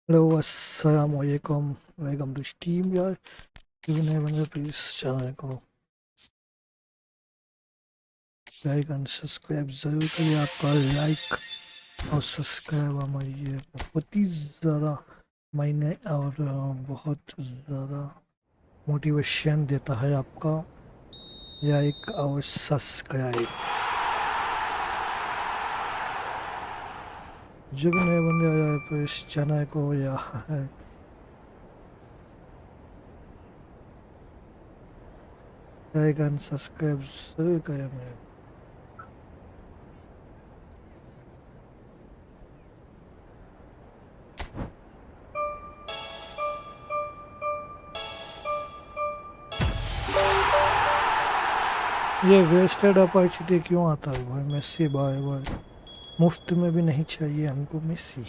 Hello, assalamualaikum. Welcome to Steam यार. क्यों नहीं बन रहा प्लीज चैनल को लाइक एंड सब्सक्राइब जरूर करिए. आपका लाइक और सब्सक्राइब हमारी ये बहुत ही ज़्यादा मायने और बहुत ज़्यादा मोटिवेशन देता है. आपका लाइक और सब्सक्राइब. जो भी नए बंदे आए तो इस चैनल को या है लाइक एंड सब्सक्राइब जरूर करें. मेरे ये वेस्टेड अपॉर्चुनिटी क्यों आता है भाई? मेसी बाय बाय मुफ्त में भी नहीं चाहिए हमको मेसी.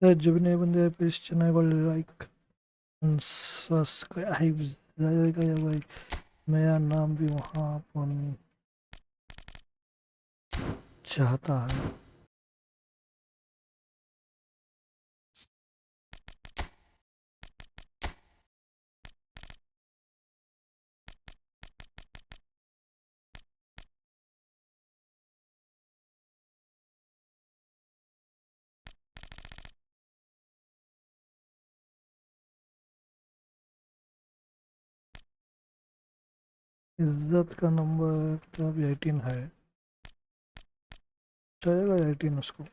जो भी नए बंदे हैं इस चैनल को लाइक सब्सक्राइब जरूर करें भाई. मेरा नाम भी वहाँ पर चाहता है. इज्जत का नंबर तो अभी 18 है. चलेगा 18 उसको.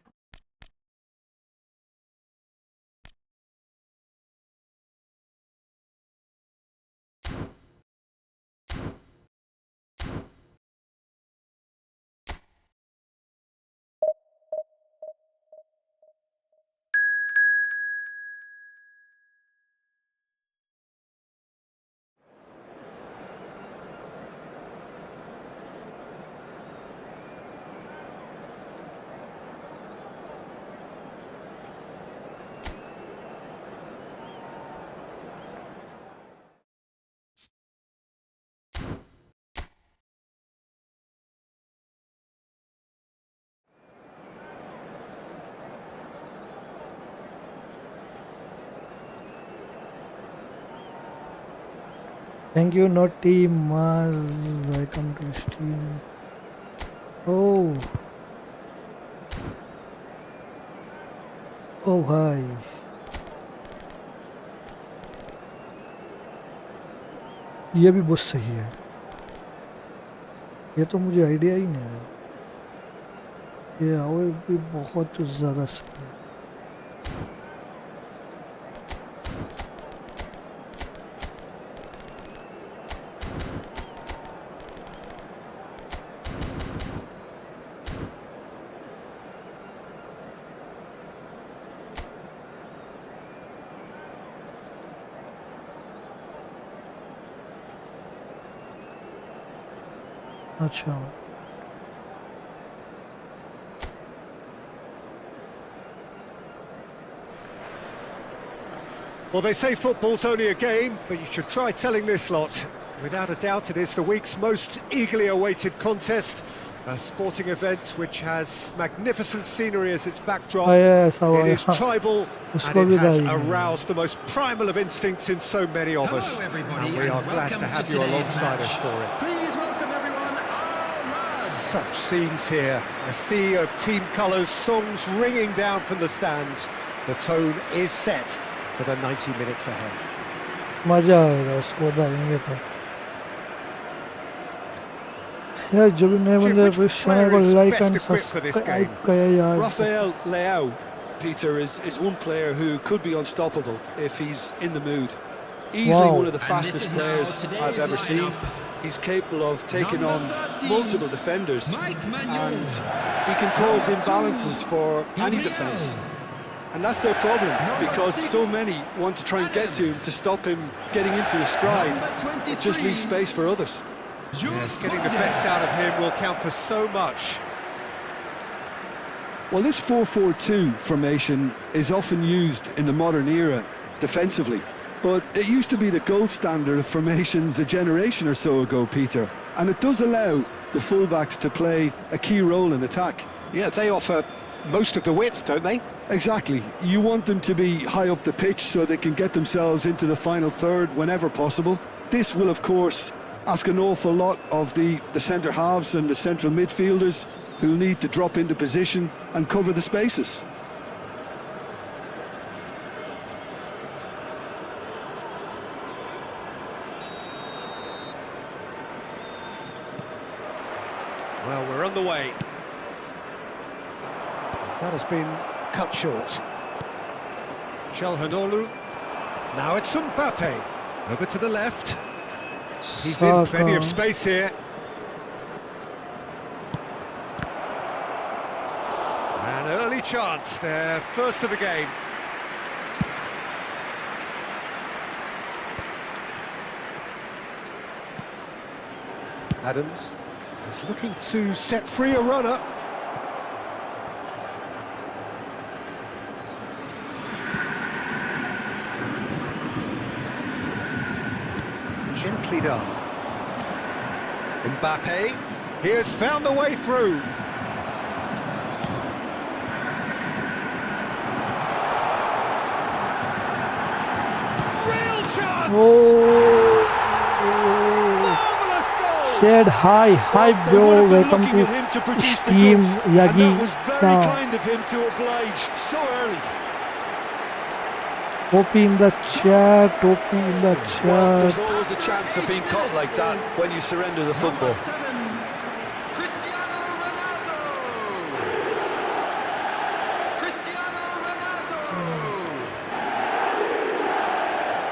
थैंक यू नोटी मार. Welcome to stream. ओ ओ भाई ये भी बहुत सही है. ये तो मुझे आइडिया ही नहीं है. ये और भी बहुत ज़्यादा सही है. अच्छा Well, they say football's only a game, but you should try telling this lot. Without a doubt, it is the week's most eagerly awaited contest. A sporting event which has magnificent scenery as its backdrop. It is tribal and it has aroused the most primal of instincts in so many of us. And we are glad to have you alongside us for it. Please welcome everyone, Haaland. Such scenes here. A sea of team colours, songs ringing down from the stands. The tone is set for the 90 minutes ahead. मजा आएगा उसको बताएंगे तो यार जब भी नए बंदे Which चैनल को player is like best and equipped for this subscribe game? करें यार Rafael Leao, Peter, is one player who could be unstoppable if he's in the mood. Easily Wow. one of the And fastest this is players now today's I've ever seen. lineup. He's capable of taking Number on 13, multiple defenders, Mike Manuel. and he can cause imbalances for any defence. And that's their problem, because so many want to try and get to him to stop him getting into his stride. It just leaves space for others. Yes, getting the best out of him will count for so much. Well, this 4-4-2 formation is often used in the modern era defensively, but it used to be the gold standard of formations a generation or so ago, Peter, and it does allow the fullbacks to play a key role in attack. Yeah, they offer most of the width, don't they? Exactly. You want them to be high up the pitch so they can get themselves into the final third whenever possible. This will, of course, ask an awful lot of the centre halves and the central midfielders, who'll need to drop into position and cover the spaces. Well, we're on the way. That has been cut short. Çalhanoğlu. Now it's Mbappé. Over to the left. He's in plenty of space here. An early chance, their first of the game. Adams is looking to set free a runner. Gently done. Mbappé, he has found the way through. Real chance! Marvellous goal! Said hi They would bro, have been welcome looking to at him to produce the Steam goods, and Yagi. that was very kind of him to oblige so early. OP in the chat, OP in the Well, chat. there's always a chance of being caught like that when you surrender the football. Cristiano Ronaldo. Cristiano Ronaldo.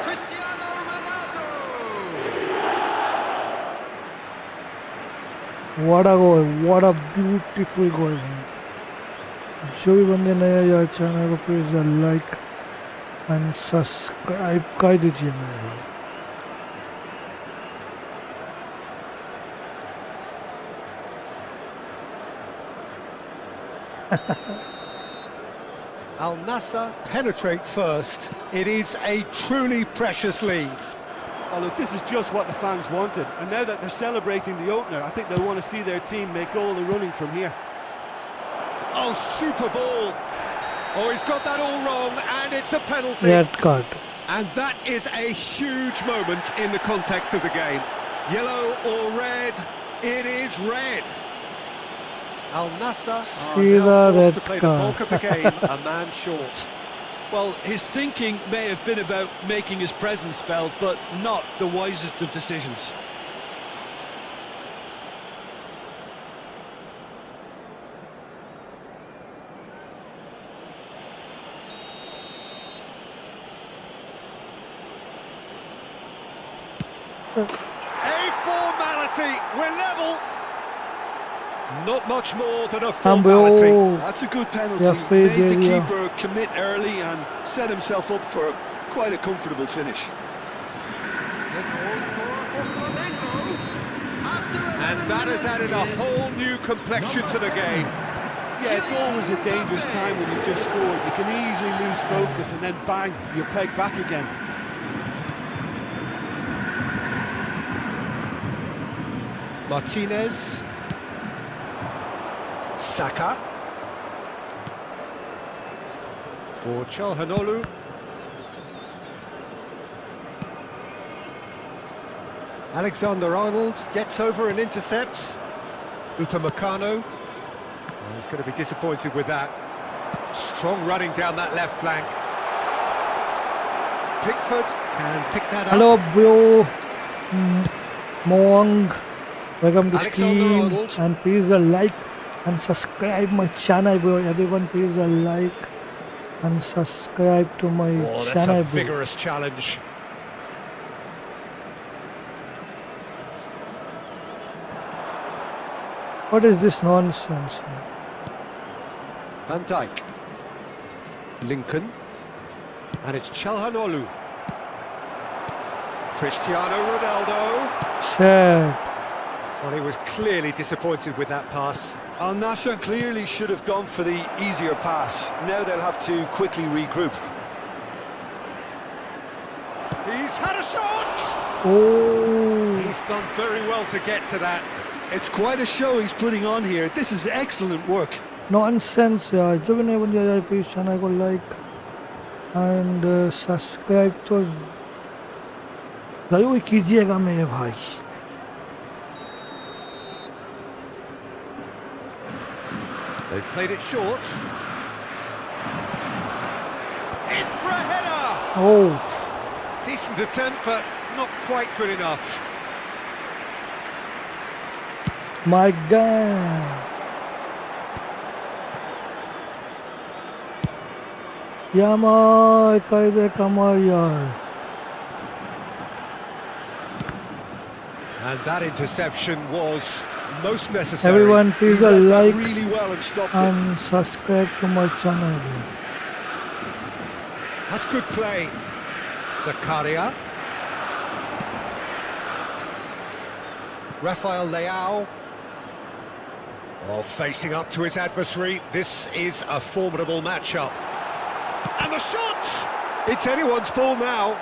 Cristiano Ronaldo. What a goal, what a beautiful goal. जो भी बंदे नए हैं यार channel को please like and subscribe कर दीजिए मेरे भाई. Al Nassr penetrate first. It is a truly precious lead. Oh, look, this is just what the fans wanted. And now that they're celebrating the opener, I think they'll want to see their team make all the running from here. Oh, super ball. Oh, he's got that all wrong, and it's a penalty. Red card. And that is a huge moment in the context of the game. Yellow or red? It is red. Al Nassr See are now the forced red to play the card. bulk of the game, a man short. Well, his thinking may have been about making his presence felt, but not the wisest of decisions. A formality, we're level. Not much more than a Bro. formality. That's a good penalty. Yeah, free Made the area. keeper commit early and set himself up for quite a comfortable finish. The goal scorer for Flamengo. After And that has added a whole new complexion to the game. Yeah, it's always a dangerous time when you've just scored. You can easily lose focus and then bang, you're pegged back again. Martinez. Saka. For Çalhanoğlu. Alexander-Arnold gets over and intercepts. Upamecano. Oh, he's going to be disappointed with that. Strong running down that left flank. Pickford can pick that up. Hello, bro. Moang. Welcome to Alexander-Arnold. stream. And please like and subscribe my channel, bro. Everyone, please like and subscribe to my Oh, that's channel, a bro. vigorous challenge. What is this nonsense? Van Dijk. Lincoln. And it's Çalhanoğlu. Cristiano Ronaldo. Shit. Well, he was clearly disappointed with that pass. Al Nassr clearly should have gone for the easier pass. Now they'll have to quickly regroup. He's had a shot! Oh. He's done very well to get to that. It's quite a show he's putting on here. This is excellent work. Nonsense, यार. जो भी नहीं बन जाए, please channel को like and subscribe तो जरूर कीजिएगा मेरे भाई. They've played it short. In for a header! Oh. Decent attempt, but not quite good enough. My God. Yama, kaide kamar yaar. And that interception was most necessary. Everyone, please He read that like really well and stopped it. and subscribe to my channel. That's good play. Zakaria. Rafael Leao. Oh, facing up to his adversary. This is a formidable matchup. And the shot! It's anyone's ball now.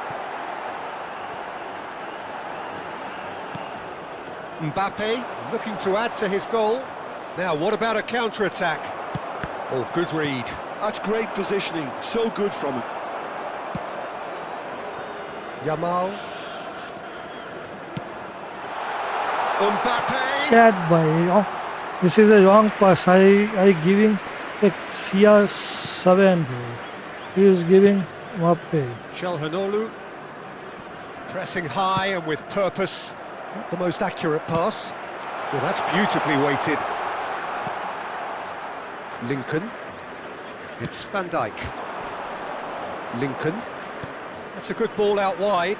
Mbappé looking to add to his goal. Now, what about a counter-attack? Oh, good read. That's great positioning. So good from him. Yamal. Mbappé. Sad boy, you know. This is a wrong pass. I giving a CR7. He is giving Mbappé. Çalhanoğlu pressing high and with purpose. Not the most accurate pass. Well, that's beautifully weighted. Lincoln. It's Van Dijk. Lincoln. That's a good ball out wide.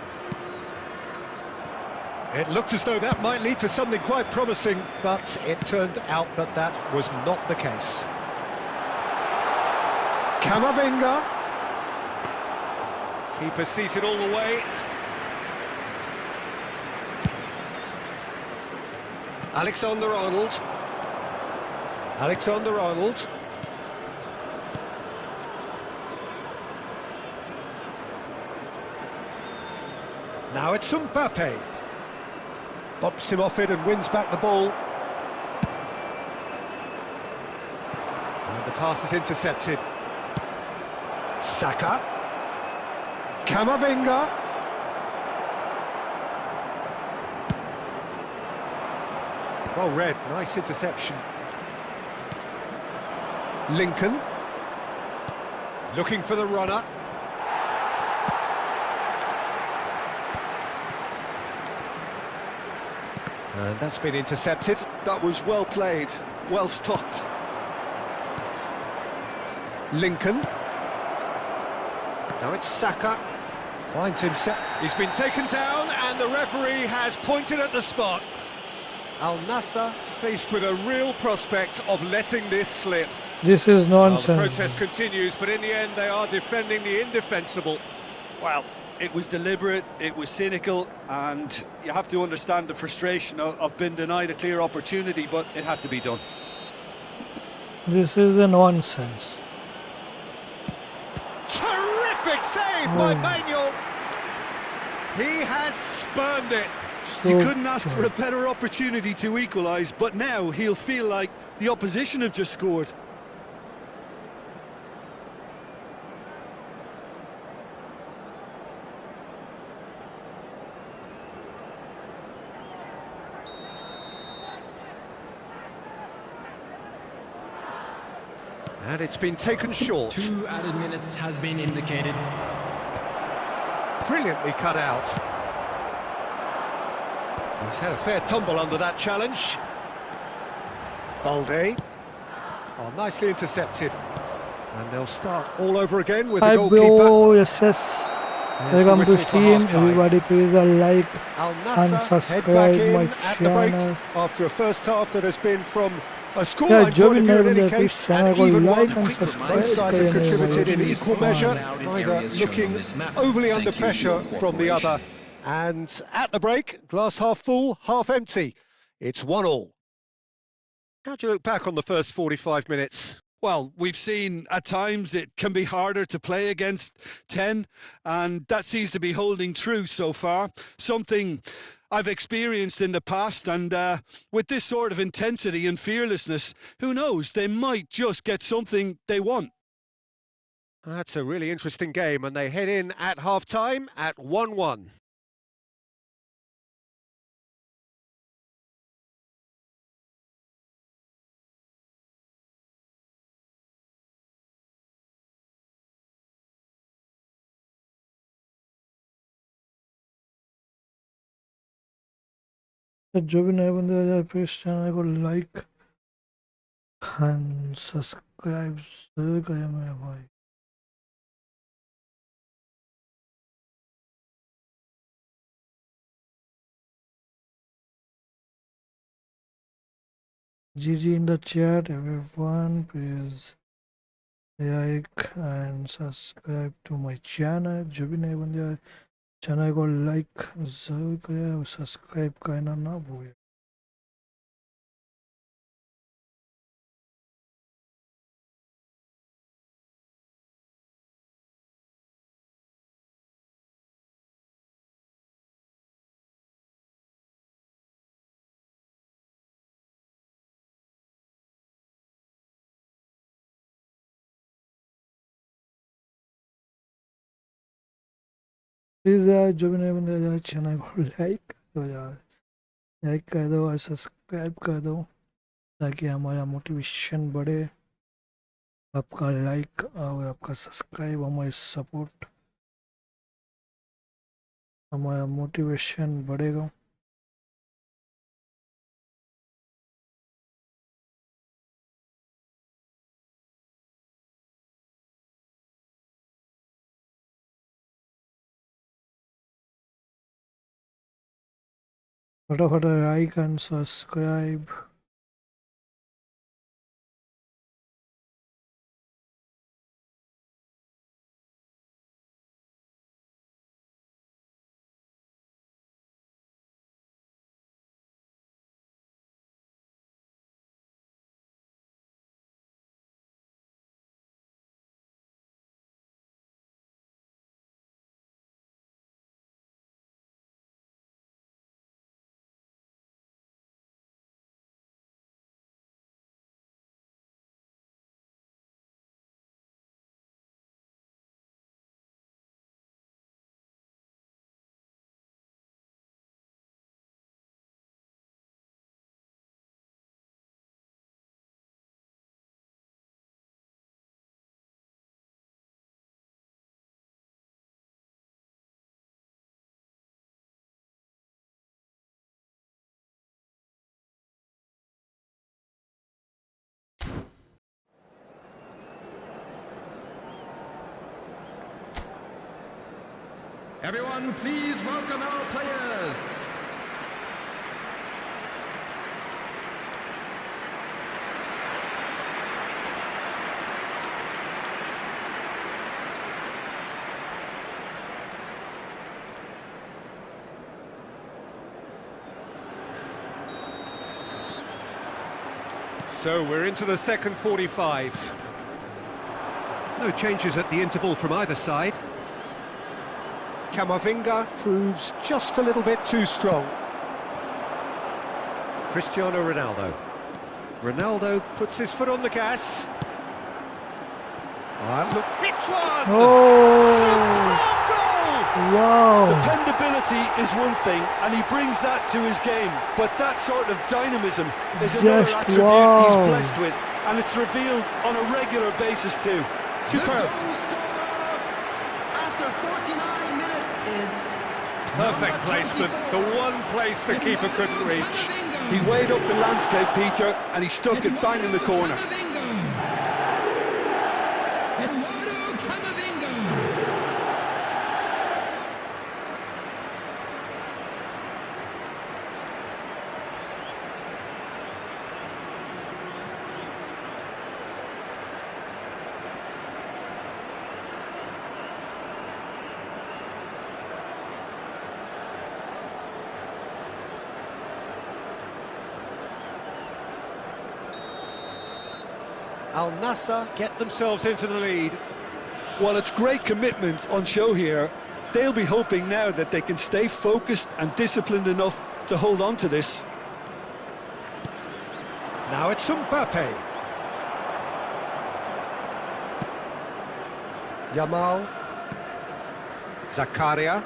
It looked as though that might lead to something quite promising, but it turned out that that was not the case. Camavinga. Keeper seated all the way. Alexander-Arnold. Alexander-Arnold. Now it's Mbappé. Bops him off it and wins back the ball. And the pass is intercepted. Saka. Camavinga. Well read, nice interception. Lincoln. Looking for the runner. And that's been intercepted. That was well played, well stopped. Lincoln. Now it's Saka. Finds himself. He's been taken down and the referee has pointed at the spot. Al Nassr faced with a real prospect of letting this slip. This is Well, the nonsense. protest continues, but in the end they are defending the indefensible. Well, it was deliberate, it was cynical, and you have to understand the frustration of being denied a clear opportunity, but it had to be done. This is a nonsense. Terrific save by Manuel. He has spurned it. So You couldn't ask for a better opportunity to equalise, but now he'll feel like the opposition have just scored. And it's been taken short. 2 added minutes has been indicated. Brilliantly cut out. He's had a fair tumble under that challenge. Balde. Oh, nicely intercepted. And they'll start all over again with the Hi goalkeeper. bro, yes. There's the Welcome to whistle for stream. half-time. Everybody please like Al and Nassr head back subscribe in my at the break channel. after a first half that has been from a Yeah, scoreline जो point भी of view नए in बंदे any हैं please case, channel an को even like one. and Both subscribe sides have करें contributed in भाई. equal measure, neither looking overly under pressure from the other. And at the break, glass half full, half empty. It's 1-1. How do you look back on the first 45 minutes? Well, we've seen at times it can be harder to play against 10, and that seems to be holding true so far. Something I've experienced in the past, and with this sort of intensity and fearlessness, who knows, they might just get something they want. That's a really interesting game, and they head in at half-time at 1-1. तो जो भी नए बंदे आ जाए please channel को like and subscribe जरूर करें मेरे भाई. GG in the chat, everyone. Please like and subscribe to my channel. जो भी नए बंदे आए चैनल को लाइक जरूर करें और सब्सक्राइब करना ना भूलें. प्लीज़ यार जो भी नए बंदे आ जाए चैनल को लाइक कर दो यार. लाइक कर दो और सब्सक्राइब कर दो ताकि हमारा मोटिवेशन बढ़े. आपका लाइक और आपका सब्सक्राइब हमारी सपोर्ट, हमारा मोटिवेशन बढ़ेगा. फटाफट like and subscribe. Everyone, please welcome our players. So we're into the second 45. No changes at the interval from either side. Camavinga proves just a little bit too strong. Cristiano Ronaldo. Ronaldo puts his foot on the gas. Look, hits one! Oh, Superb goal! wow. Dependability is one thing, and he brings that to his game, but that sort of dynamism is another Just attribute wow. he's blessed with, and it's revealed on a regular basis too. The Superb. goal scorer after 49 minutes is Perfect placement, the one place the keeper couldn't reach. He weighed up the landscape, Peter, and he stuck it bang in the corner. Al Nassr get themselves into the lead. Well, it's great commitment on show here. They'll be hoping now that they can stay focused and disciplined enough to hold on to this. Now it's Mbappé. Yamal. Zakaria.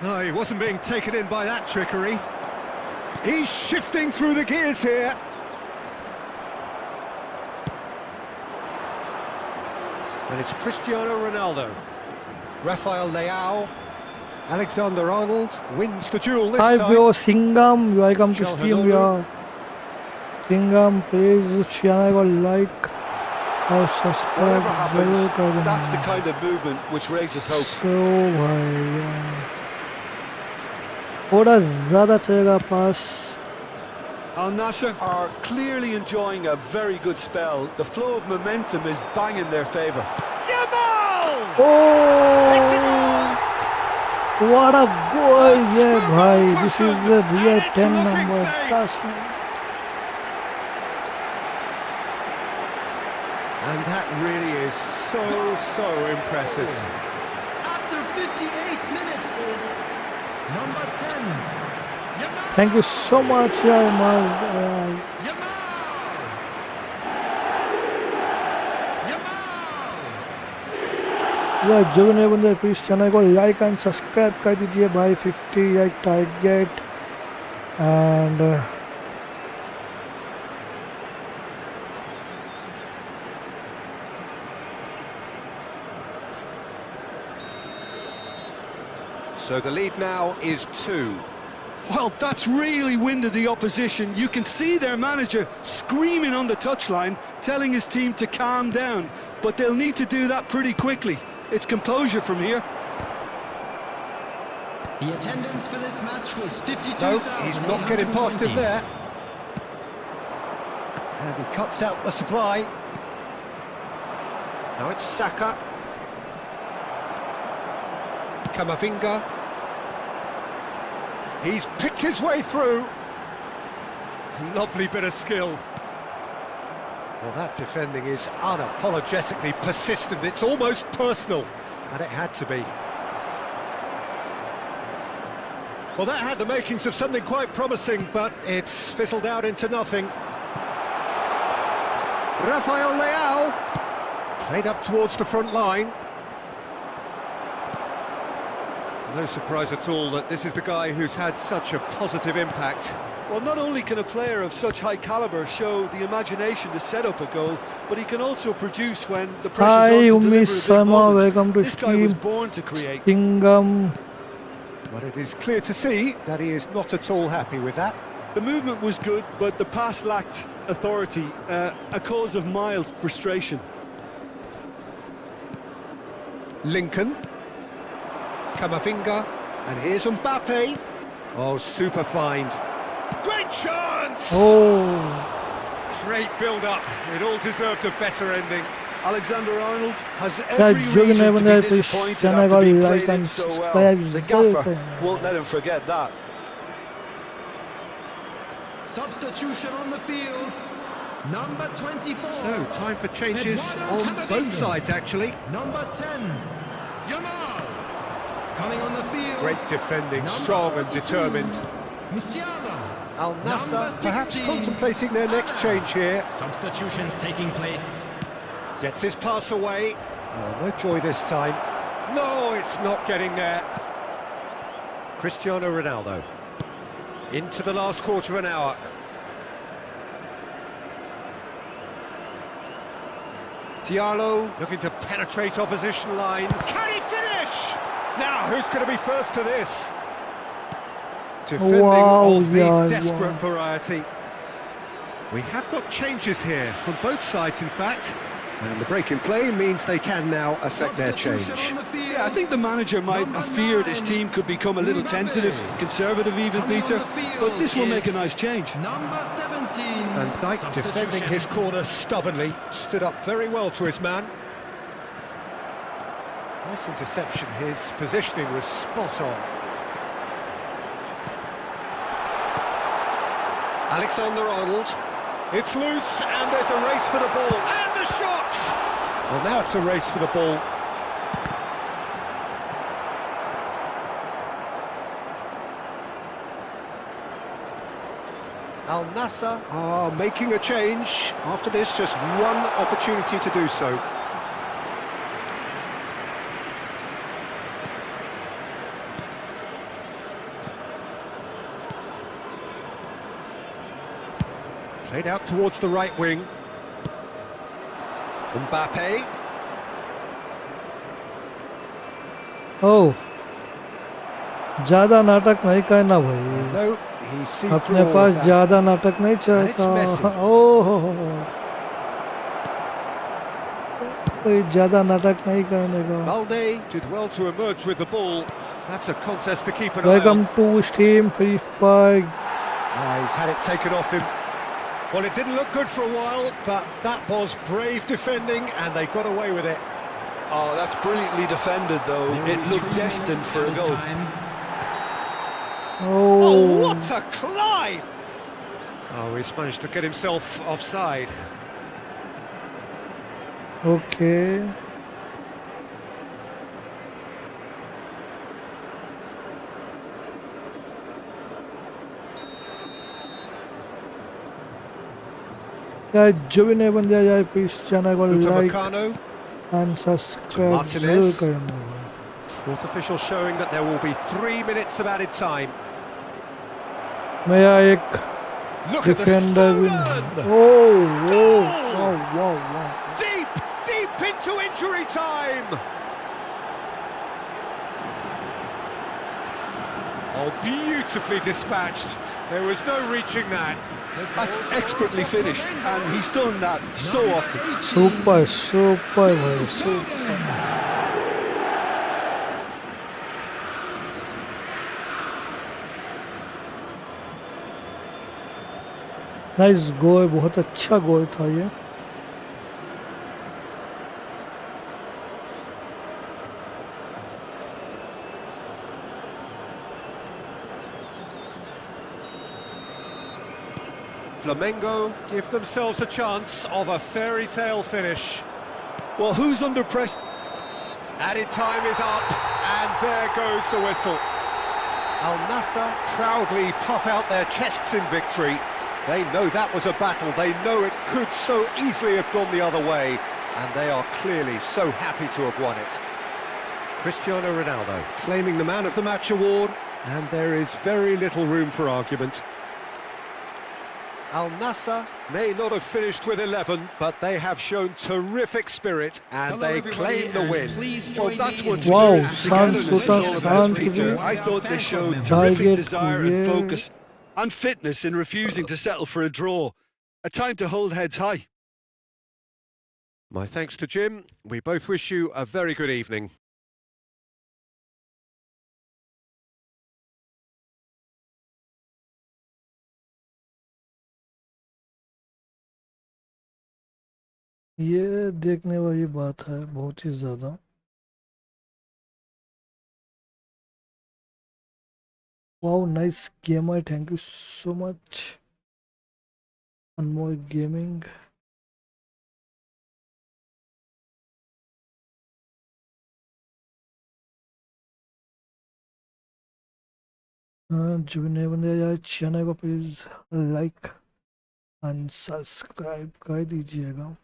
No, he wasn't being taken in by that trickery. He's shifting through the gears here. And it's Cristiano Ronaldo. Rafael Leao. Alexander-Arnold wins the duel this Hi time. bro, Singham, welcome to Shall stream. Hanonu. Your Singham, please channel को like और subscribe Whatever happens, जरूर कर देना। that's the kind of movement which raises hope. So भाई यार, थोड़ा ज़्यादा चलेगा पास। Al Nassr are clearly enjoying a very good spell. The flow of momentum is bang in their favour. Yamal! Oh, what a goal! Yeah, भाई, this is the real 10 number. Trust me. And that really is so impressive. after 58 minutes is number 10. Yamal! Thank you so much, Amad. Yamal! यार जो नए बंदे please channel को like and subscribe कर दीजिए भाई। 50 target and So the lead now is 2. Well, that's really winded the opposition. You can see their manager screaming on the touchline, telling his team to calm down. But they'll need to do that pretty quickly. It's composure from here. The attendance for this match was 52,000. No, he's not getting past him there. And he cuts out the supply. Now it's Saka. Camavinga. He's picked his way through. Lovely bit of skill. Well, that defending is unapologetically persistent. It's almost personal, and it had to be. Well, that had the makings of something quite promising, but it's fizzled out into nothing. Rafael Leao played up towards the front line. No surprise at all that this is the guy who's had such a positive impact. Well, not only can a player of such high calibre show the imagination to set up a goal, but he can also produce when the pressure's Hi, on to Ummi deliver a big Sharma, moment. welcome to This guy was stream. born to create. Singham, But it is clear to see that he is not at all happy with that. The movement was good, but the pass lacked authority, a cause of mild frustration. Lincoln. Camavinga. And here's Mbappé. Oh, super find. Great chance! oh, Great build-up. It all deserved a better ending. Alexander-Arnold has यार every जो नए reason to बंदे be please disappointed channel after को being like played and in so well. Subscribe The जरूर gaffer करें। won't let him forget that. Substitution on the field. Number 24. So, time for changes Eduardo on Camavinga. both sides, actually. Number 10. Yamal. Coming on the field. Great defending, Number strong and 42. determined. Musiala. Al Nassr Number perhaps 16. contemplating their next change here. Substitutions taking place. Gets his pass away. Oh, no joy this time. No, it's not getting there. Cristiano Ronaldo. Into the last quarter of an hour. Diallo looking to penetrate opposition lines. Can he finish? Now, who's going to be first to this? Defending Wow, of the yeah, desperate wow. variety. We have got changes here from both sides, in fact. And the break in play means they can now affect their change. Substitution on the field. Yeah, I think the manager might have feared his team could become a little tentative, conservative even, Coming on Peter, the field but this will make a is nice change. Number 17. And Dijk, defending his corner stubbornly, stood up very well to his man. Nice interception, his positioning was spot on. Alexander-Arnold. It's loose, and there's a race for the ball, and the shot! Well, now it's a race for the ball. Al Nassr are making a change. After this, just one opportunity to do so. Played out towards the right wing. Mbappé. Oh, ज्यादा नाटक नहीं करना भाई. No, he's seen through अपने all pass of that. ज्यादा नाटक नहीं it's Messi. चलता. ओह, कोई ज्यादा नाटक नहीं करने का. Balde did well to emerge with the ball. That's a contest to keep an eye on. Welcome to Steam Free Fire. He's had it taken off him. Well, it didn't look good for a while, but that was brave defending, and they got away with it. Oh, that's brilliantly defended, though. It looked destined for a goal. Oh, Oh, what a climb! Oh, he's managed to get himself offside. okay. Guys, जो भी नहीं बन जाए please channel को like Upamecano, and subscribe Martinez. जरूर करना. fourth official showing that there will be 3 minutes of added time. मेरा एक Look at the defender Foden! oh, Goal! wow. Deep into injury time! Oh, beautifully dispatched. There was no reaching that. That's expertly finished, and he's done that so often. Super भाई, super. Nice goal, बहुत अच्छा गोल था ये. Flamengo give themselves a chance of a fairy tale finish. Well, who's under pressure? Added time is up, and there goes the whistle. Al Nassr proudly puff out their chests in victory. They know that was a battle, they know it could so easily have gone the other way, and they are clearly so happy to have won it. Cristiano Ronaldo claiming the Man of the Match award, and there is very little room for argument. Al Nassr may not have finished with 11, but they have shown terrific spirit, and Hello, they everybody, claim the and win. please Well, join that's me what in Wow, spirit and togetherness is all about, Peter. I thought they showed terrific Target desire and clear. focus and fitness in refusing to settle for a draw. A time to hold heads high. My thanks to Jim. We both wish you a very good evening. ये देखने वाली बात है बहुत ही ज़्यादा. Wow, nice gamer. Thank you so much. And more gaming. जो भी नए बंदे यार चैनल को प्लीज़ लाइक एंड सब्सक्राइब कर दीजिएगा.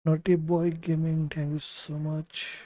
Naughty Boy Gaming, thank you so much.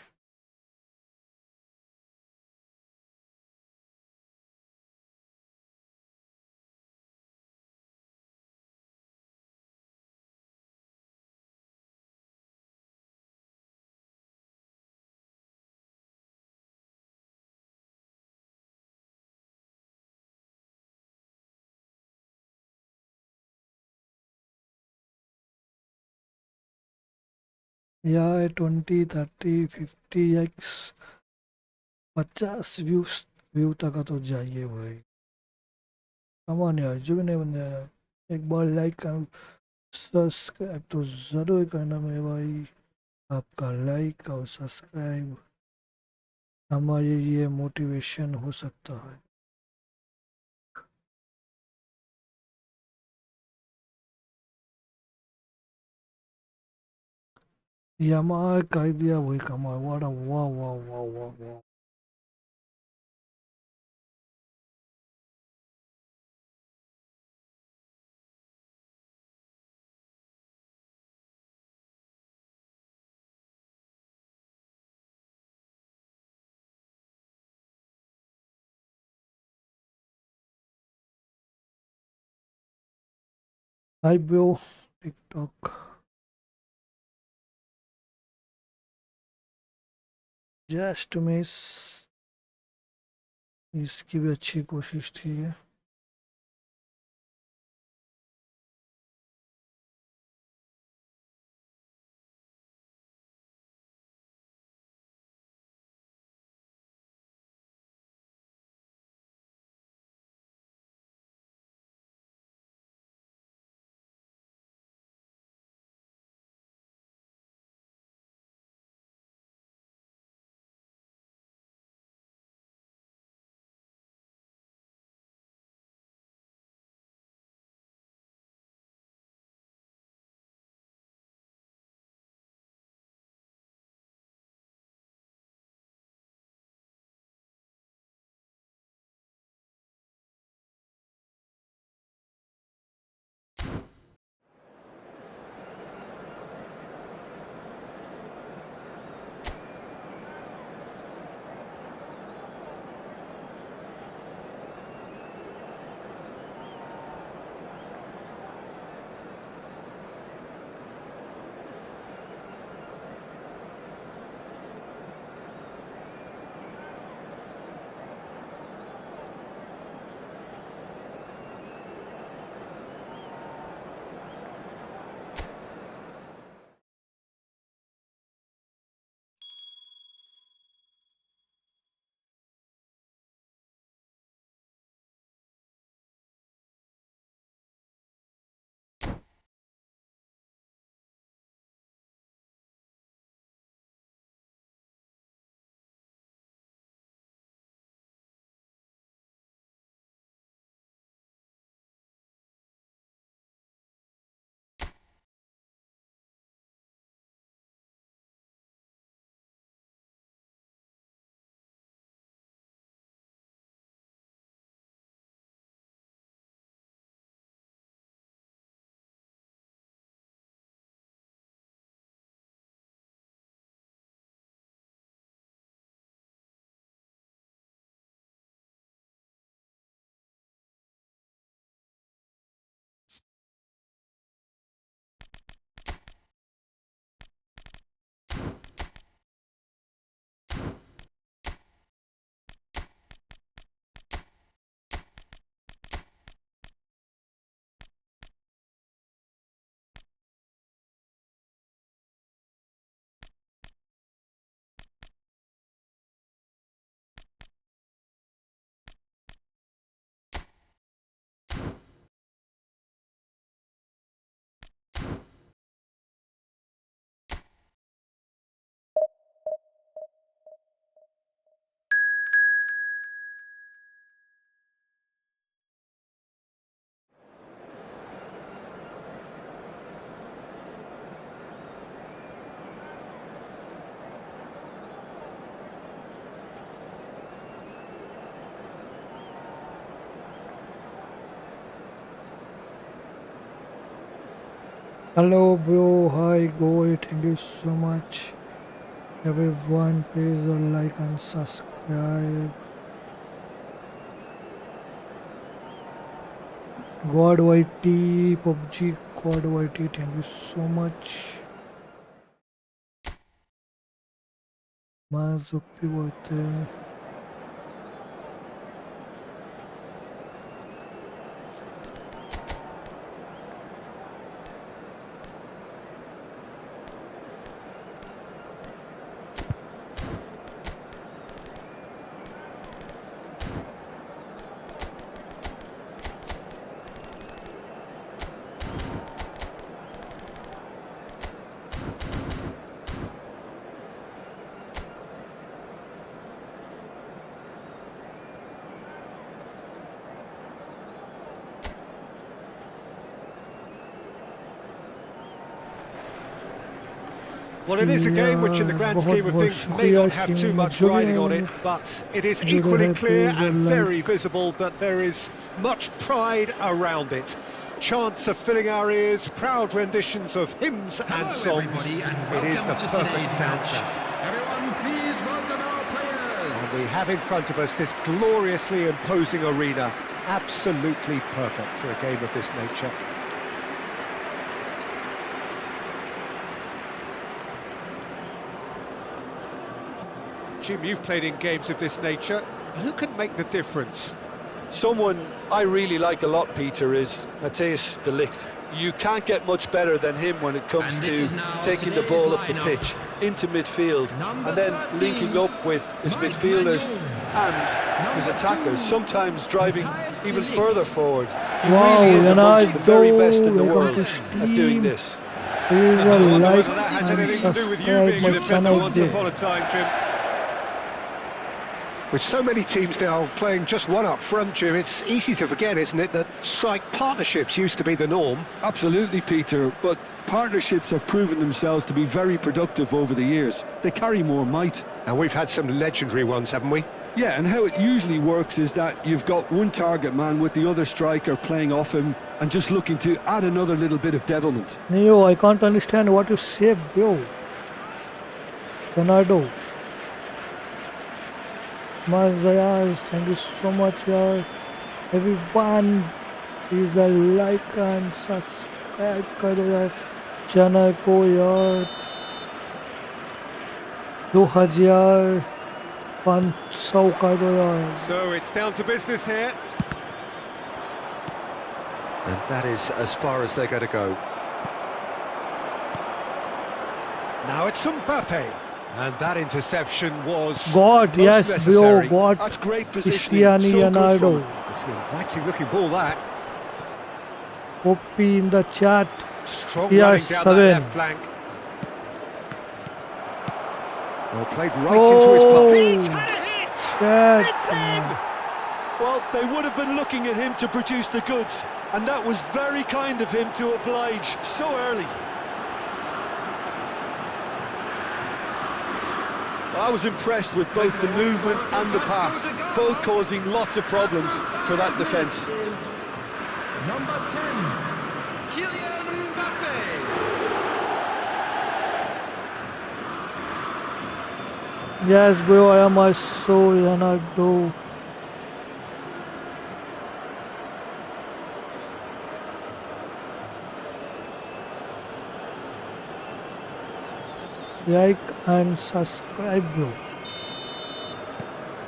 Yeah, 20, 30, 50x 50 view तक का तो जाइए भाई। कमान यार, जो भी नहीं बन यार, एक बार लाइक सब्सक्राइब तो ज़रूर करना मेरे भाई। आपका लाइक और सब्सक्राइब हमारे लिए मोटिवेशन हो सकता है। यामार कर दिया वही कमाल, वाह वाह वाह वाह वाह वाह। Hi bro, TikTok just miss, इसकी भी अच्छी कोशिश थी। Hello, bro. Hi, Goy. Thank you so much. Everyone, please like and subscribe. God YT, PUBG, God YT. Thank you so much. Mazupi water. Well, it is a game which in the grand scheme of things may not have too much riding on it, but it is equally clear and very visible that there is much pride around it. Chants are filling our ears, proud renditions of hymns and songs. It is the perfect soundtrack. Everyone, please welcome our players. And we have in front of us this gloriously imposing arena, absolutely perfect for a game of this nature. Jim, you've played in games of this nature. Who can make the difference? Someone I really like a lot, Peter, is Matthijs de Ligt. You can't get much better than him when it comes to taking the ball up the pitch, into midfield, and then linking up with his midfielders and his attackers, sometimes driving even further forward. He really is amongst the very best in the world at doing this. Please I wonder like whether that has and anything to do with you subscribe being a my defender channel once there. upon a time, Jim. With so many teams now playing just one up front, Jim, it's easy to forget, isn't it, that strike partnerships used to be the norm. Absolutely, Peter, but partnerships have proven themselves to be very productive over the years. They carry more might. And we've had some legendary ones, haven't we? Yeah, and how it usually works is that you've got one target man with the other striker playing off him and just looking to add another little bit of devilment. Neo, I can't understand what you say, bro. Bernardo. Mazayas, thank you so much, yaar. Everyone, please like and subscribe करो यार channel को यार 2500 कर दो यार. So it's down to business here. And that is as far as they're going to go. Now it's Mbappé. And that interception was God, yes, necessary. bro, God. That's great positioning. Cristiano So good from Ronaldo. him. It's an inviting looking ball, that. OP in the chat. Strong Yes, running down that 7. left flank. Well, played right into his path. He's had a hit! Yes. It's in! Well, they would have been looking at him to produce the goods, and that was very kind of him to oblige so early. I was impressed with both the movement and the pass, both causing lots of problems for that defence. Number 10, Kylian Mbappé. Yes, bro, I am also Ronaldo. Like and subscribe, bro.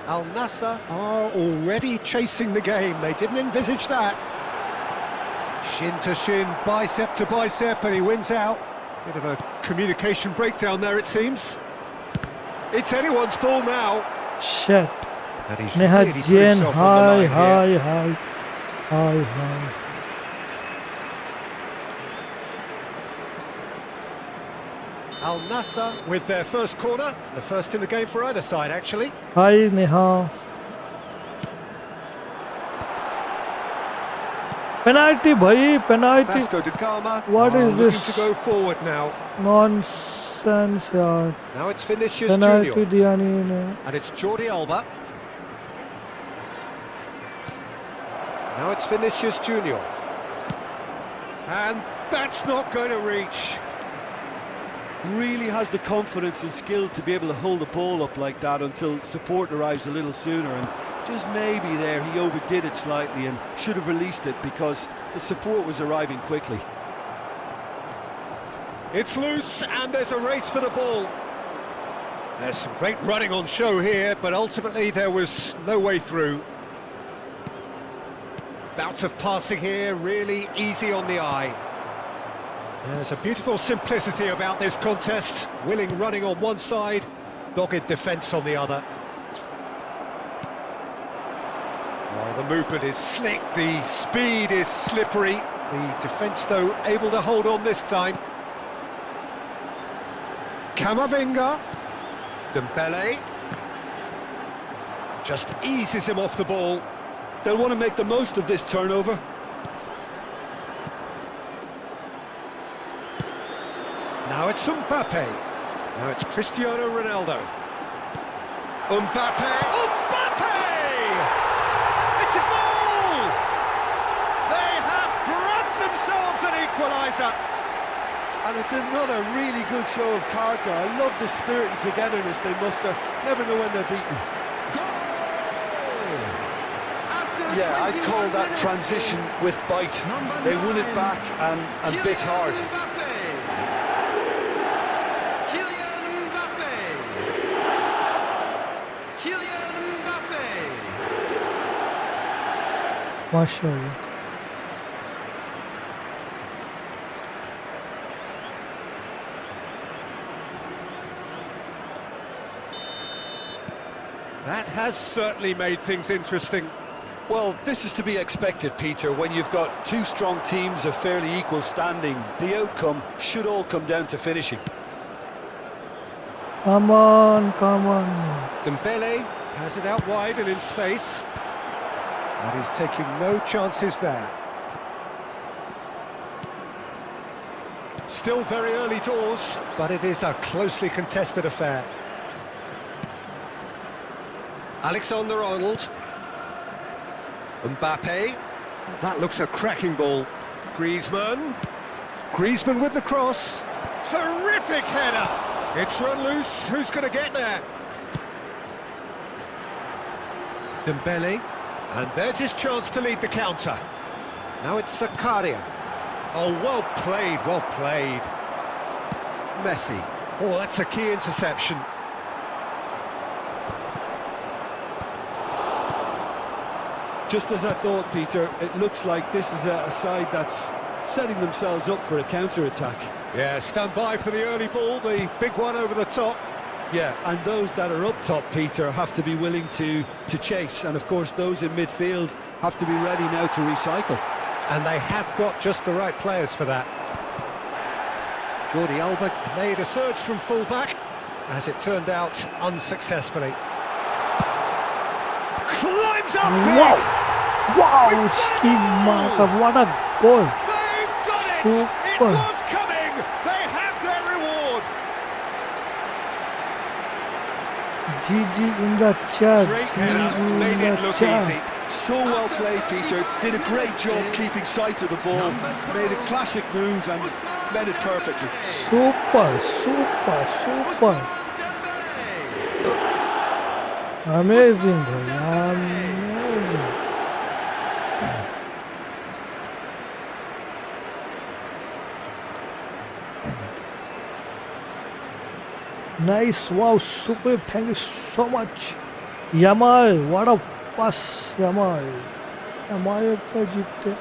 Al Nassr are already chasing the game. They didn't envisage that. Shin to shin, bicep to bicep, and he wins out. Bit of a communication breakdown there, it seems. It's anyone's ball now. Shit. And he's Neha really put Jain, himself on the hi, line here. hi. Al Nassr with their first corner, the first in the game for either side, actually. Hi, Neha. Penalty, bhai, penalty. Vasco da Gama What is looking this? to go forward now. Nonsense, yaar. Now it's Vinicius Penalty Junior, diya nahi inhe. and it's Jordi Alba. Now it's Vinicius Junior. And that's not going to reach. Really has the confidence and skill to be able to hold the ball up like that until support arrives a little sooner, and just maybe there he overdid it slightly and should have released it because the support was arriving quickly. It's loose and there's a race for the ball. There's some great running on show here, but ultimately there was no way through. Bout of passing here, really easy on the eye. There's a beautiful simplicity about this contest. Willing running on one side, dogged defence on the other. Oh, the movement is slick, the speed is slippery. The defence, though, able to hold on this time. Camavinga. Dembele. Just eases him off the ball. They'll want to make the most of this turnover. Now it's Mbappé. Now it's Cristiano Ronaldo. Mbappé! Mbappé! It's a goal! They have grabbed themselves an equaliser. And it's another really good show of character. I love the spirit and togetherness they muster. Never know when they're beaten. Yeah, I'd call that transition with bite. They won it back and bit hard. MashaAllah. That has certainly made things interesting. Well, this is to be expected, Peter. When you've got two strong teams of fairly equal standing, the outcome should all come down to finishing. Come on, come on. Dembele has it out wide and in space. And he's taking no chances there. Still very early doors, but it is a closely contested affair. Alexander-Arnold. Mbappé. That looks a cracking ball. Griezmann. Griezmann with the cross. Terrific header. It's run loose. Who's going to get there? Dembele. And there's his chance to lead the counter. Now it's Zakaria. Oh, well played, well played. Messi. Oh, that's a key interception. Just as I thought, Peter, it looks like this is a side that's setting themselves up for a counter-attack. Yeah, stand by for the early ball, the big one over the top. Yeah, and those that are up top, Peter, have to be willing to chase. And, of course, those in midfield have to be ready now to recycle. And they have got just the right players for that. Jordi Alba made a surge from full-back, as it turned out, unsuccessfully. Climbs up big! Wow! Wow! Scheme marker, what a goal! They've done it! Super. It was coming! They have their reward! GG in the chat. Great header, GG in made it the look chat. easy. So well played, Peter. Did a great job keeping sight of the ball. Made a classic move and made it perfectly. Super, super, super. Amazing, bhai, amazing. Nice, wow, super, thank you so much. Yamal, what a pass, Yamal. Yamal पे जीतते.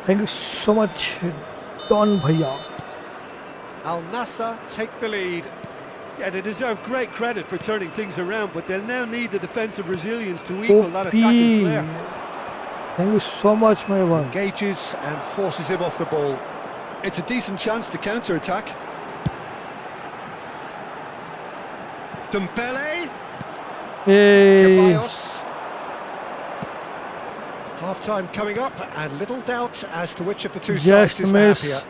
Thank you so much, Don Bhaiya. Al Nassr take the lead. Yeah, they deserve great credit for turning things around, but they'll now need the defensive resilience to equal that attacking flair. Thank you so much, my one. Engages and forces him off the ball. It's a decent chance to counter-attack. Dembele. Hey. Ceballos. Half-time coming up, and little doubt as to which of the two sides Just is miss. happier.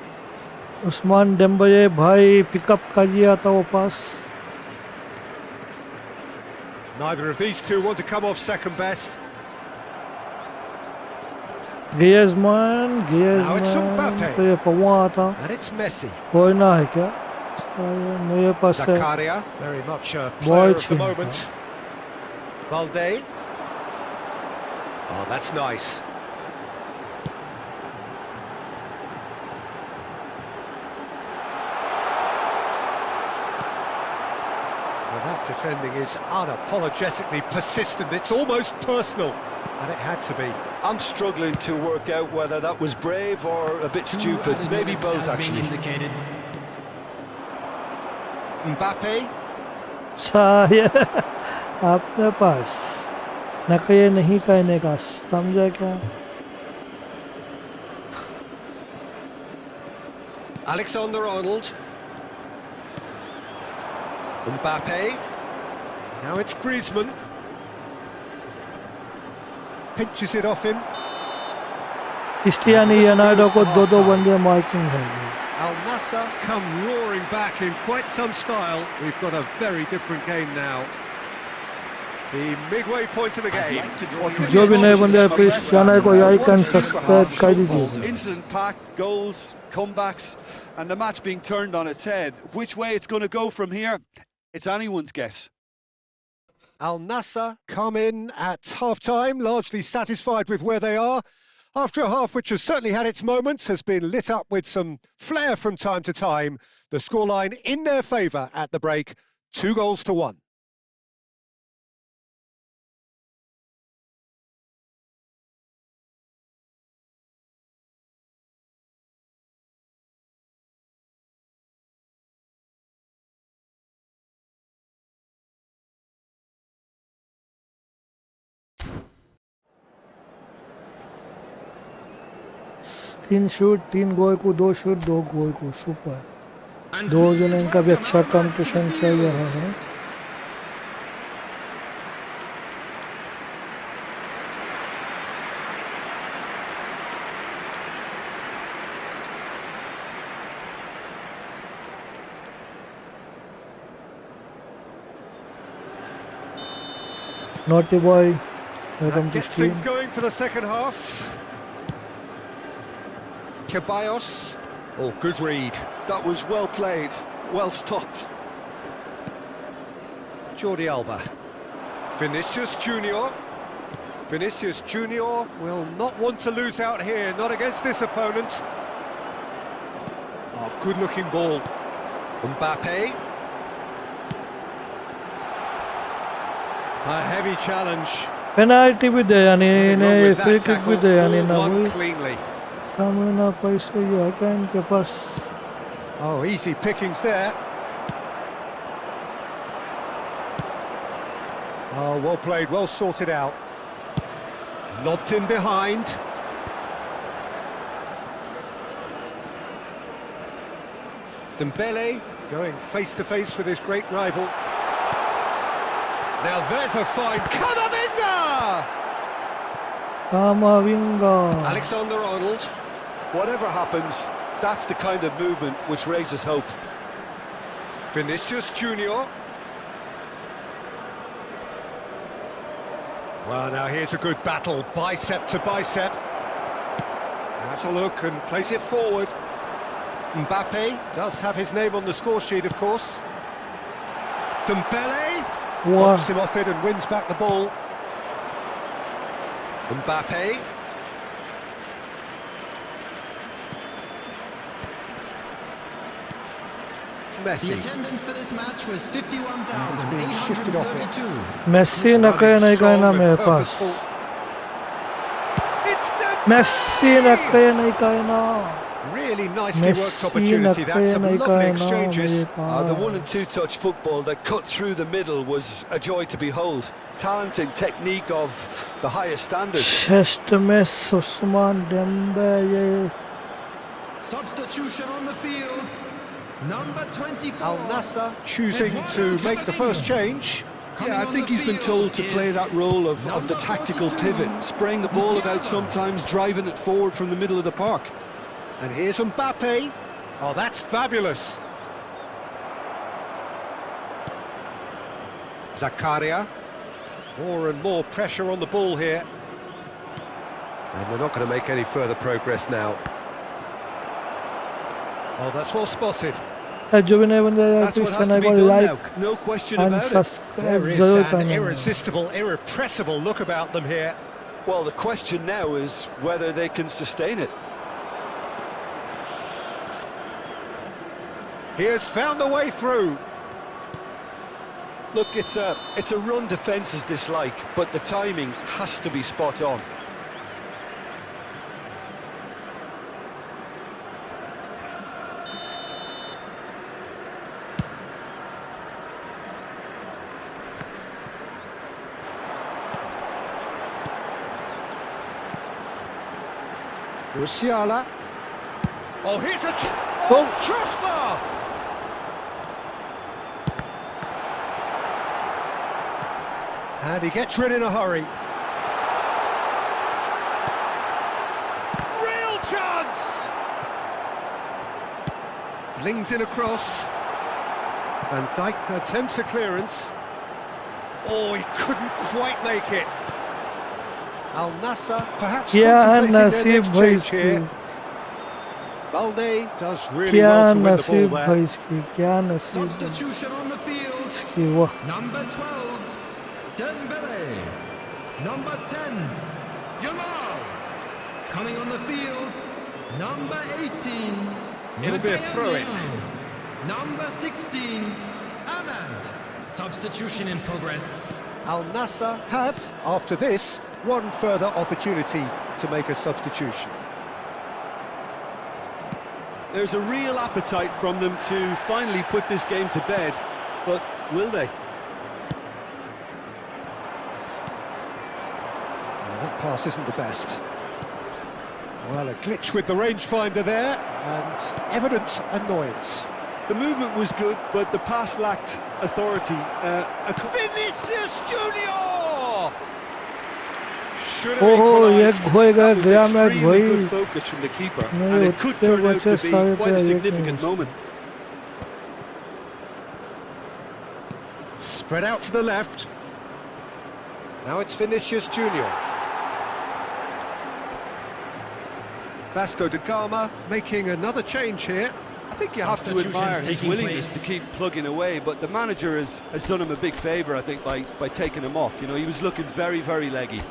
Usman Dembele भाई pickup कर लिया था वो पास. Neither of these two want to come off second best. Griezmann, Now it's Griezmann, Mbappé. तो ये पवा था, And it's Messi. कोई ना है क्या? मेरे पास है, Zakaria, very much a Boy player of the छीन था। moment. Balde. Oh, that's nice. Well, that defending is unapologetically persistent. It's almost personal, and it had to be. I'm struggling to work out whether that was brave or a bit stupid. Maybe both, actually. Mbappé. शायद आपके पास नकये नहीं कहने का, समझा क्या? Alexander-Arnold. Mbappé. Now it's Griezmann. Pinches it off him. Cristiano Ronaldo को दो बंदे मार्किंग है। Al Nassr come roaring back in quite some style. We've got a very different game now. The midway point of the game. जो भी नए बंदे please channel को like and subscribe कर दीजिए। Incident pack, goals, comebacks, and the match being turned on its head. Which way it's going to go from here, it's anyone's guess. Al Nassr come in at half-time, largely satisfied with where they are. After a half which has certainly had its moments, has been lit up with some flair from time to time. The scoreline in their favour at the break, 2-1. तीन shoot, तीन गोल को, दो shoot, दो गोल को, super. दो जने इनका भी अच्छा कंपटीशन चल रहा है। Naughty boy, welcome to Gets stream. things going for the second half. Ceballos. Oh, good read. That was well played, well stopped. Jordi Alba. Vinicius Junior. Vinicius Junior will not want to lose out here, not against this opponent. Oh, good-looking ball. Mbappé. A heavy challenge. Penalty भी दे यानी Nothing wrong इन्हें with free that kick भी tackle. दे यानी Ball ना won वही cleanly. ना पैसे ये है क्या इनके पास? Oh, easy pickings there. Oh, well played, well sorted out. Lobbed in behind. Dembele going face-to-face with his great rival. Now there's a fine Camavinga! Camavinga. Alexander-Arnold. Whatever happens, that's the kind of movement which raises hope. Vinicius Junior. Well, now here's a good battle, bicep to bicep. Has a look and plays it forward. Mbappé does have his name on the score sheet, of course. Dembele pops him off it and wins back the ball. Mbappé. Messi. The attendance for this match was It's being shifted off it. 51,832. Messi न कहना कहना मेरे पास। It's the Messi न कहना कहना। really nicely worked Messi opportunity. That's some नहीं lovely कहना exchanges. मेरे पास। The one and two touch football that cut through the middle was a joy to behold. Talent and technique of the highest standard. Chest miss Ousmane Dembele. Substitution on the field. Number 24. Al Nassr choosing to make the first change. Yeah, I think he's been told to play that role of the tactical pivot, spraying the ball about sometimes, driving it forward from the middle of the park. And here's Mbappé. Oh, that's fabulous. Zakaria. More and more pressure on the ball here. And they're not going to make any further progress now. Oh, that's well spotted. जो भी नए बंदे यार That's please what has channel to को be done like now. No question and about it. Subscribe There is जरूर an करना है। irresistible, irrepressible look about them here. Well, the question now is whether they can sustain it. He has found the way through. Look, it's a run defence is dislike, but the timing has to be spot on. Musiala. Oh, here's a crossbar! And he gets rid in a hurry. Real chance! Flings in across. Van Dijk attempts a clearance. Oh, he couldn't quite make it. Al Nassr perhaps contemplating their next change here. Balde does really well to win the ball there. Substitution on the field. Number 12, Dembele. Number 10, Yamal. Coming on the field, number 18. It'll be a throw-in. Number 16, Amad. Substitution in progress. Al Nassr have, after this, one further opportunity to make a substitution. There's a real appetite from them to finally put this game to bed, but will they? Well, that pass isn't the best. Well, a glitch with the rangefinder there, and evident annoyance. The movement was good, but the pass lacked authority. Vinicius Junior! ओहो ये खोए गया गया match भाई good focus from the keeper, and it could turn out to be quite a significant moment. Spread out to the left. Now it's Vinicius Junior. Vasco da Gama making another change here. I think you have to admire his willingness to keep plugging away, but the manager has done him a big favour, I think, by taking him off. You know, he was looking very, very leggy.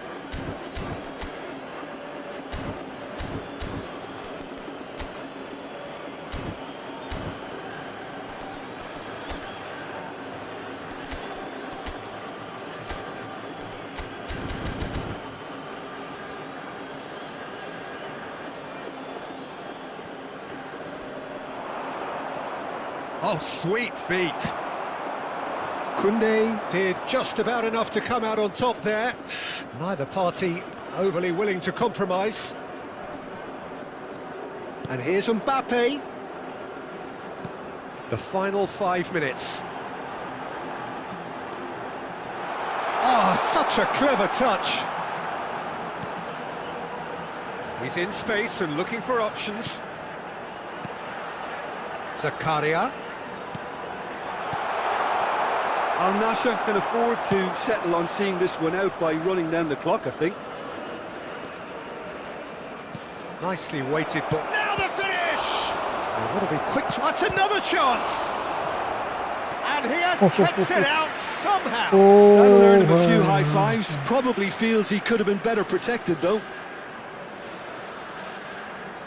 Oh, sweet feet. Koundé did just about enough to come out on top there. Neither party overly willing to compromise. And here's Mbappé. The final 5 minutes. Ah, such a clever touch. He's in space and looking for options. Zakaria. Al Nassr can afford to settle on seeing this one out by running down the clock, I think. Nicely weighted ball. Now the finish! Oh, what'll be quick? That's another chance! And he has kept it out somehow! That'll earn him a few high fives. Probably feels he could have been better protected, though.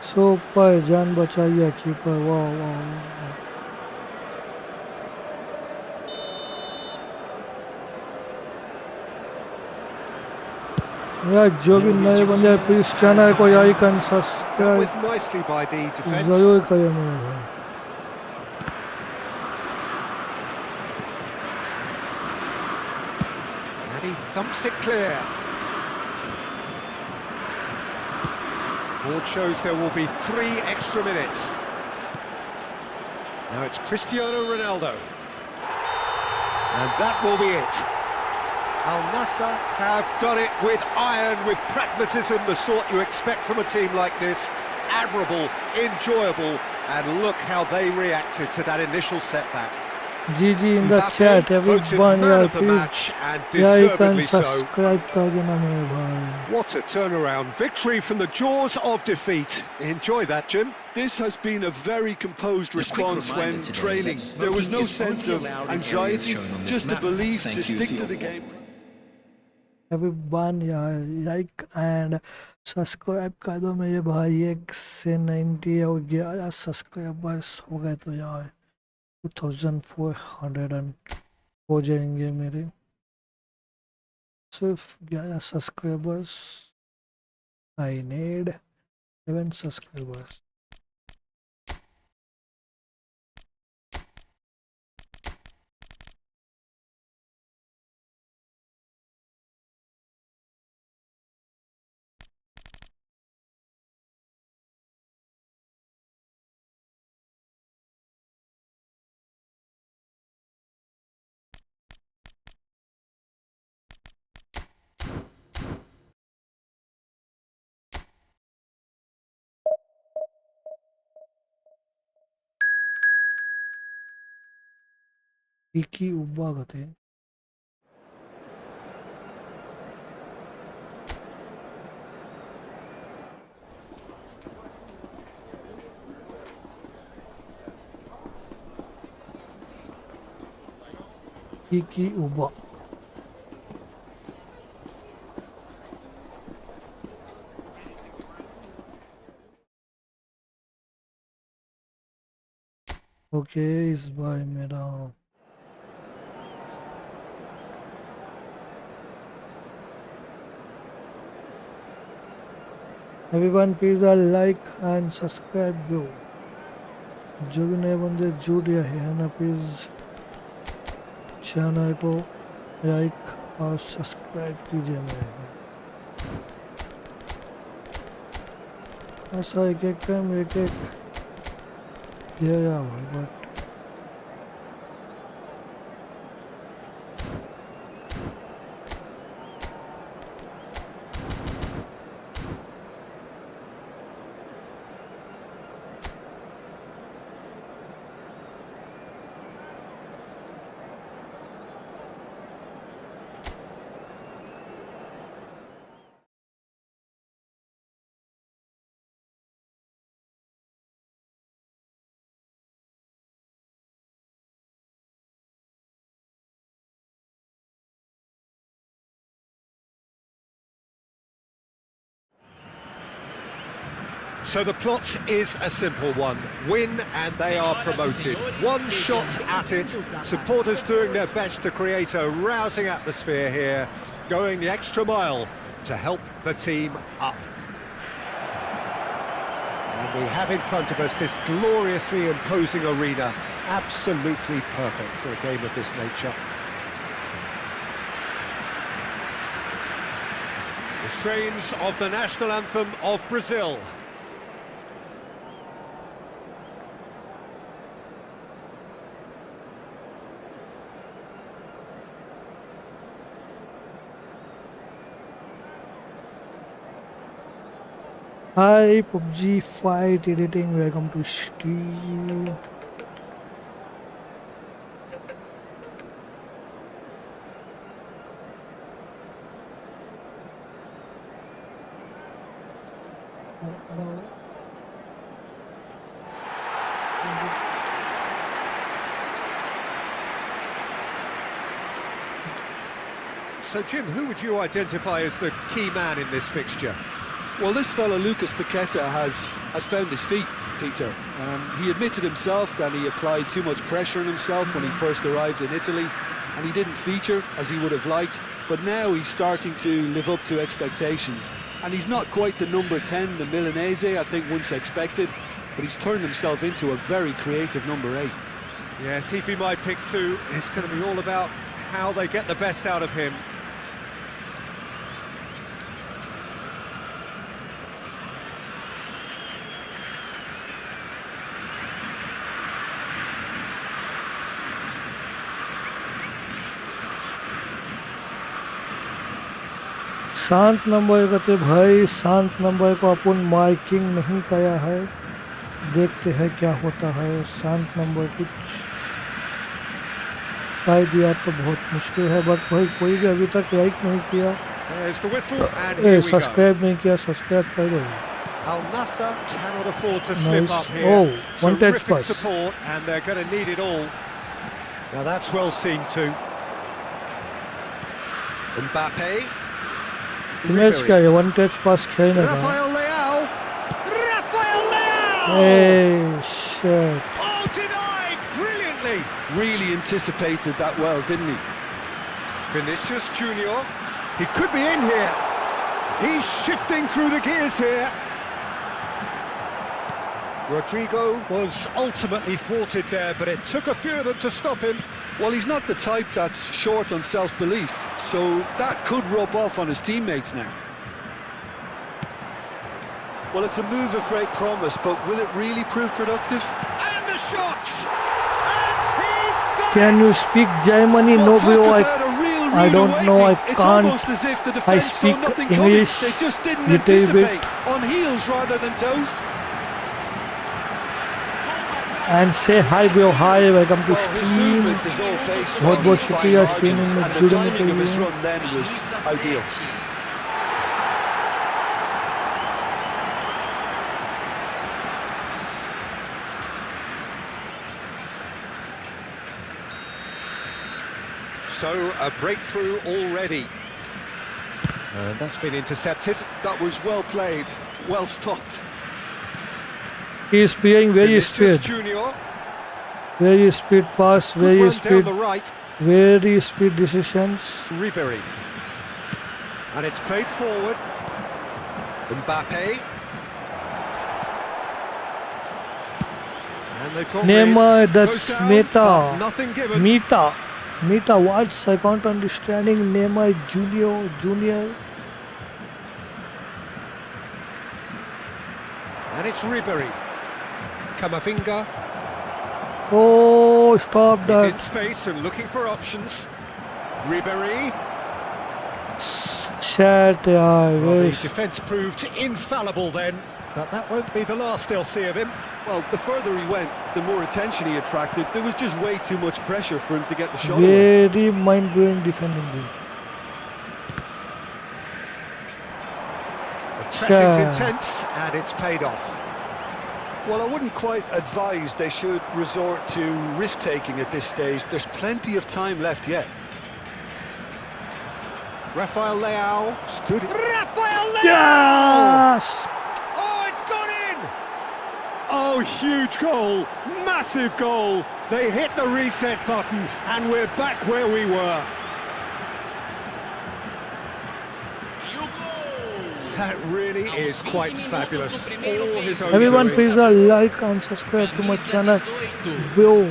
Super जान बचाइए keeper वाह वाह यार जो भी नए बंदे please channel को लाइक एंड सब्सक्राइब जरूर करें मेरे भाई And he thumps it clear. Board shows there will be 3 extra minutes. Now it's Cristiano Ronaldo. And that will be it. Al Nassr have done it with iron, with pragmatism, the sort you expect from a team like this. Admirable, enjoyable, and look how they reacted to that initial setback. GG in the Mbappé chat voted everyone man यार of the please match and like and deservedly so. Subscribe कर देना मेरे भाई. What a turnaround. Victory from the jaws of defeat. Enjoy that, Jim. This has been a very composed response when trailing. There was no sense of anxiety, just a belief to stick to the game. everyone यार like and subscribe कर दो मेरे भाई. 1 से 90 हो गया यार subscribers हो गए तो यार 2400 हो जाएंगे मेरे. सिर्फ 11 subscribers. I need 7 subscribers. Iki ubagate. Iki uba. Okay, इस बार मेरा everyone please like and subscribe bro. जो भी नए बंदे जुड़ रहे हैं ना प्लीज चैनल को लाइक और सब्सक्राइब कीजिए मेरे को. ऐसा एक एक टाइम एक एक दिया जा रहा है but So the plot is a simple one. Win and they are promoted. One shot at it. Supporters doing their best to create a rousing atmosphere here, going the extra mile to help the team up. And we have in front of us this gloriously imposing arena. Absolutely perfect for a game of this nature. The strains of the national anthem of Brazil. Hi PUBG Fight Editing, welcome to stream. So Jim, who would you identify as the key man in this fixture? Well, this fella, Lucas Paqueta, has found his feet, Peter. He admitted himself that he applied too much pressure on himself when he first arrived in Italy, and he didn't feature as he would have liked, but now he's starting to live up to expectations. And he's not quite the number 10, the Milanese, I think once expected, but he's turned himself into a very creative number 8. Yes, he'd be my pick too. It's going to be all about how they get the best out of him. शांत number कहते भाई, शांत number को अपन marking नहीं किया है, देखते हैं क्या होता है. शांत नंबर कुछ भाई दिया तो बहुत मुश्किल है, बट भाई कोई भी अभी तक लाइक नहीं किया, There's the whistle, and here we go. Subscribe नहीं किया, सब्सक्राइब कर दो। Al Nassr cannot afford to slip Nice. up here. Oh, one touch Terrific pass. support, and they're going to need it all. Now that's well seen too. Mbappé. Image क्या है, one touch पास खेलने का। Rafael Leao. Rafael Leao. Hey, shit. Oh, denied brilliantly. Really anticipated that well, didn't he? Vinicius Junior. He could be in here. He's shifting through the gears here. Rodrigo was ultimately thwarted there, but it took a few of them to stop him. Well, he's not the type that's short on self-belief, so that could rub off on his teammates now. Well, it's a move of great promise, but will it really prove productive? And the shot! And he's done Can you speak Germany? Well, No, talk bro. about a real I rude don't know. I awakening. It's can't. almost as if the I defence saw speak nothing English coming. They just didn't little anticipate. bit. On heels rather than toes. And say hi, bro. Hi, welcome to Well, his stream. movement is all based बहुत on बहुत fine शुक्रिया margins, streaming में and the जुड़ने के timing of his लिए। run then was ideal. So, a breakthrough already. And that's been intercepted. That was well played, well stopped. He is playing very Vinicius speed, Junior. very speed pass, Good very run down speed, the right. very speed decisions. Ribery. And it's played forward. Mbappé. And they've got Neymar, rid. that's Goes down, Meta. but nothing given. Meta, what? I can't understanding Neymar Junior. And it's Ribery. Camavinga Oh, stop is in that. space and looking for options. Ribery. Shit, yeah, Well, the yes. defence proved infallible then, but that won't be the last they'll see of him. Well, the further he went, the more attention he attracted. There was just way too much pressure for him to get the shot away. Very mind-blowing defending. The pressing's Sure. intense, and it's paid off. Well, I wouldn't quite advise they should resort to risk-taking at this stage. There's plenty of time left yet. Rafael Leao stood. Rafael Leao! Yes! Oh, it's gone in! Oh, huge goal, massive goal. They hit the reset button, and we're back where we were. That really is quite fabulous. All his own Everyone, doing. please like and subscribe to my channel, bro.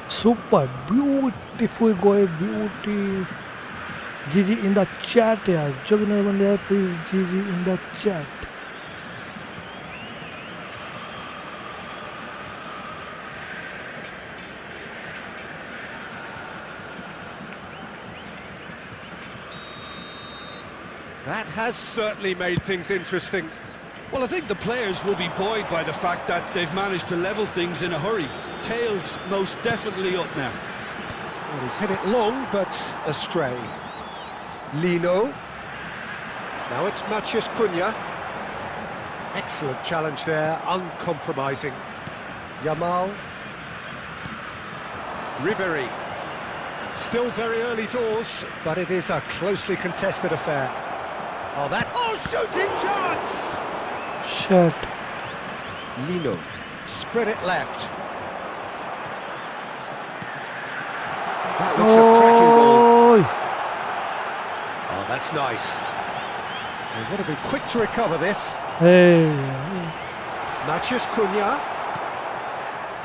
Super beautiful goal, beauty. GG in the chat, yeah. जो भी नहीं बन रहा है, please GG in the chat. That has certainly made things interesting. Well, I think the players will be buoyed by the fact that they've managed to level things in a hurry. Tails most definitely up now. Well, he's hit it long, but astray. Lino. Now it's Matheus Cunha. Excellent challenge there, uncompromising. Yamal. Ribery. Still very early doors, but it is a closely contested affair. Oh, that... Oh, shooting chance! Shit. Lino. Spread it left. That looks a cracking goal. Oh, Oh, that's nice. They've got to be quick to recover this. hey. Matheus Cunha.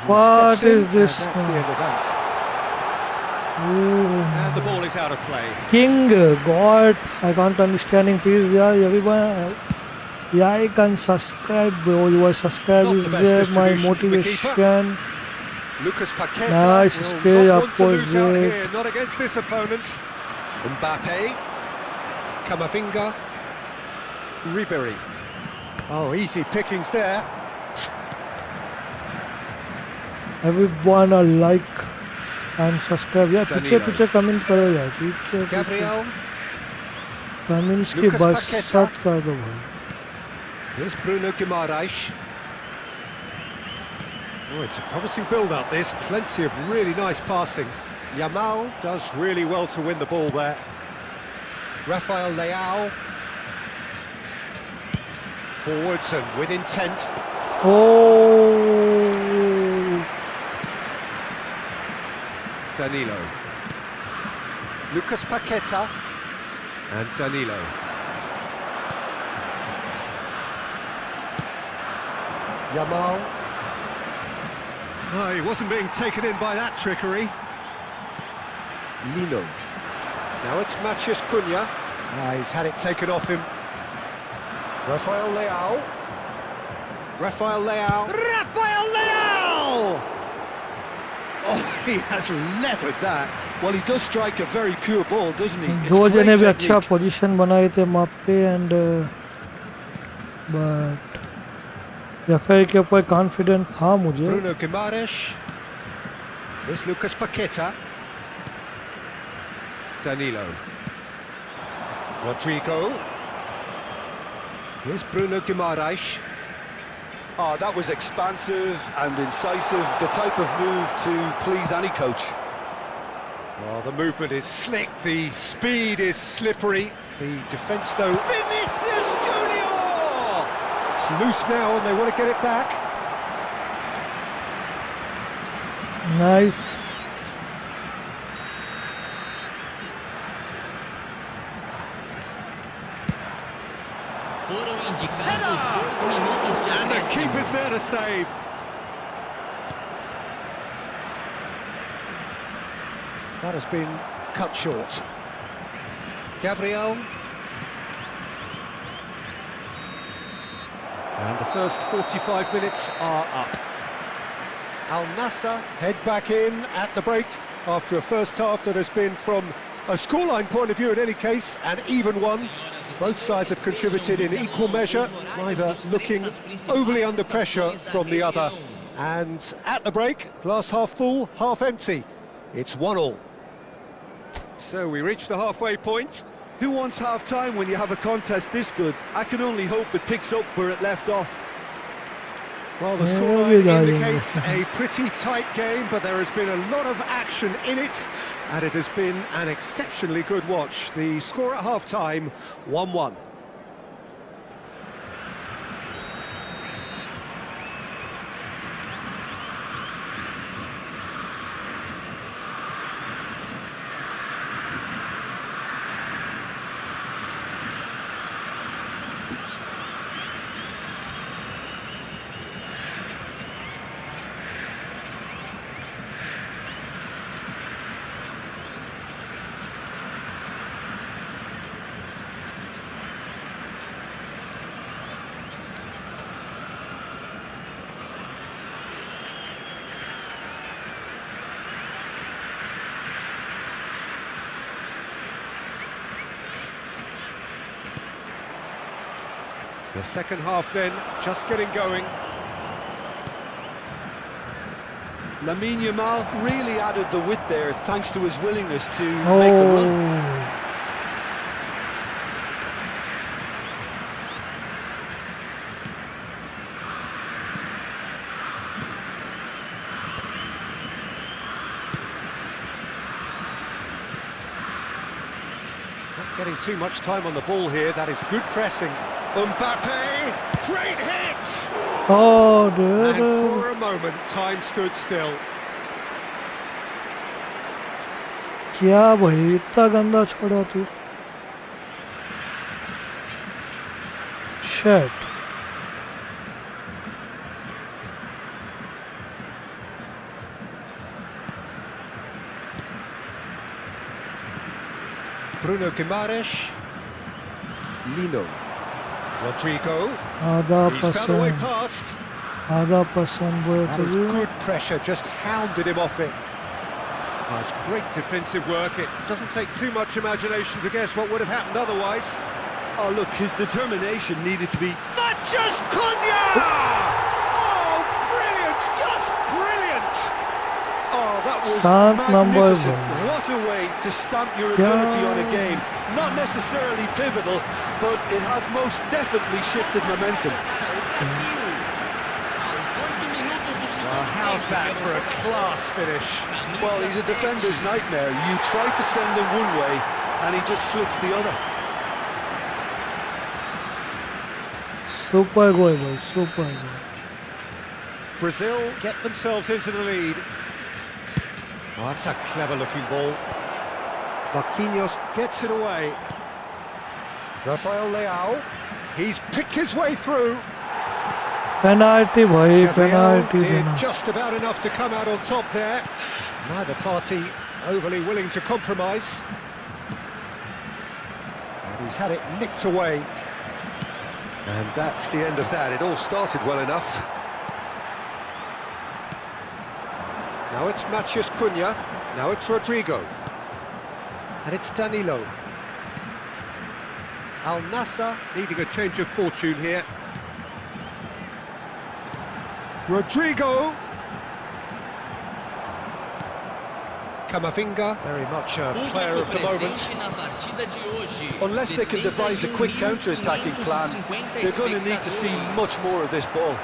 He What steps in, is this? and that's the end of that. Ooh. And the ball is out of play. King God, I can't understanding. Please, yeah, everyone, like and subscribe, bro. Your subscribe Not is the best my distribution from the keeper. motivation. Lucas Paqueta Nice will stay not want to lose out opposite. here, not against this opponent. Mbappé. Camavinga. Ribery. Oh, easy pickings there. Everyone a like and subscribe यार पीछे Danilo. पीछे comment करो यार पीछे पीछे Gabriel. Comments की Lucas बस Paqueta. साथ कर दो भाई Here's Bruno Guimaraes. Oh, it's a promising build-up, this. Plenty of really nice passing. Yamal does really well to win the ball there. Rafael Leao. Forwards and with intent. oh Danilo. Lucas Paqueta. And Danilo. Yamal. No, he wasn't being taken in by that trickery. Lino. Now it's Matheus Cunha. He's had it taken off him. Rafael Leao. Rafael Leao. Rafael Leao! Oh, he has levered that. Well, he does strike a very pure ball, doesn't he? It's दो जने great भी अच्छा technique. Position बनाए थे Mbappé and but referee के ऊपर confident था मुझे Bruno Guimaraes. Here's Lucas Paqueta. Danilo. Rodrigo. Here's Bruno Guimaraes. Oh, that was expansive and incisive, the type of move to please any coach. Well, the movement is slick, the speed is slippery. The defence, though... Vinicius Junior! It's loose now and they want to get it back. Nice Foram indicados 2 minutos de And the acréscimo. keeper's there to save. That has been cut short. Gabriel. And the first 45 minutes are up. Al Nassr head back in at the break after a first half that has been, from a scoreline point of view in any case, an even one. Both sides have contributed in equal measure, neither looking overly under pressure from the other. And at the break, glass half full, half empty. It's 1-1. So we reach the halfway point. Who wants half-time when you have a contest this good? I can only hope it picks up where it left off. Well, the Yeah, scoreline we are indicates a pretty tight game, but there has been a lot of action in it, and it has been an exceptionally good watch. The score at half-time, 1-1. The second half then, just getting going. Lamine Yamal really added the width there thanks to his willingness to make the run. oh Not getting too much time on the ball here, that is good pressing. Mbappé, great hit! oh And dude for a moment, time stood still. क्या भाई इतना गंदा छोड़ा तू shit Bruno Guimaraes. Lino. Rodrigo. आधा He's found a way percent past. आधा percent बोल That was good pressure, just hounded him off it. That's great defensive work. It doesn't take too much imagination to guess what would have happened otherwise. Oh, look, his determination needed to be... Matches Cunha! Oh, brilliant! Just brilliant! Oh, that was Start number magnificent. one. What a way to stamp your ability on a game. Not necessarily pivotal, but it has most definitely shifted momentum. Well, how's that for a class finish? Well, he's a defender's nightmare. You try to send him one way, and he just slips the other. Super goal, boy. Super goal. Brazil get themselves into the lead. Oh, that's a clever-looking ball. Marquinhos gets it away. Rafael Leao, he's picked his way through. Penalty, boy. Gabriel Penalty. did देना. just about enough to come out on top there. Neither party overly willing to compromise. And he's had it nicked away. And that's the end of that. It all started well enough. Now it's Mathias Cunha. Now it's Rodrigo. And it's Danilo. Al Nassr needing a change of fortune here. Rodrigo. Camavinga, very much a player of the moment. Unless they can devise a quick counter-attacking plan, they're going to need to see much more of this ball.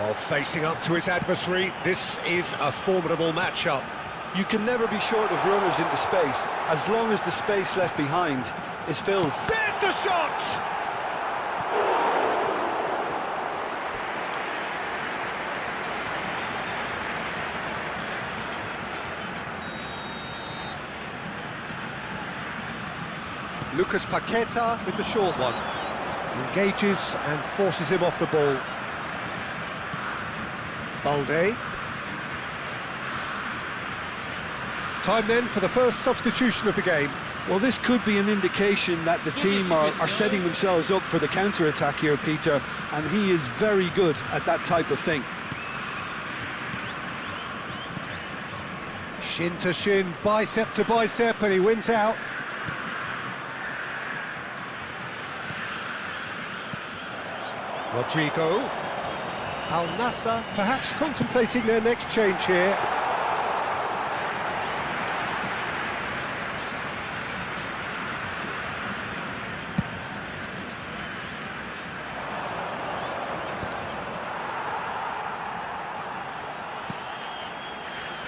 Oh, facing up to his adversary, this is a formidable matchup. You can never be short of runners into space, as long as the space left behind is filled. There's the shot! Lucas Paqueta with the short one. Engages and forces him off the ball. Balde. Time then for the first substitution of the game. Well, this could be an indication that the team are setting themselves up for the counter-attack here, Peter, and he is very good at that type of thing. Shin to shin, bicep to bicep, and he wins out. Rodrigo. Al Nassr perhaps contemplating their next change here.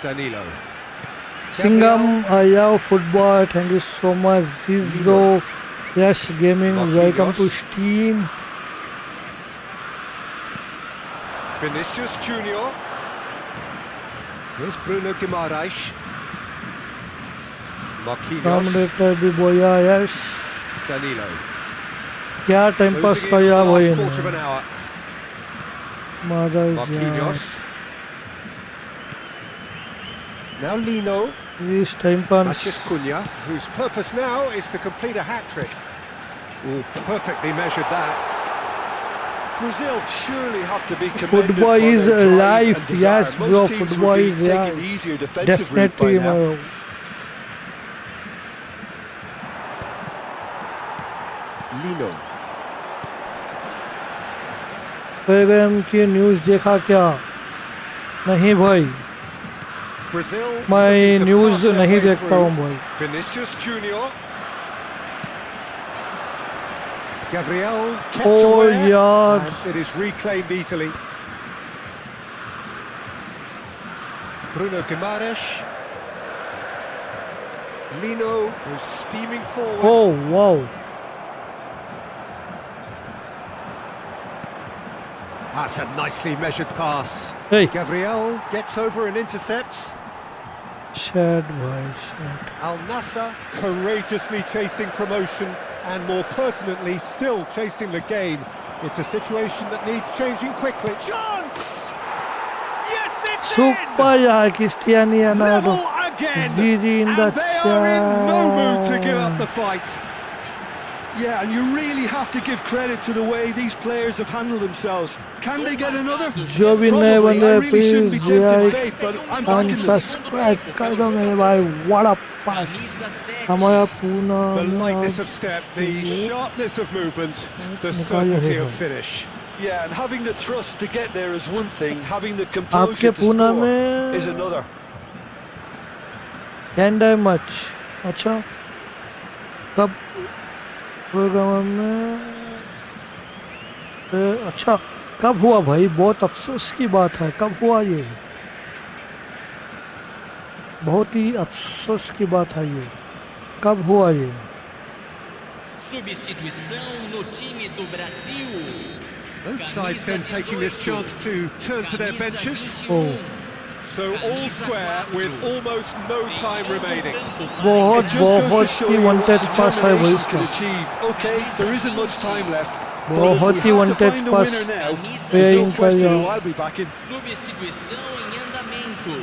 Danilo. Singham, EFootball, thank you so much. Zizbro, Yash Gaming, welcome to Steam. Vinicius Junior. Here's Bruno Guimaraes. Marquinhos. Commentator भी बोया यश Danilo. क्या time pass Closing in किया on the वही last quarter of an hour. Mother Marquinhos. Now Lino. इस time pass Mathias Cunha, whose purpose now is to complete a hat-trick. Oh, perfectly measured that. Brazil surely have to be commended Football for is their drive life, and desire. yes, bro. Most teams Football would be is, taking yeah, the easier defensive route by definitely. now. Lino. Programme की news देखा क्या? नहीं भाई, Brazil. मैं looking to news pass their नहीं way देखता through. हूँ भाई. Vinicius Junior. Gabriel kept Oh, away, yeah. and it is reclaimed easily. Bruno Guimaraes. Lino, who's steaming forward. Oh wow, That's a nicely measured pass. hey, Gabriel gets over and intercepts. sad भाई, sad. Al Nassr courageously chasing promotion and more pertinently still chasing the game. It's a situation that needs changing quickly. Chance! Yes, it's Super यार Cristiano in! Ronaldo. Level again! GG in the And they are in no mood to give chat. up the fight. Yeah, and you really have to give credit to the way these players have handled themselves. Can they get another? जो भी नए Probably. बंदे I really shouldn't be please tempting like fate, but I'm backing them. Subscribe कर दो मेरे भाई। What a पास हमारा Poona The में lightness out of step, the sharpness of movement, the निकाल certainty रहे of हैं। finish. Yeah, and having the thrust to get there is one thing. Having the आपके composure to पूना score में is another. And much अच्छा कब programme में अच्छा कब हुआ भाई? बहुत अफसोस की बात है। कब हुआ ये? बहुत ही अफसोस की बात है ये। कब हुआ ये? Substituição no time do Brasil. Both sides then taking this chance to turn to their benches. Oh So all square with almost no time remaining. बहुत It just goes to बहुत show he you one what touch पास है भाई determination can इसका। achieve. Okay, there isn't much time left, but if बहुत we he have one to touch find a pass winner now, पे there's no इनका question who या I'll be backing. Substituição em andamento.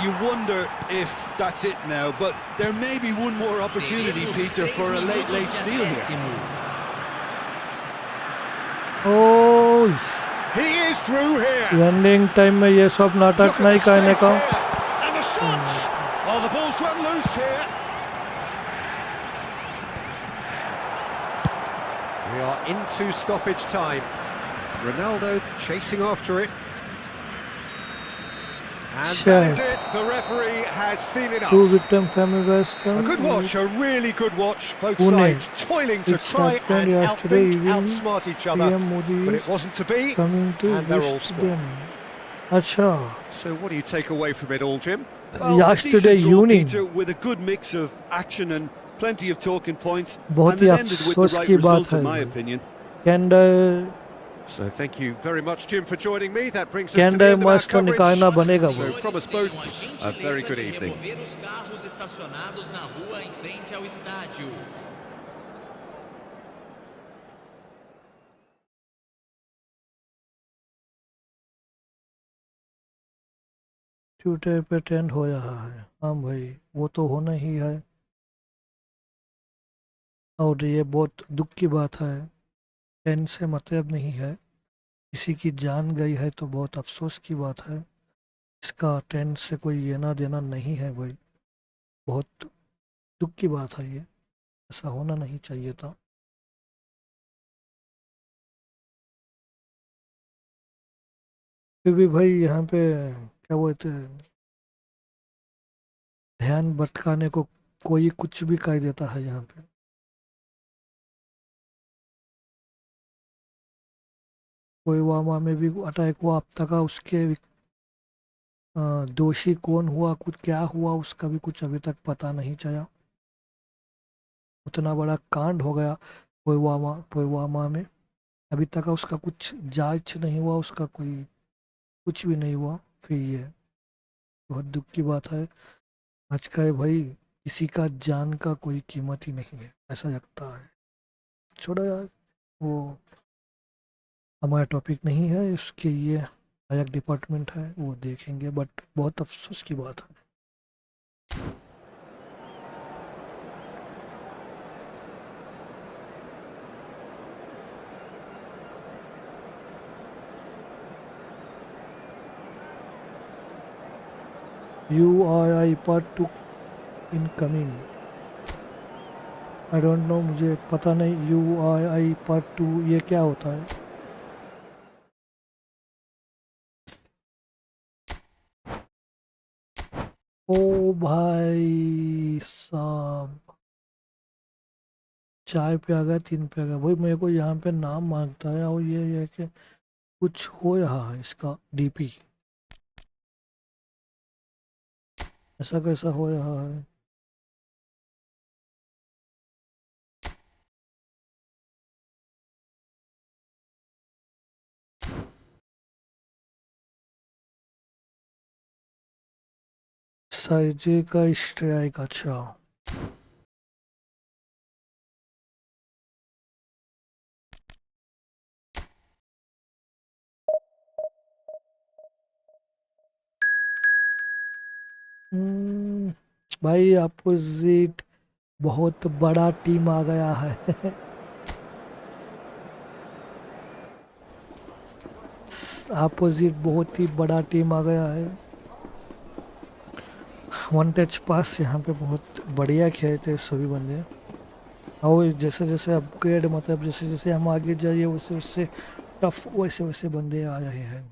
You wonder if that's it now, but there may be one more opportunity, Peter, for a late steal here. Oh He is through here. Running time में ये सब नाटक Look at नहीं the करने space का। here. And the shot. Oh, the ball's run loose here. We are into stoppage time. Ronaldo chasing after it. And that is it. The referee has seen enough. To victim family west A good watch, a really good watch. Both Pune. sides toiling to It's try happened and yesterday outthink, evening. outsmart each other. PM Modi But is it wasn't to be, coming to and they're all wish scored. them। अच्छा So what do you take away from it all, Jim? Well, a yesterday decent draw, evening Peter, with a good mix of action and plenty of talking points, बहुत and he it ended with the अफसोस right की बात result, है in my ये। opinion. कैंड So thank you very much, Jim, for joining me. That brings us to कैंड the end of our मस्त तो coverage. निकालना बनेगा वो। So from us both, a very good evening. Remover os carros estacionados na rua em frente ao estádio. Twitter पे trend हो रहा है। हाँ भाई वो तो होना ही है और ये बहुत दुख की बात है। ट्रेंड से मतलब नहीं है। किसी की जान गई है तो बहुत अफसोस की बात है। इसका ट्रेंड से कोई लेना देना नहीं है भाई। बहुत दुख की बात है ये। ऐसा होना नहीं चाहिए था। फिर भी भाई यहाँ पे क्या बोलते हैं, ध्यान भटकाने को कोई कुछ भी कर देता है यहाँ पे। कोई वामा में भी अटैक हुआ अब तक उसके दोषी कौन हुआ कुछ क्या हुआ उसका भी कुछ अभी तक पता नहीं चला। उतना बड़ा कांड हो गया पुलवामा में अभी तक उसका कुछ जांच नहीं हुआ उसका कोई कुछ भी नहीं हुआ। फिर ये बहुत दुख की बात है। आज का भाई किसी का जान का कोई कीमत ही नहीं है ऐसा लगता है। छोड़ो यार वो हमारा टॉपिक नहीं है। इसके ये अलग डिपार्टमेंट है वो देखेंगे बट बहुत अफसोस की बात है। URI part 2 incoming. I don't know मुझे पता नहीं URI पार्ट 2 ये क्या होता है। ओ भाई साहब 4 पे आ गया 3 पे आ गया भाई। मेरे को यहाँ पे नाम मांगता है और ये कि कुछ हो रहा है इसका DP ऐसा कैसा हो रहा है। साइजे का स्ट्राइक अच्छा भाई अपोजिट बहुत बड़ा टीम आ गया है। अपोजिट बहुत ही बड़ा टीम आ गया है। वन टच पास यहाँ पे बहुत बढ़िया खेले थे सभी बंदे। और जैसे जैसे अपग्रेड मतलब जैसे जैसे हम आगे जाइए वैसे वैसे टफ वैसे वैसे बंदे आ रहे हैं।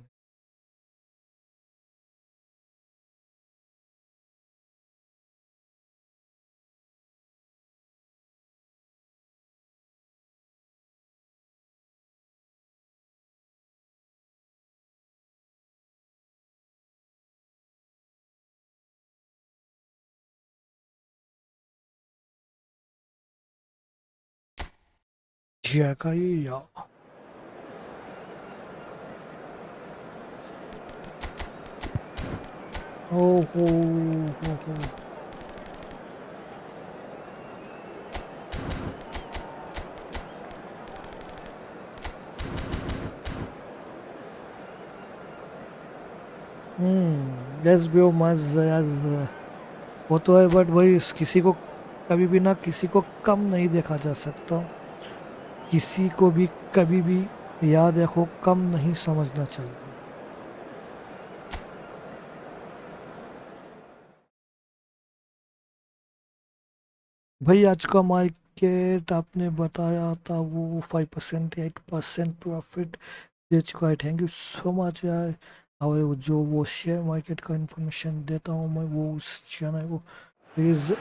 या हो। लेट्स बी मज़ा वो तो है, बट भाई किसी को कभी भी ना किसी को कम नहीं देखा जा सकता। किसी को भी कभी भी याद रखो, कम नहीं समझना चाहिए। भाई आज का मार्केट आपने बताया था वो 5% 8% प्रॉफिट दे चुका है। थैंक यू सो मच यार। और जो वो शेयर मार्केट का इंफॉर्मेशन देता हूँ मैं वो उस चैनल को प्लीज़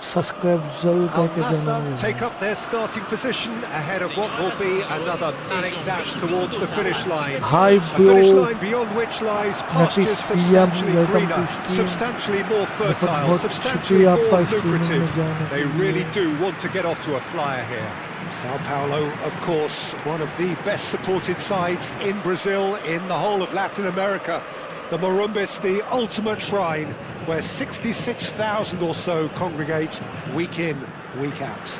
सब्सक्राइब जरूर Al करके Nassr जाना। take up their starting position ahead of what will be another manic dash towards the finish line. Hi A bro, finish line beyond which lies pastures Natis PM, substantially welcome greener, to stream। substantially more बहुत fertile, बहुत substantially शुक्रिया more आपका streaming में lucrative. जाने They के really लिए। do want to get off to a flyer here. Sao Paulo, of course, one of the best supported sides in Brazil, in the whole of Latin America. The Morumbis, the ultimate shrine, where 66,000 or so congregate week in, week out.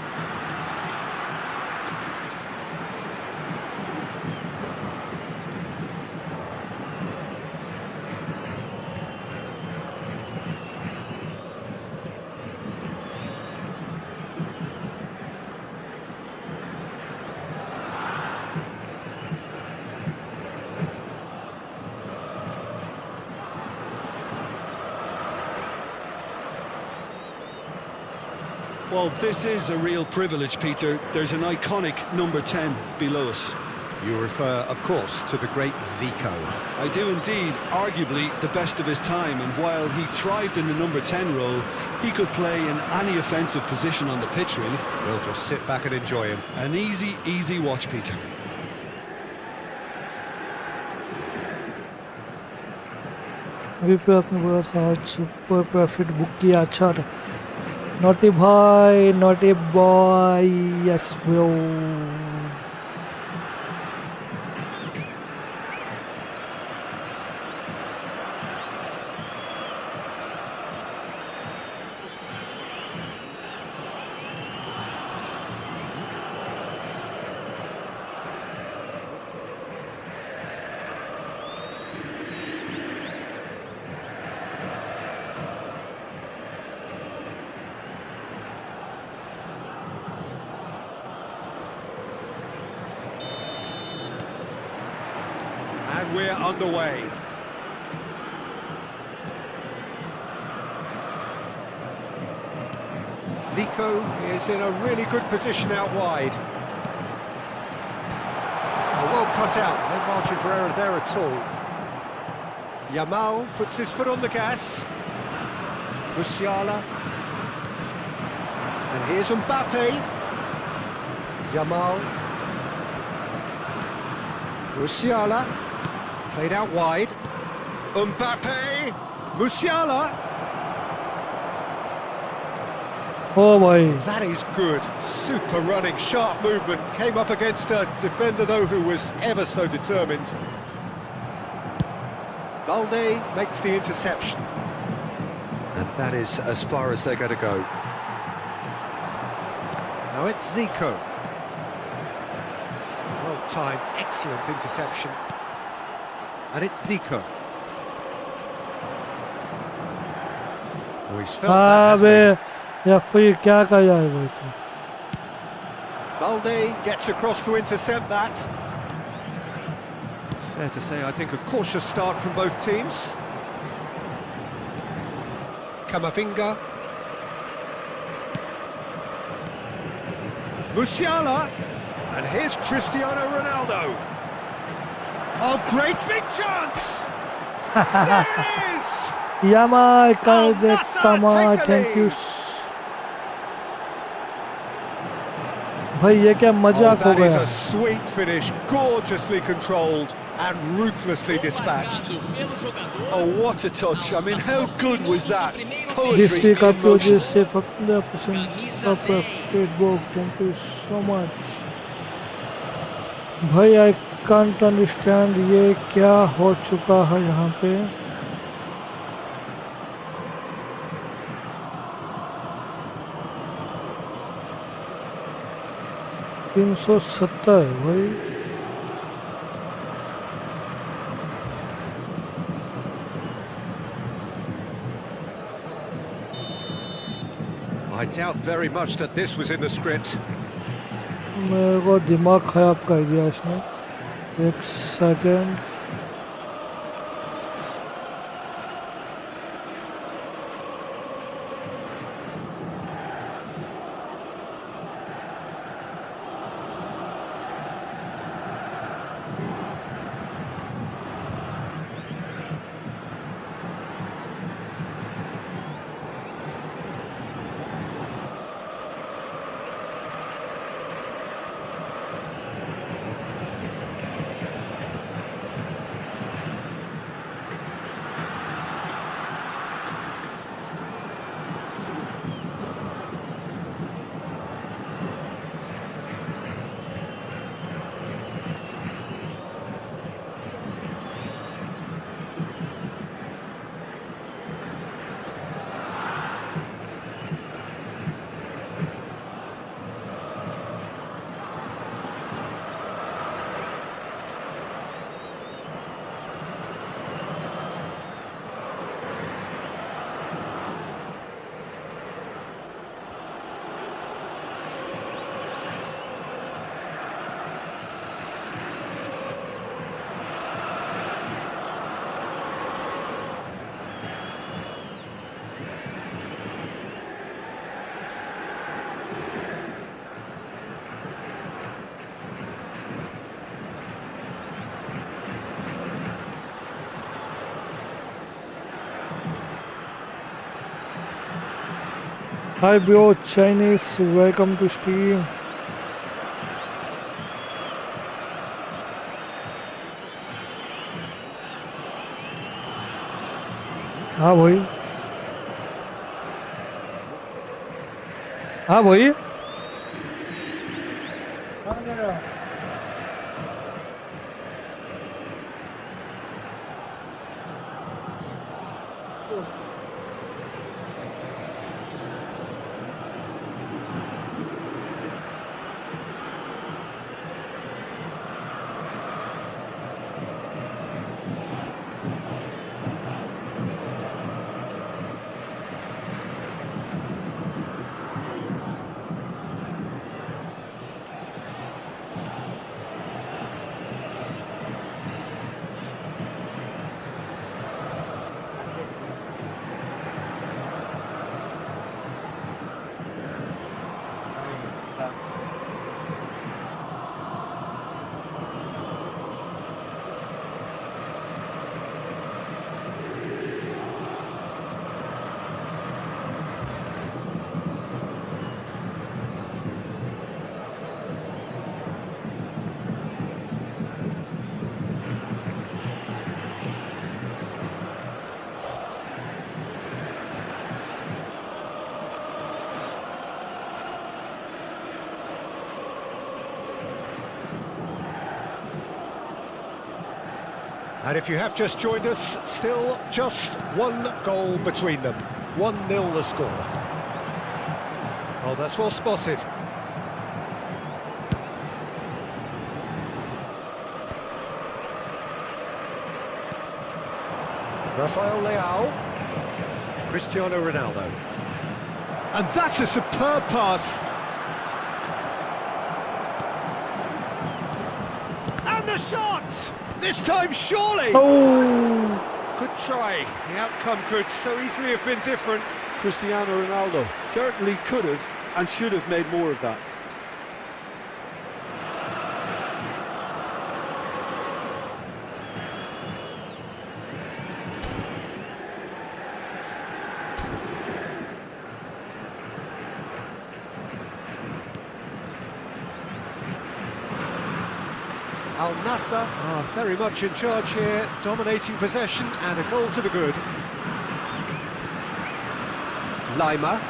Well, this is a real privilege, Peter. There's an iconic number 10 below us. You refer, of course, to the great Zico. I do indeed, arguably the best of his time, and while he thrived in the number 10 role, he could play in any offensive position on the pitch, really. We'll just sit back and enjoy him. An easy, easy watch, Peter. अभी पे आपने बोला था आज super profit book किया, अच्छा था। Naughty भाई, naughty boy, yes bro. And we're underway. Zico is in a really good position out wide. Well cut out, no margin for error there at all. Yamal puts his foot on the gas. Musiala. And here's Mbappé. Yamal. Musiala. Played out wide. Mbappé! Musiala! Oh boy. That is good. Super running, sharp movement. Came up against a defender, though, who was ever so determined. Balde makes the interception. And that is as far as they're going to go. Now it's Zico. Well-timed, excellent interception. And it's Zico. Oh, he's felt that, अबे hasn't यार ये क्या कर रहा है भाई तू? he? Balde gets across to intercept that. Fair to say, I think a cautious start from both teams. Kamavinga. Musiala. And here's Cristiano Ronaldo. Oh, great big chance! There it is! Yamal कर दे Nasser, कमाल, take the thank you lead. भाई ये क्या Oh, मजाक हो that is गया? a sweet finish, gorgeously controlled and ruthlessly dispatched. Oh, what a touch. I mean, how good was that? This Poetry week in आपकी वजह motion. से 15% up Facebook, thank you so much. भाई I can't understand ये क्या हो चुका है यहाँ पे. $370 भाई. I doubt very much that this was in the script. मेरे को दिमाग खराब कर दिया इसने. एक second. Hi bro, Chinese, welcome to stream. हाँ भाई. हाँ भाई. And if you have just joined us, still just one goal between them. 1-0 the score. Oh, that's well spotted. Rafael Leao. Cristiano Ronaldo. And that's a superb pass. And the shot! This time, surely! Oh, Good try. The outcome could so easily have been different. Cristiano Ronaldo certainly could have and should have made more of that. Al Nassr are very much in charge here, dominating possession and a goal to the good. Lima.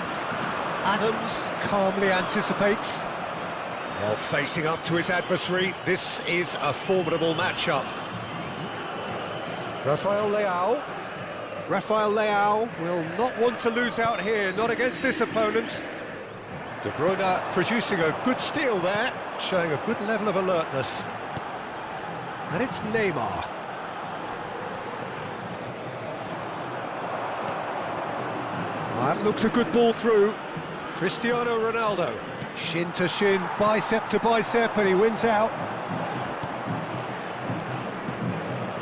Adams calmly anticipates. While facing up to his adversary, this is a formidable matchup. Rafael Leao. Rafael Leao will not want to lose out here, not against this opponent. De Bruyne producing a good steal there, showing a good level of alertness. And it's Neymar. That looks a good ball through. Cristiano Ronaldo. Shin to shin, bicep to bicep, and he wins out.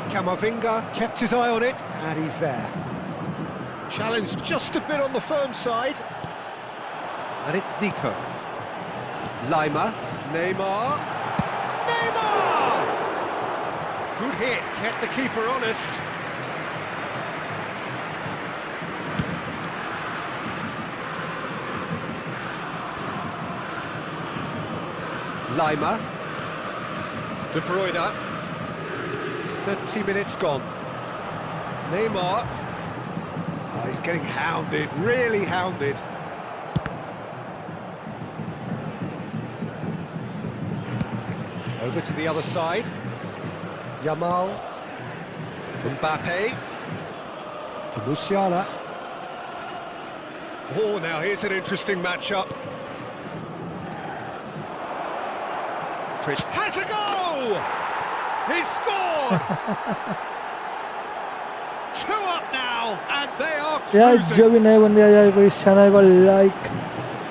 Camavinga kept his eye on it, and he's there. Challenge just a bit on the firm side. And it's Zico. Lima. Neymar. Neymar! Good hit, kept the keeper honest. Lima. De Bruyne. 30 minutes gone. Neymar. Oh, he's getting hounded, really hounded. Over to the other side. Yamal. Mbappé. For Musiala. Oh, now here's an interesting matchup. Chris has a goal! He's scored! 2 up now, and they are यार cruising. जो भी नए बंदे आ जाए कोई इस channel को like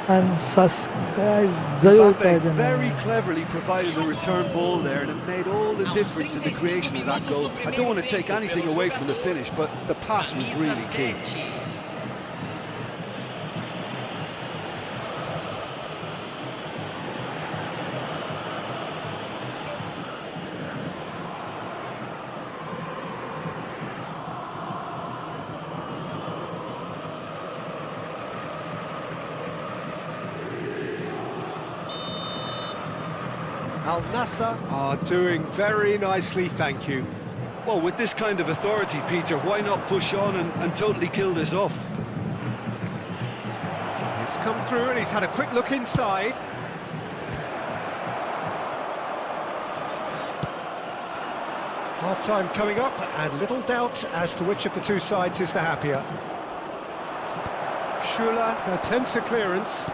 and subscribe जरूर कर Mbappé देना। very cleverly provided the return ball there, and it made all the difference in the creation of that goal. I don't want to take anything away from the finish, but the pass was really key. Al Nassr are doing very nicely, thank you. Well, with this kind of authority, Peter, why not push on and totally kill this off? It's come through and he's had a quick look inside. Half-time coming up and little doubt as to which of the two sides is the happier. Schüller attempts a clearance.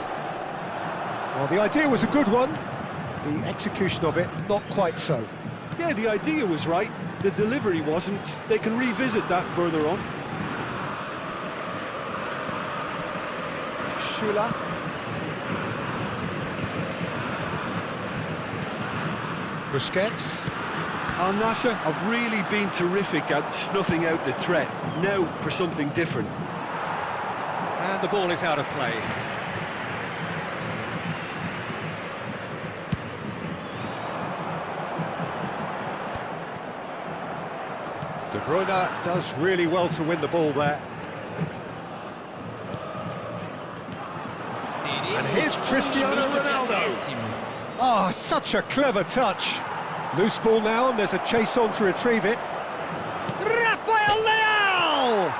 Well, the idea was a good one. The execution of it, not quite so. Yeah, the idea was right. The delivery wasn't. They can revisit that further on. Schüller. Busquets. Al Nassr have really been terrific at snuffing out the threat. Now for something different. And the ball is out of play. De Bruyne does really well to win the ball there. And here's Cristiano Ronaldo. Oh, such a clever touch. Loose ball now, and there's a chase on to retrieve it. Rafael Leao!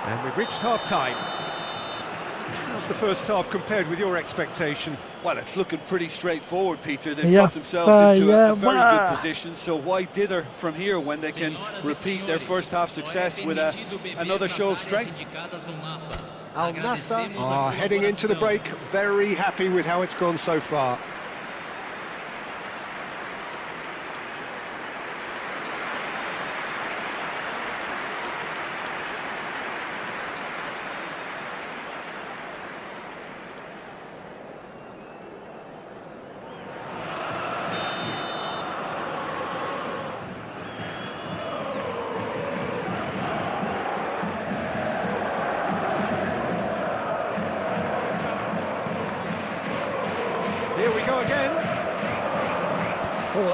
And we've reached half-time. How's the first half compared with your expectation? Well, it's looking pretty straightforward, Peter. They've Yeah, got themselves into a very yeah, good position, so why dither from here when they can repeat their first half success with another show of strength? Al Nassr are heading into the break, very happy with how it's gone so far.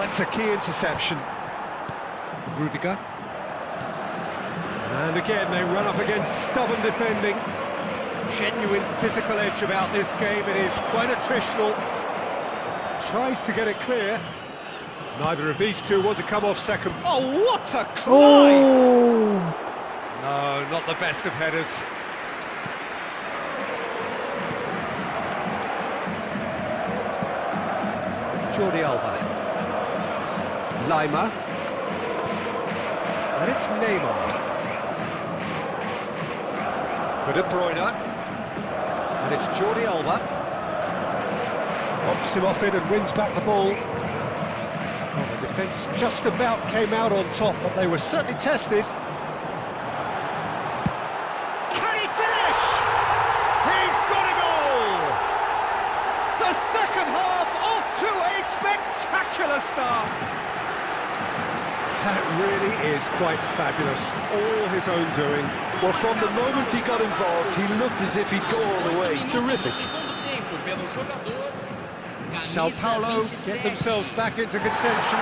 it's a key interception. Rudiger. And again, they run up against stubborn defending. Genuine physical edge about this game. It is quite attritional. Tries to get it clear. Neither of these two want to come off second. Oh, what a climb! Oh, No, not the best of headers. Jordi Alba. Lima. And it's Neymar. For De Bruyne. And it's Jordi Alba. Pops him off it and wins back the ball. Well, the defence just about came out on top, but they were certainly tested. Can he finish? He's got a goal! The second half off to a spectacular start. That really is quite fabulous, all his own doing. Well, from the moment he got involved, he looked as if he'd go all the way. Terrific. Sao Paulo get themselves back into contention.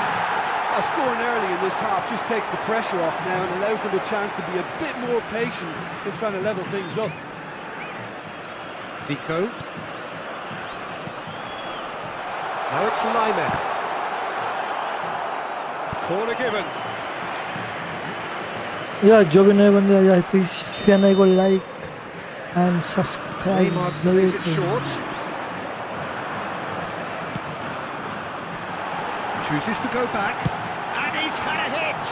Scoring early in this half just takes the pressure off now and allows them a chance to be a bit more patient in trying to level things up. Zico. Now it's Lima. Corner given. या जो भी नए बंदे आ जाए please channel को like and subscribe Neymar जरूर plays it करें। short. Chooses to go back. And he's had a hit!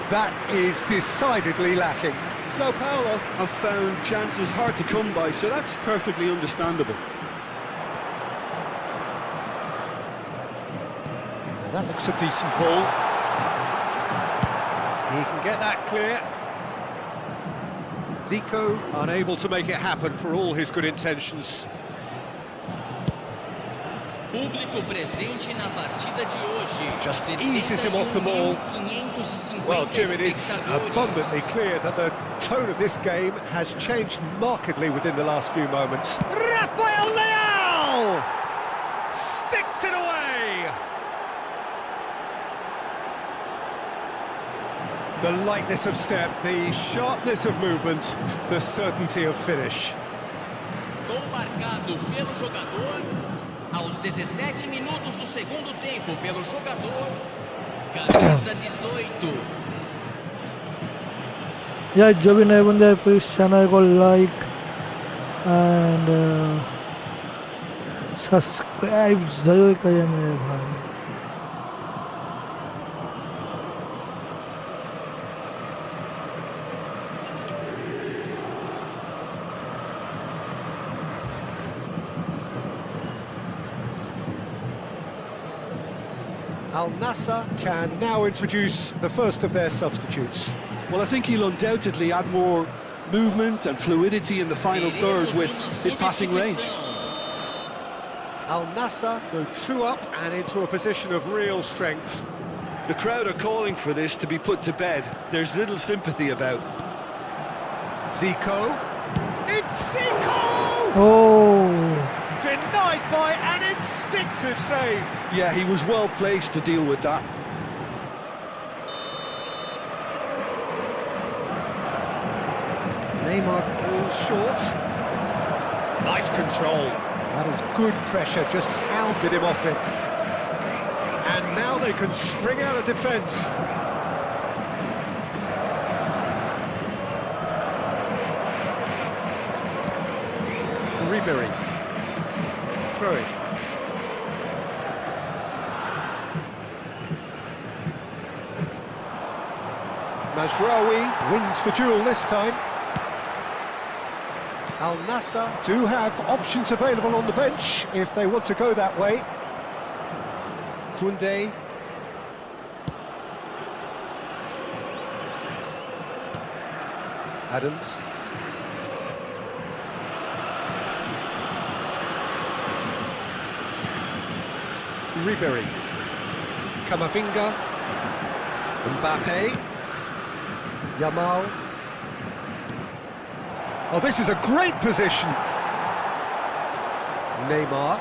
That is decidedly lacking. Sao Paulo have found chances hard to come by, so that's perfectly understandable. Well, that looks a decent ball. He can get that clear. Zico unable to make it happen for all his good intentions. Público presente na partida de hoje. Just eases him off the ball. Well, Jim, it is abundantly clear that the tone of this game has changed markedly within the last few moments. Rafael Leao sticks it away. The lightness of step, the sharpness of movement, the certainty of finish. Gol marcado pelo jogador aos 17 minutos do segundo tempo pelo jogador camisa 18. या जो भी नए बंदे हैं please channel को like and subscribe जरूर करें मेरे भाई। Al Nassr can now introduce the first of their substitutes. Well, I think he'll undoubtedly add more movement and fluidity in the final third with his passing range. Al Nassr go 2 up and into a position of real strength. The crowd are calling for this to be put to bed. There's little sympathy about. Zico. It's Zico! Oh, Denied by an instinctive save. Yeah, he was well placed to deal with that. Neymar goes short. Nice control. That is good pressure, just hounded him off it. And now they can spring out of defence. Ribery. Throw it. Mazraoui wins the duel this time. Al Nassr do have options available on the bench if they want to go that way. Koundé. Adams. Ribery. Camavinga. Mbappé. Yamal. Oh, this is a great position. Neymar.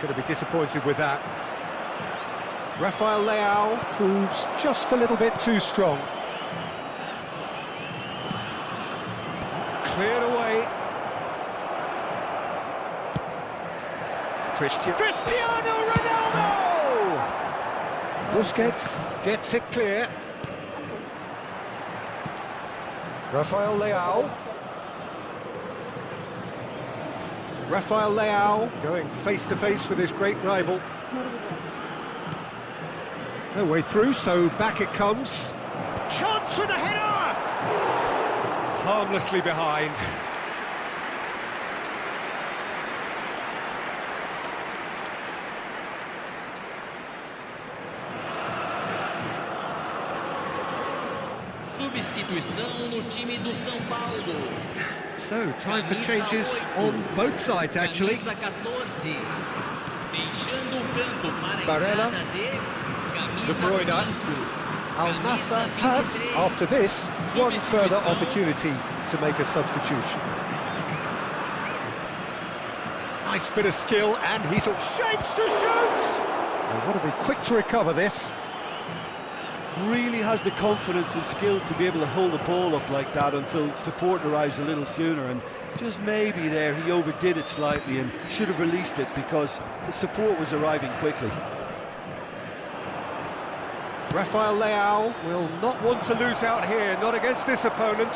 going to be disappointed with that. Rafael Leao proves just a little bit too strong. Cleared away. Cristiano Ronaldo! Busquets gets it clear. Rafael Leao. Rafael Leao going face-to-face with his great rival. No way through, so back it comes. Chance for the header! Harmlessly behind. Substituição no time do São Paulo. So, time for changes on both sides, actually. Camisa 14. Deixando o campo para a Barella. entrada de De Bruyne. camisa 5. Al Nassr have, after this, one further opportunity to make a substitution. Nice bit of skill, and he's all shapes to shoot! They want to be quick to recover this. Really has the confidence and skill to be able to hold the ball up like that until support arrives a little sooner, and just maybe there he overdid it slightly and should have released it because the support was arriving quickly. Rafael Leao will not want to lose out here, not against this opponent.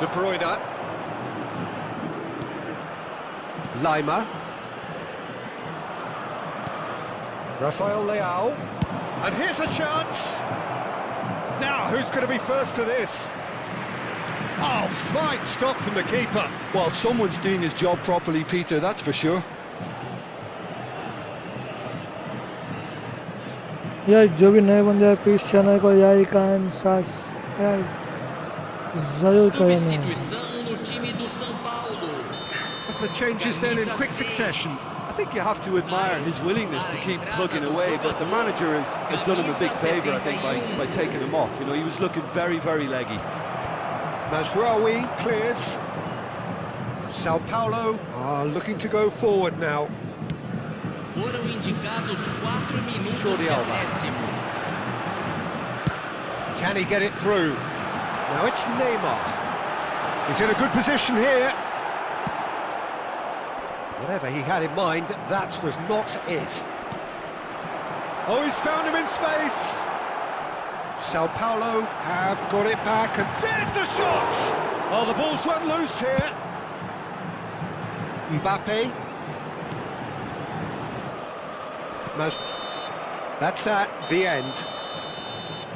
De Bruyne. Lima. Rafael Leao. And here's a chance. Now, who's going to be first to this? Oh, fine stop from the keeper. Well, someone's doing his job properly, Peter, that's for sure. यार जो भी नए बंदे हैं please channel को like and subscribe जरूर करेंगे. Substituição no time do São Paulo. The changes then in quick succession. I think you have to admire his willingness to keep plugging away, but the manager has done him a big favour, I think, by taking him off. You know, he was looking very, very leggy. Mazraoui clears. Sao Paulo are looking to go forward now. Foram indicados 4 minutos Jordi de Alba. acréscimo. Can he get it through? Now it's Neymar. He's in a good position here. Whatever he had in mind, that was not it. Oh, he's found him in space. Sao Paulo have got it back, and there's the shot! Oh, the ball's run loose here. Mbappé. That's that, the end.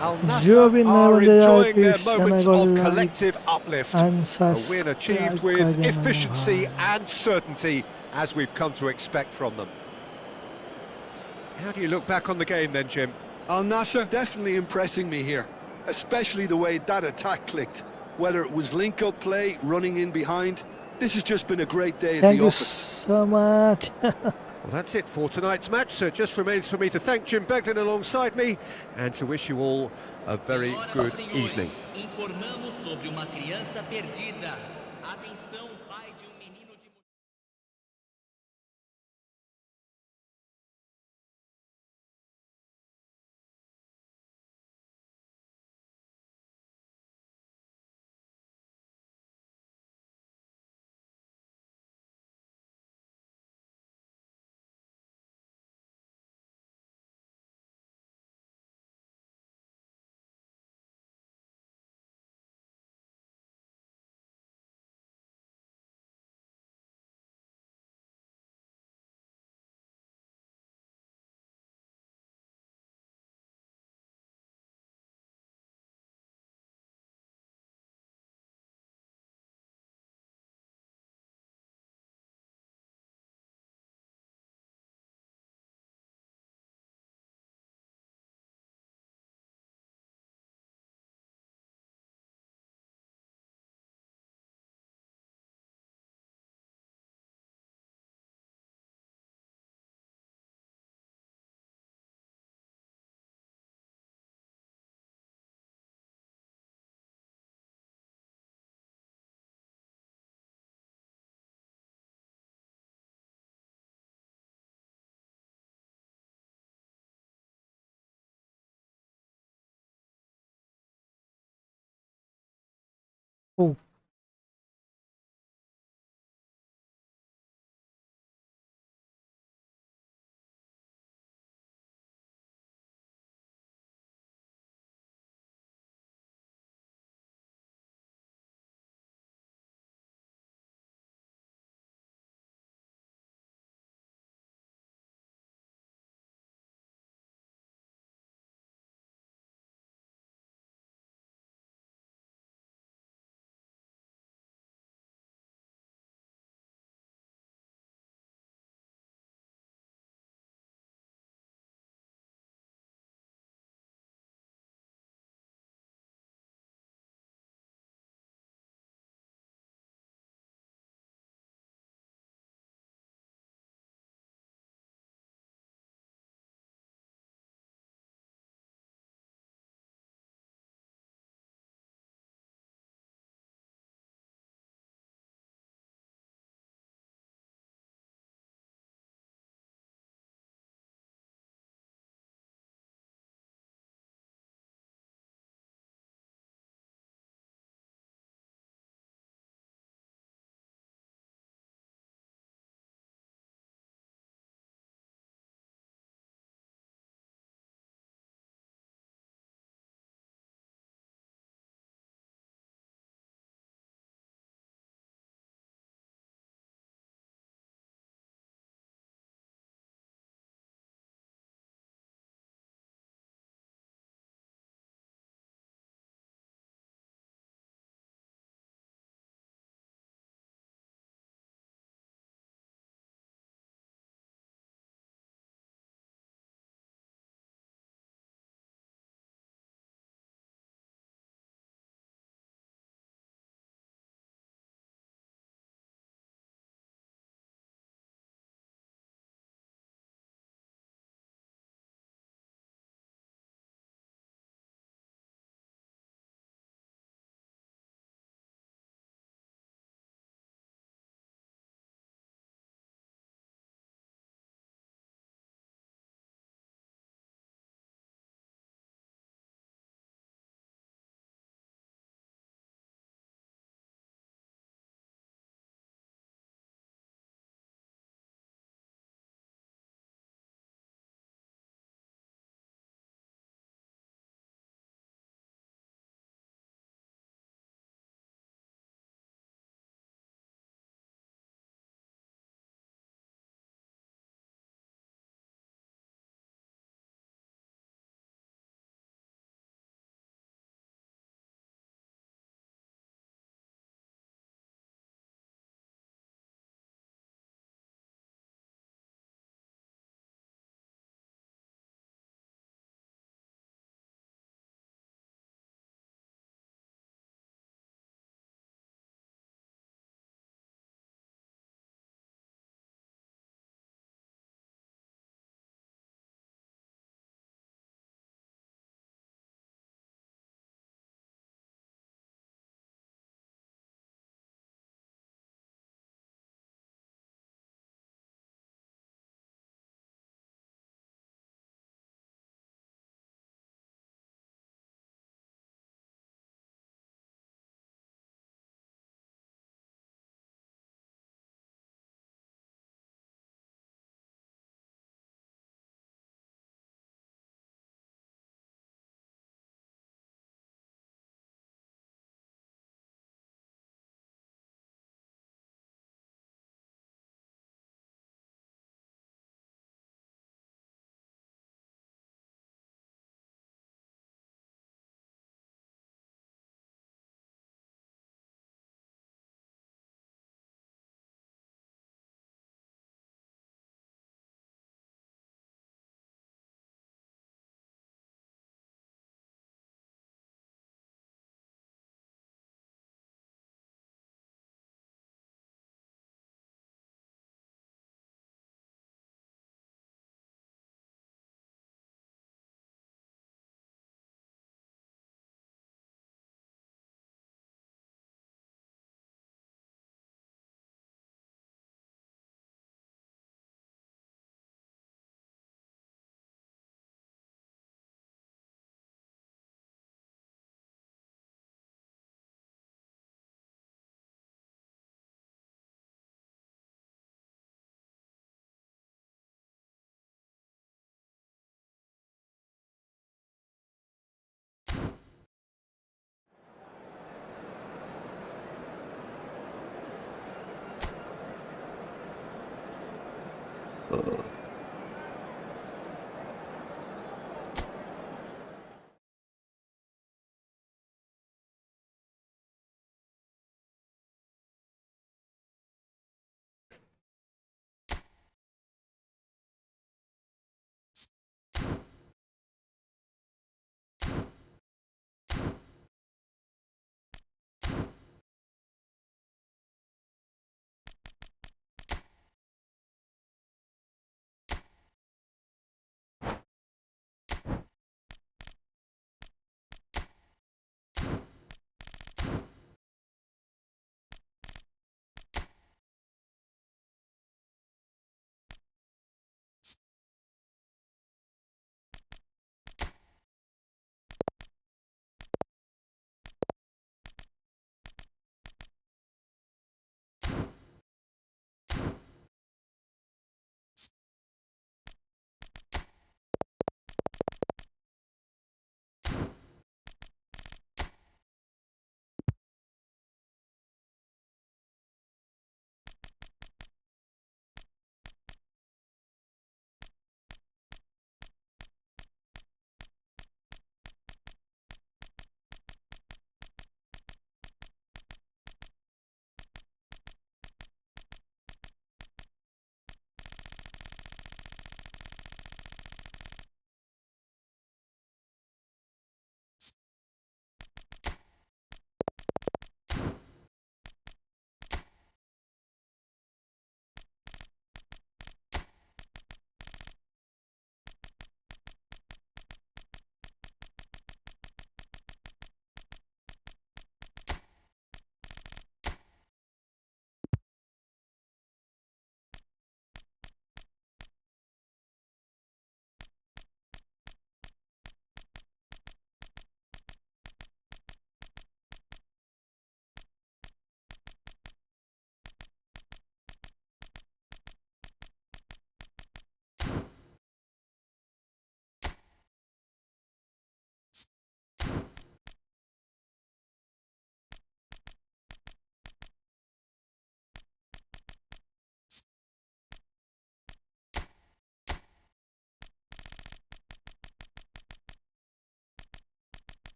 Al जो भी Nassr नए are बंदे हैं enjoying their please moments channel को of like collective uplift. And A win achieved subscribe with कर देना. efficiency and certainty, as we've come to expect from them. How do you look back on the game then, Jim? Al Nassr definitely impressing me here, especially the way that attack clicked. Whether it was link-up play, running in behind, this has just been a great day at Thank the you office. so much. Well, that's it for tonight's match, so it just remains for me to thank Jim Beglin alongside me and to wish you all a very Senhoras e good senhores, evening. informamos sobre uma criança perdida. Atenção, pai de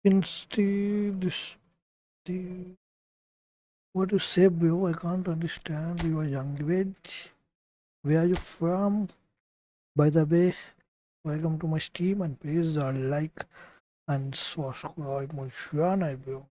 Instead, the what you say, bro? I can't understand your language. Where are you from? By the way, welcome to my stream and please like and subscribe my channel, bro.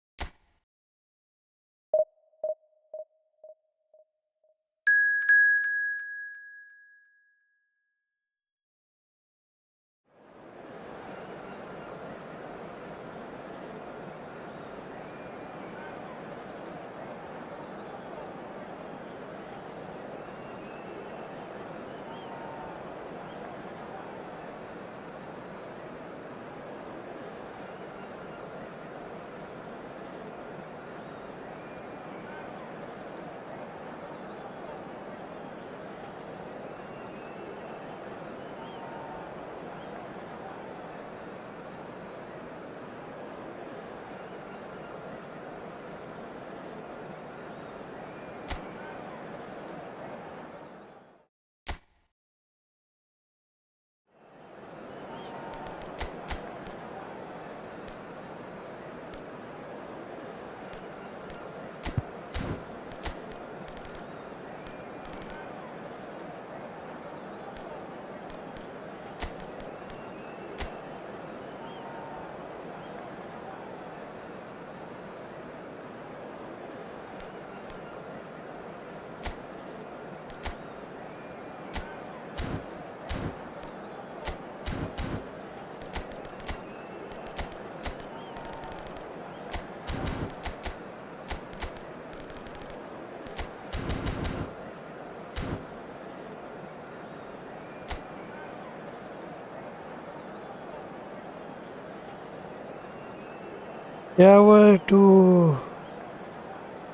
Ever to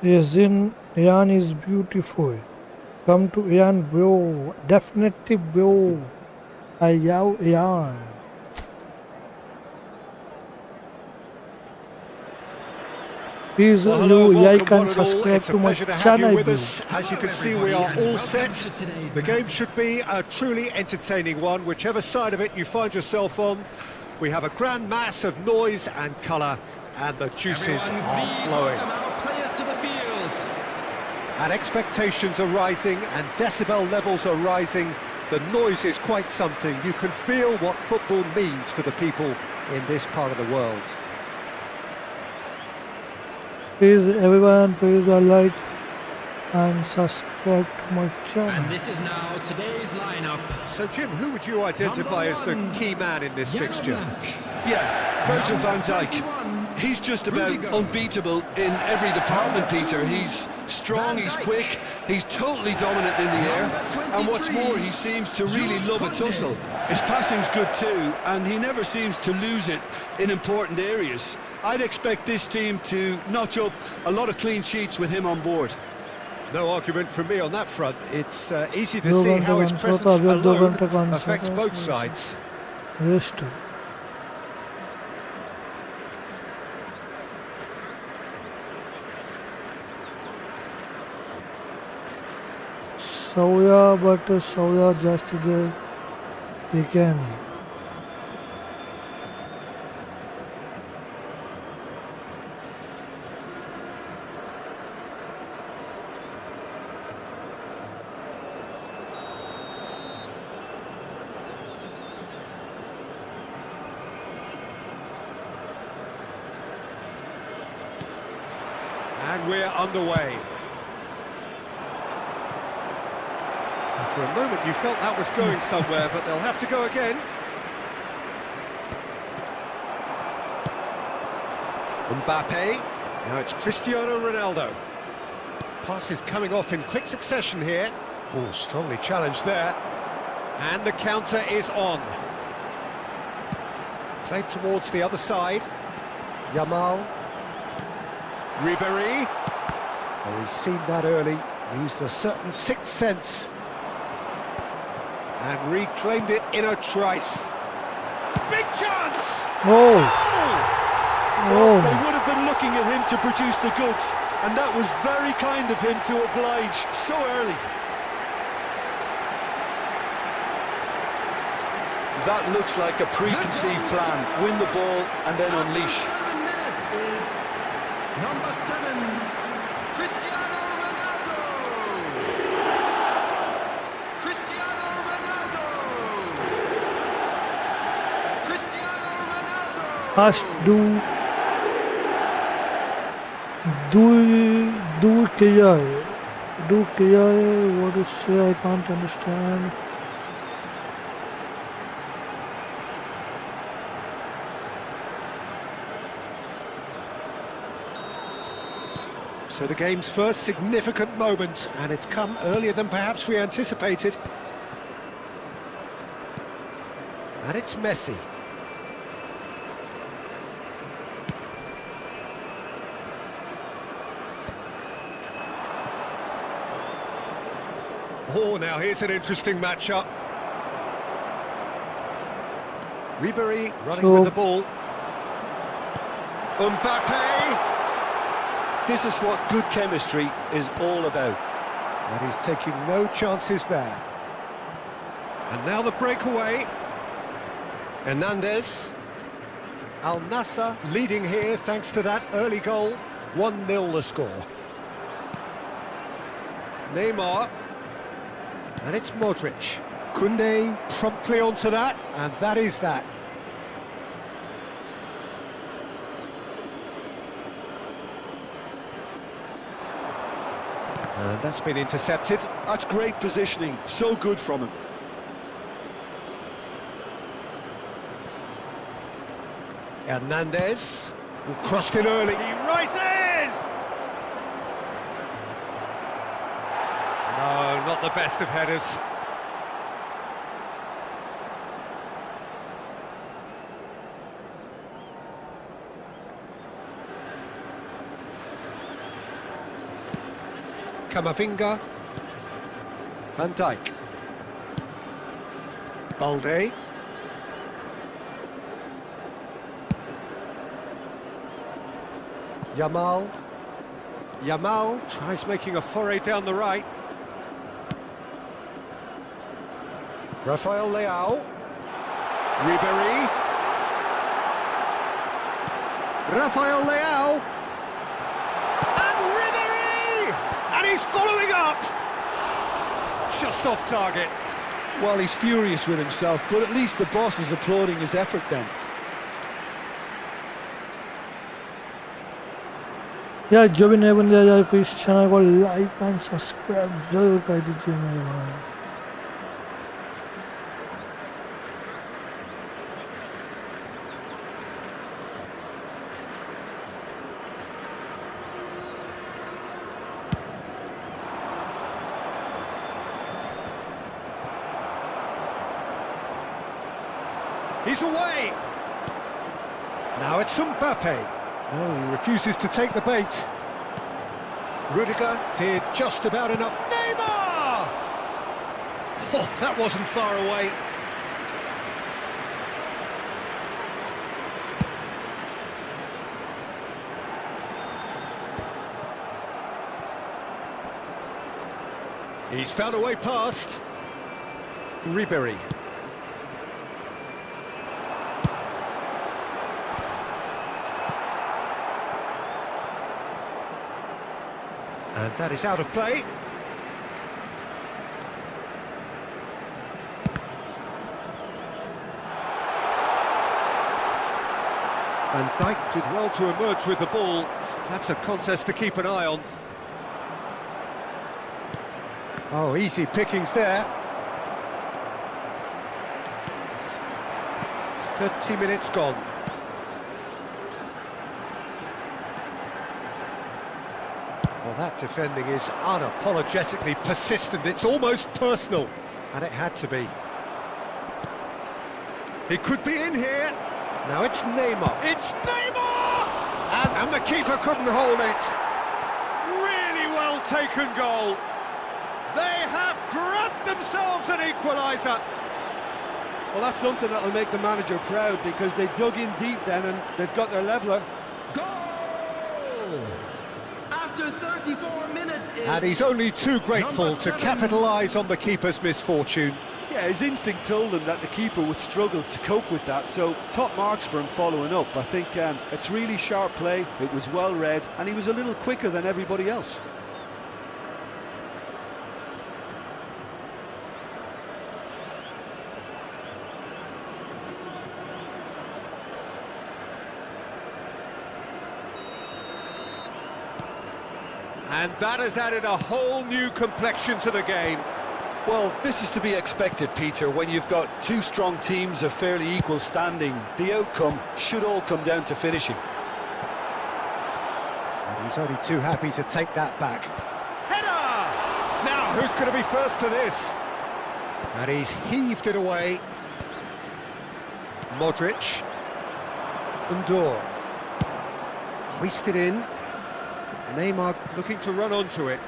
reason Iran is beautiful. Come to Ian, bro. Definitely, bro. I love Ian. Please Well, hello and like welcome and one and all. subscribe It's a to my pleasure to have you channel, with bro. us. As you can see, we are all set. The game should be a truly entertaining one, whichever side of it you find yourself on. We have a grand mass of noise and colour, and the juices Everyone, are please flowing. welcome our players to the field. And expectations are rising, and decibel levels are rising. The noise is quite something. You can feel what football means to the people in this part of the world. Please, everyone, please like and subscribe to my And channel. this is now today's lineup. So, Jim, who would you identify as the key man in this fixture? Yeah, Virgil van Dijk. He's just about unbeatable in every department, Peter. He's strong, he's quick, he's totally dominant in the air, and what's more, he seems to really love a tussle. His passing's good too, and he never seems to lose it in important areas. I'd expect this team to notch up a lot of clean sheets with him on board. No argument from me on that front. It's easy to दो see घंटे how his कौन सा presence था, अभी 2 alone घंटे कौन सा affects था, both sides. Waste. Sauya, but Sauya just they can. And we're underway. And for a moment you felt that was going somewhere, but they'll have to go again. Mbappé. Now it's Cristiano Ronaldo. Pass is coming off in quick succession here. Oh, strongly challenged there. And the counter is on. Played towards the other side. Yamal. Ribéry. Oh, he's seen that early. Used a certain sixth sense. And reclaimed it in a trice. Big chance! Oh, Well, they oh, would have been looking at him to produce the goods, and that was very kind of him to oblige so early. That looks like a preconceived plan. Win the ball and then unleash. 7 minutes is number 7, Cristiano Ronaldo. Cristiano Ronaldo. Cristiano Ronaldo. must do किया है, do किया है, what to say, I can't understand. So the game's first significant moment, and it's come earlier than perhaps we anticipated. And it's Messi. Oh, now here's an interesting matchup. Ribéry running with the ball. Mbappé! This is what good chemistry is all about. And he's taking no chances there. And now the breakaway. Hernandez. Al Nassr leading here thanks to that early goal. 1-0 the score. Neymar. And it's Modric. Koundé promptly onto that, and that is that. And that's been intercepted. That's great positioning, so good from him. Hernandez, who crossed in early. He rises! No, not the best of headers. Camavinga. Van Dijk. Balde. Yamal. Yamal tries making a foray down the right. Rafael Leao. Ribéry. Rafael Leao. And Ribéry! And he's following up! Just off target. Well, he's furious with himself, but at least the boss is applauding his effort then. यार जो भी नए बंदे आ जाए please channel को like and subscribe जरूर कर दीजिए मेरे भाई. He's away. Now it's Mbappé. No, he refuses to take the bait. Rudiger did just about enough. Neymar! Oh, that wasn't far away. He's found a way past. Ribéry. And that is out of play. Van Dijk did well to emerge with the ball. That's a contest to keep an eye on. Oh, easy pickings there. 30 minutes gone. Well, that defending is unapologetically persistent. It's almost personal, and it had to be. He could be in here. Now it's Neymar. It's Neymar! And the keeper couldn't hold it. Really well taken goal. They have grabbed themselves an equaliser. Well, that's something that'll make the manager proud, because they dug in deep then and they've got their leveller. Goal! After 34 minutes is... And he's only too grateful to capitalise on the keeper's misfortune. Yeah, his instinct told him that the keeper would struggle to cope with that, so top marks for him following up. I think it's really sharp play, it was well read, and he was a little quicker than everybody else. And that has added a whole new complexion to the game. Well, this is to be expected, Peter. When you've got two strong teams of fairly equal standing, the outcome should all come down to finishing. And he's only too happy to take that back. Header! Now, who's going to be first to this? And he's heaved it away. Modric. Undor. Hoisted in. Neymar looking to run onto it.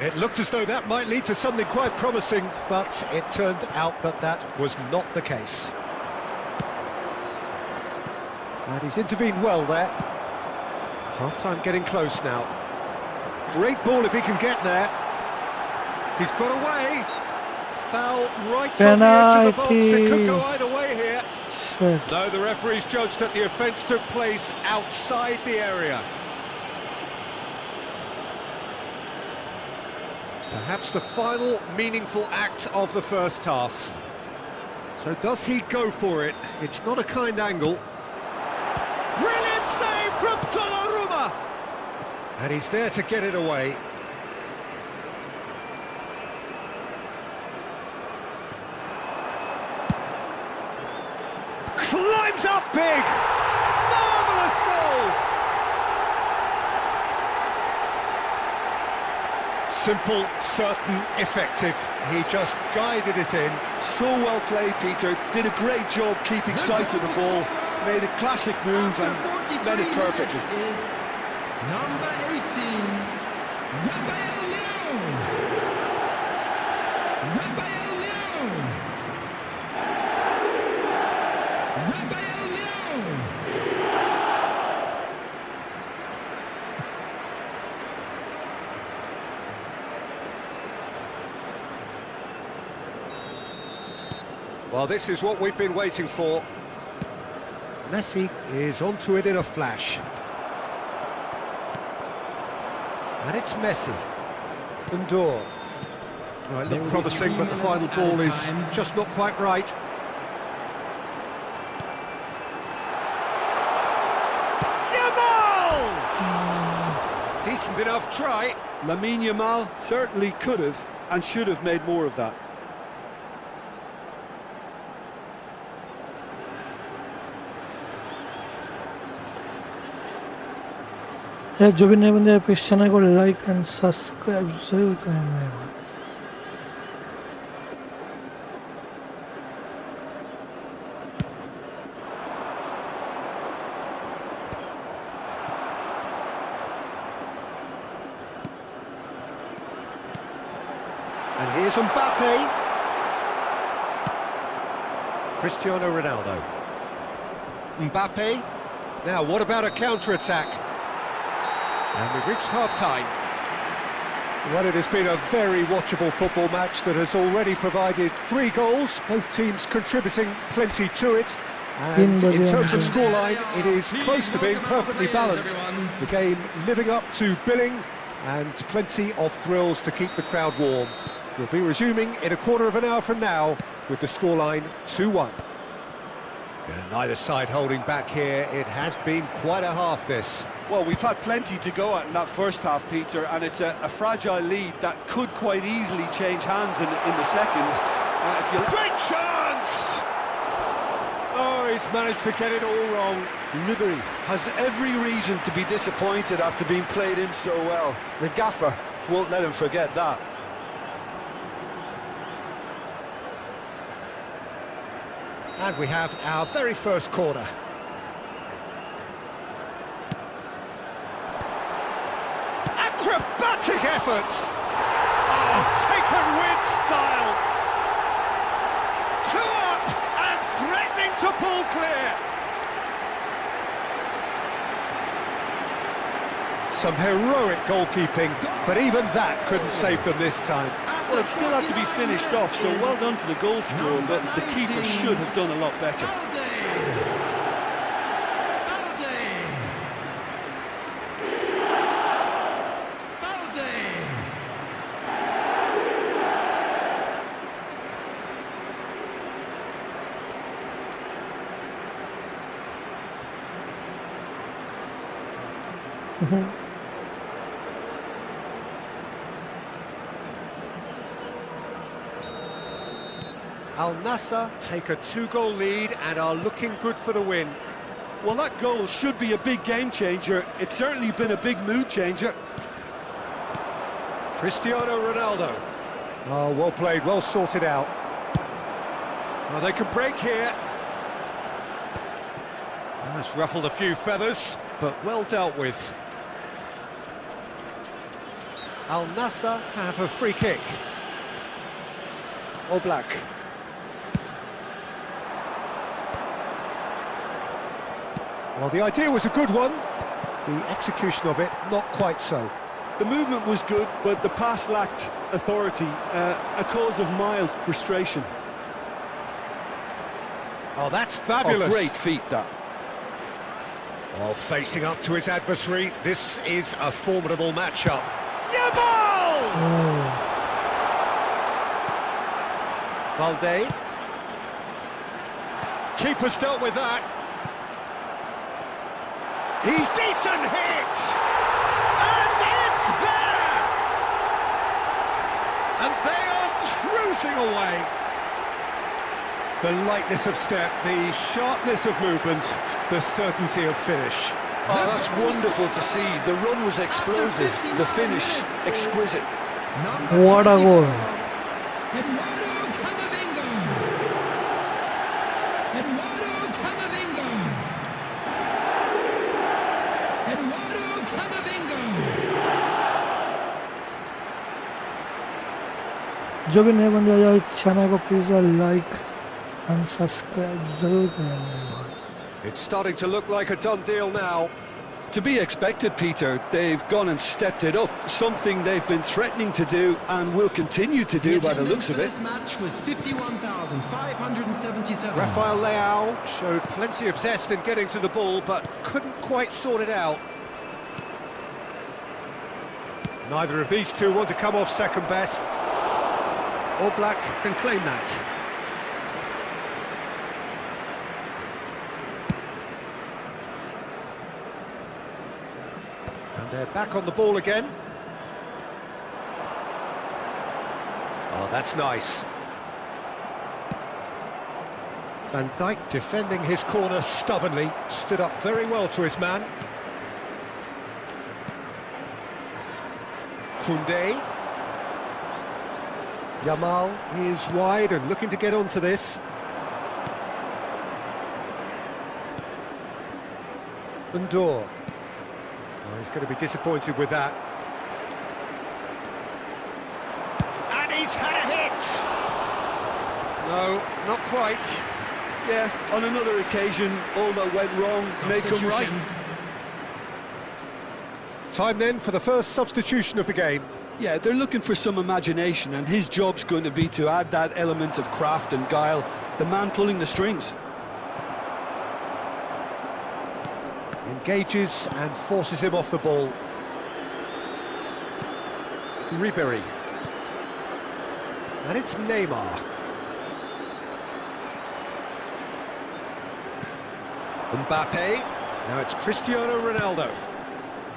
It looked as though that might lead to something quite promising, but it turned out that that was not the case. And he's intervened well there. Half-time getting close now. Great ball if he can get there. He's got away. Foul right on the edge of the box. It could go either way here. No, the referee's judged that the offence took place outside the area. Perhaps the final meaningful act of the first half. So does he go for it? It's not a kind angle. Brilliant save from Donnarumma! And he's there to get it away. Climbs up big! Marvellous goal! Simple, certain, effective. He just guided it in. So well played, Peter. Did a great job keeping sight of the ball. Made a classic move and made it perfectly. Number 18. Well, this is what we've been waiting for. Messi is onto it in a flash. And it's Messi. Undor. Well, it looked promising, but the final ball is just not quite right. Yamal! Decent enough try. Lamine Yamal certainly could have and should have made more of that. जो भी नए बंदे हैं इस channel को like and subscribe जरूर करें मेरे भाई। And here's Mbappé. Cristiano Ronaldo. Mbappé. Now, what about a counter-attack? And we've reached half-time. Well, it has been a very watchable football match that has already provided 3 goals, both teams contributing plenty to it. And in terms of scoreline, it is close to being perfectly balanced. The game living up to billing and plenty of thrills to keep the crowd warm. We'll be resuming in a quarter of an hour from now with the scoreline 2-1. And neither side holding back here. It has been quite a half, this. Well, we've had plenty to go at in that first half, Peter, and it's a fragile lead that could quite easily change hands in the second. Great chance! Oh, he's managed to get it all wrong. Ribery has every reason to be disappointed after being played in so well. The gaffer won't let him forget that. And we have our very first corner. Acrobatic effort! Oh, taken with style! 2 up and threatening to pull clear! Some heroic goalkeeping, but even that couldn't save them this time. Well, it still had to be finished off, so well done for the goal scorer, but the keeper should have done a lot better. Al Nassr take a 2-goal lead and are looking good for the win. Well, that goal should be a big game changer. It's certainly been a big mood changer. Cristiano Ronaldo. Oh, well played, well sorted out. Oh, they could break here. Oh, that's ruffled a few feathers, but well dealt with. Al Nassr have a free kick. Oblak. Well, the idea was a good one. The execution of it, not quite so. The movement was good, but the pass lacked authority, a cause of mild frustration. Oh, that's fabulous. Oh, great feat, that. Oh, facing up to his adversary, this is a formidable matchup. Yamal! Valde. Keeper's dealt with that. He's decent hit! And it's there! And they are cruising away. The lightness of step, the sharpness of movement, the certainty of finish. Oh, that's wonderful to see. The run was explosive, the finish exquisite. What a goal. जो भी नए बंदे आए channel को please like and subscribe जरूर करें। It's starting to look like a done deal now. To be expected, Peter. They've gone and stepped it up, something they've been threatening to do and will continue to do by the looks of it. This match was 51,577. Rafael Leao showed plenty of zest in getting to the ball, but couldn't quite sort it out. Neither of these two want to come off second best. All Black can claim that. And they're back on the ball again. Oh, that's nice. Van Dijk defending his corner stubbornly, stood up very well to his man. Koundé. Yamal is wide and looking to get onto this. Undor. Oh, he's going to be disappointed with that. And he's had a hit! No, not quite. Yeah, on another occasion, all that went wrong may come right. Time then for the first substitution of the game. Yeah, they're looking for some imagination, and his job's going to be to add that element of craft and guile, the man pulling the strings. Engages and forces him off the ball. Ribéry. And it's Neymar. Mbappé. Now it's Cristiano Ronaldo.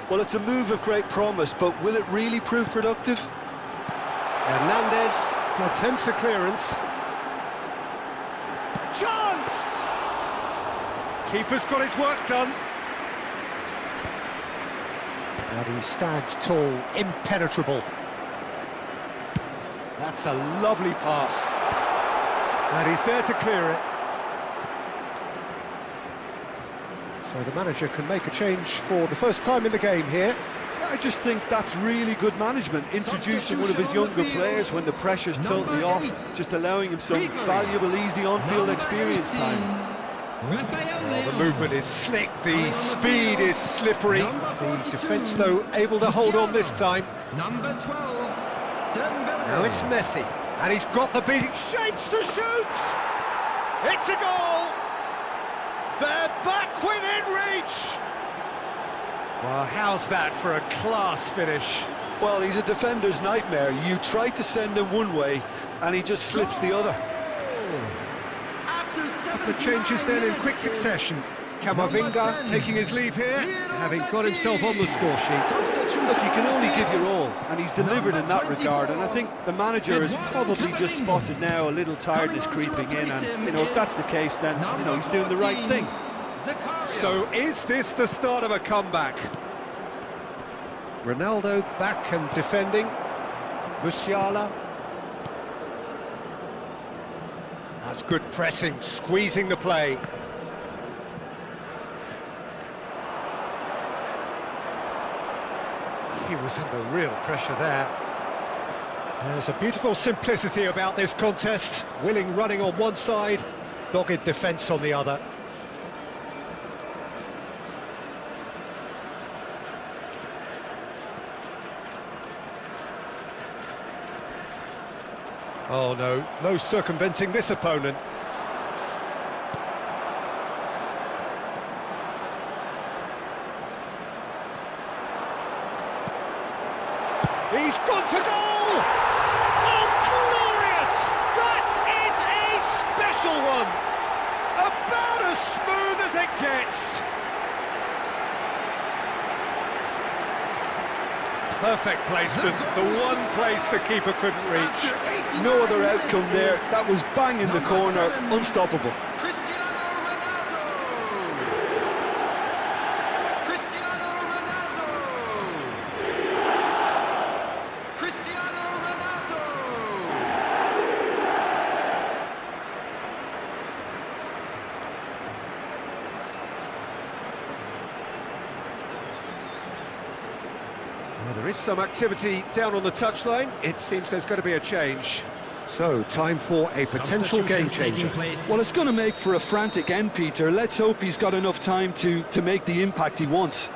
Well, it's a move of great promise, but will it really prove productive? Hernandez attempts a clearance. Chance! Keeper's got his work done. And he stands tall, impenetrable. That's a lovely pass. And he's there to clear it. So the manager can make a change for the first time in the game here. I just think that's really good management, introducing one of his younger players when the pressure's totally off, just allowing him some valuable, easy on-field experience time. Well, the movement is slick, the speed is slippery. The defence, though, able to hold on this time. Number 12, Dembele. Now it's Messi, and he's got the beating shapes to shoot! It's a goal! They're back within reach! Well, how's that for a class finish? Well, he's a defender's nightmare. You try to send him one way, and he just slips the other. The changes then in quick succession. Camavinga taking his leave here, having got himself on the score sheet. Look, you can only give your all, and he's delivered in that regard, and I think the manager has probably just spotted now a little tiredness creeping in, and, if that's the case, then, he's doing the right thing. So is this the start of a comeback? Ronaldo back and defending. Musiala. That's good pressing, squeezing the play. He was under real pressure there. There's a beautiful simplicity about this contest. Willing running on one side, dogged defence on the other. Oh no circumventing this opponent. He's gone for goal! Oh, glorious! That is a special one! About as smooth as it gets! Perfect placement, the one place the keeper couldn't reach. No other outcome there. That was bang in the corner, unstoppable. Well, there is some activity down on the touchline. It seems there's going to be a change. So, time for a potential game changer. Well, it's going to make for a frantic end, Peter. Let's hope he's got enough time to make the impact he wants.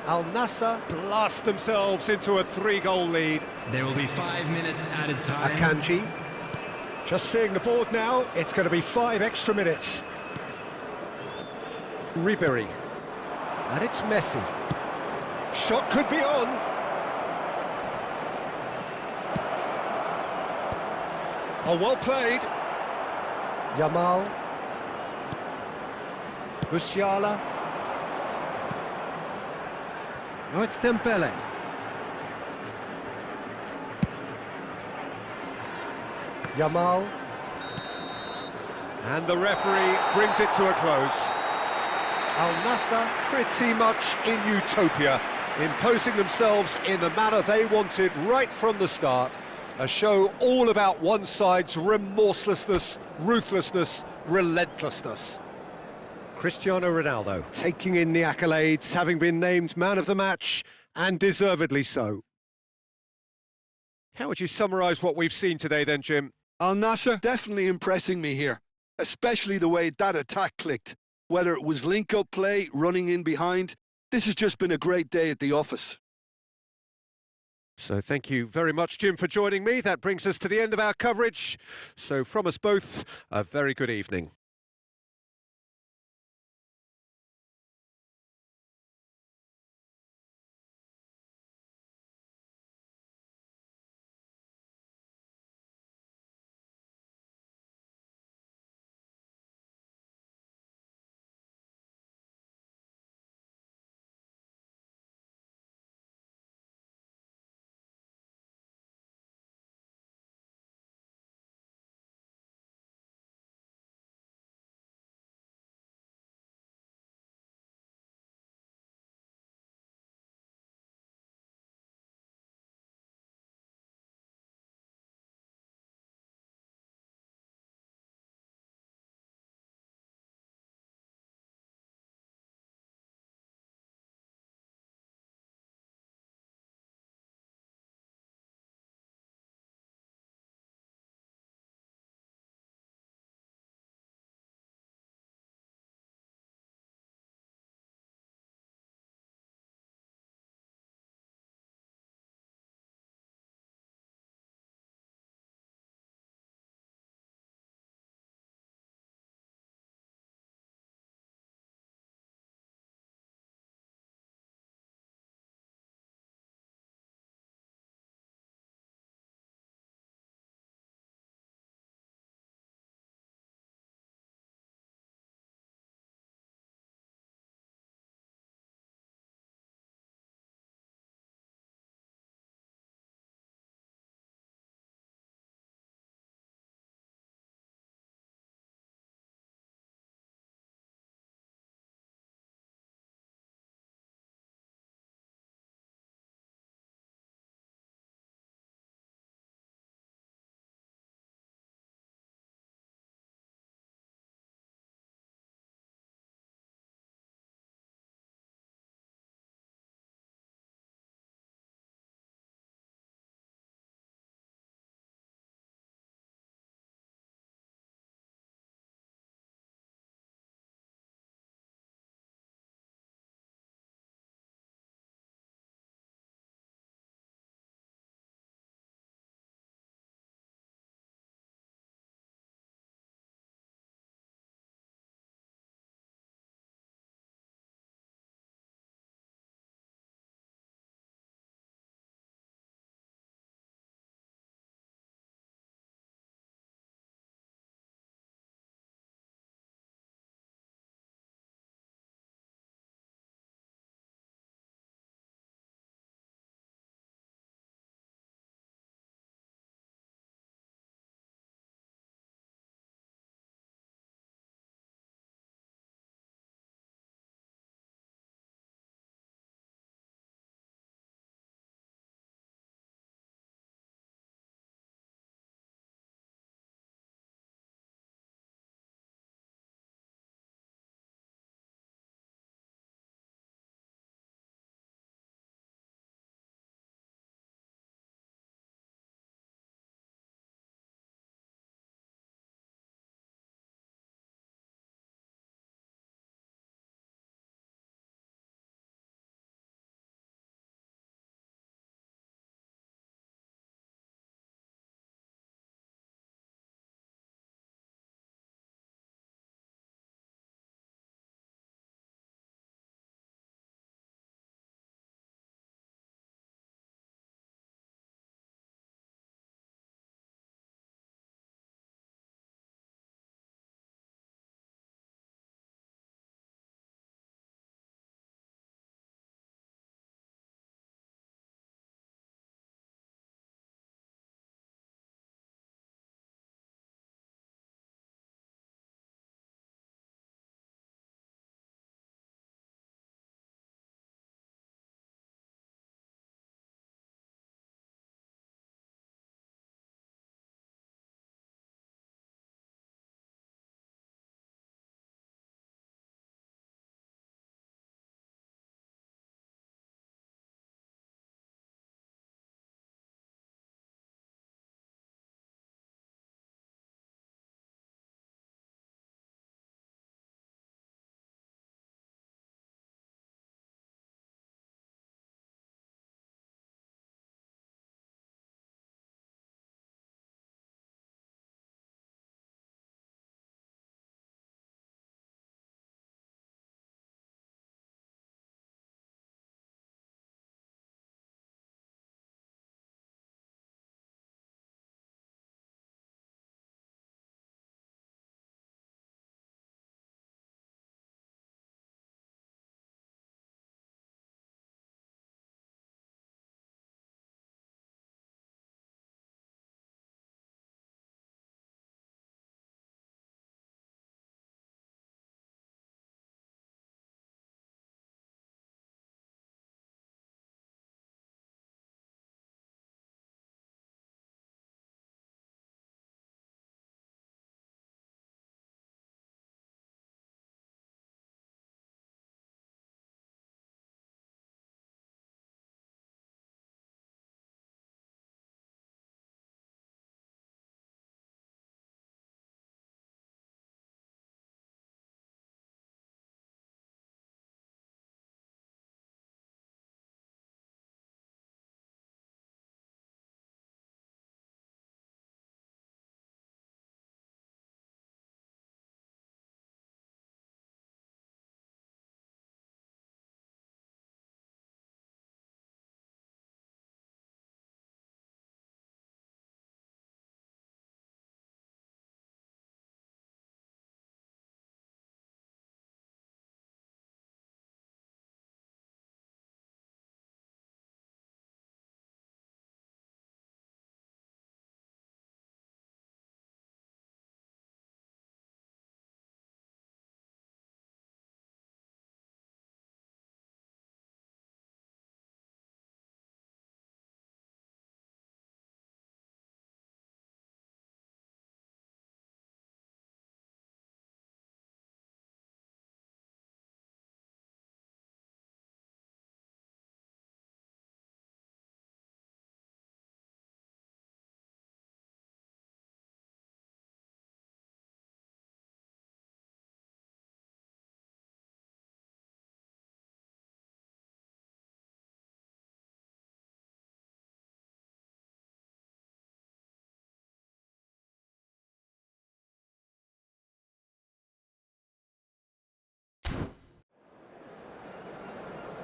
Al Nassr blast themselves into a 3-goal lead. There will be 5 minutes added time. Akanji. Just seeing the board now, it's going to be 5 extra minutes. Ribery. And it's Messi. Shot could be on. Oh, well played. Yamal. Musiala. Oh, it's Dembele. Yamal. And the referee brings it to a close. Al Nassr pretty much in utopia, imposing themselves in the manner they wanted right from the start. A show all about one side's remorselessness, ruthlessness, relentlessness. Cristiano Ronaldo taking in the accolades, having been named man of the match, and deservedly so. How would you summarise what we've seen today then, Jim? Al Nassr definitely impressing me here, especially the way that attack clicked. Whether it was link-up play, running in behind, this has just been a great day at the office. So thank you very much, Jim, for joining me. That brings us to the end of our coverage. So from us both, a very good evening.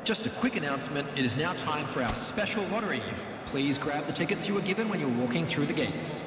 Just a quick announcement, it is now time for our special lottery. Please grab the tickets you were given when you were walking through the gates.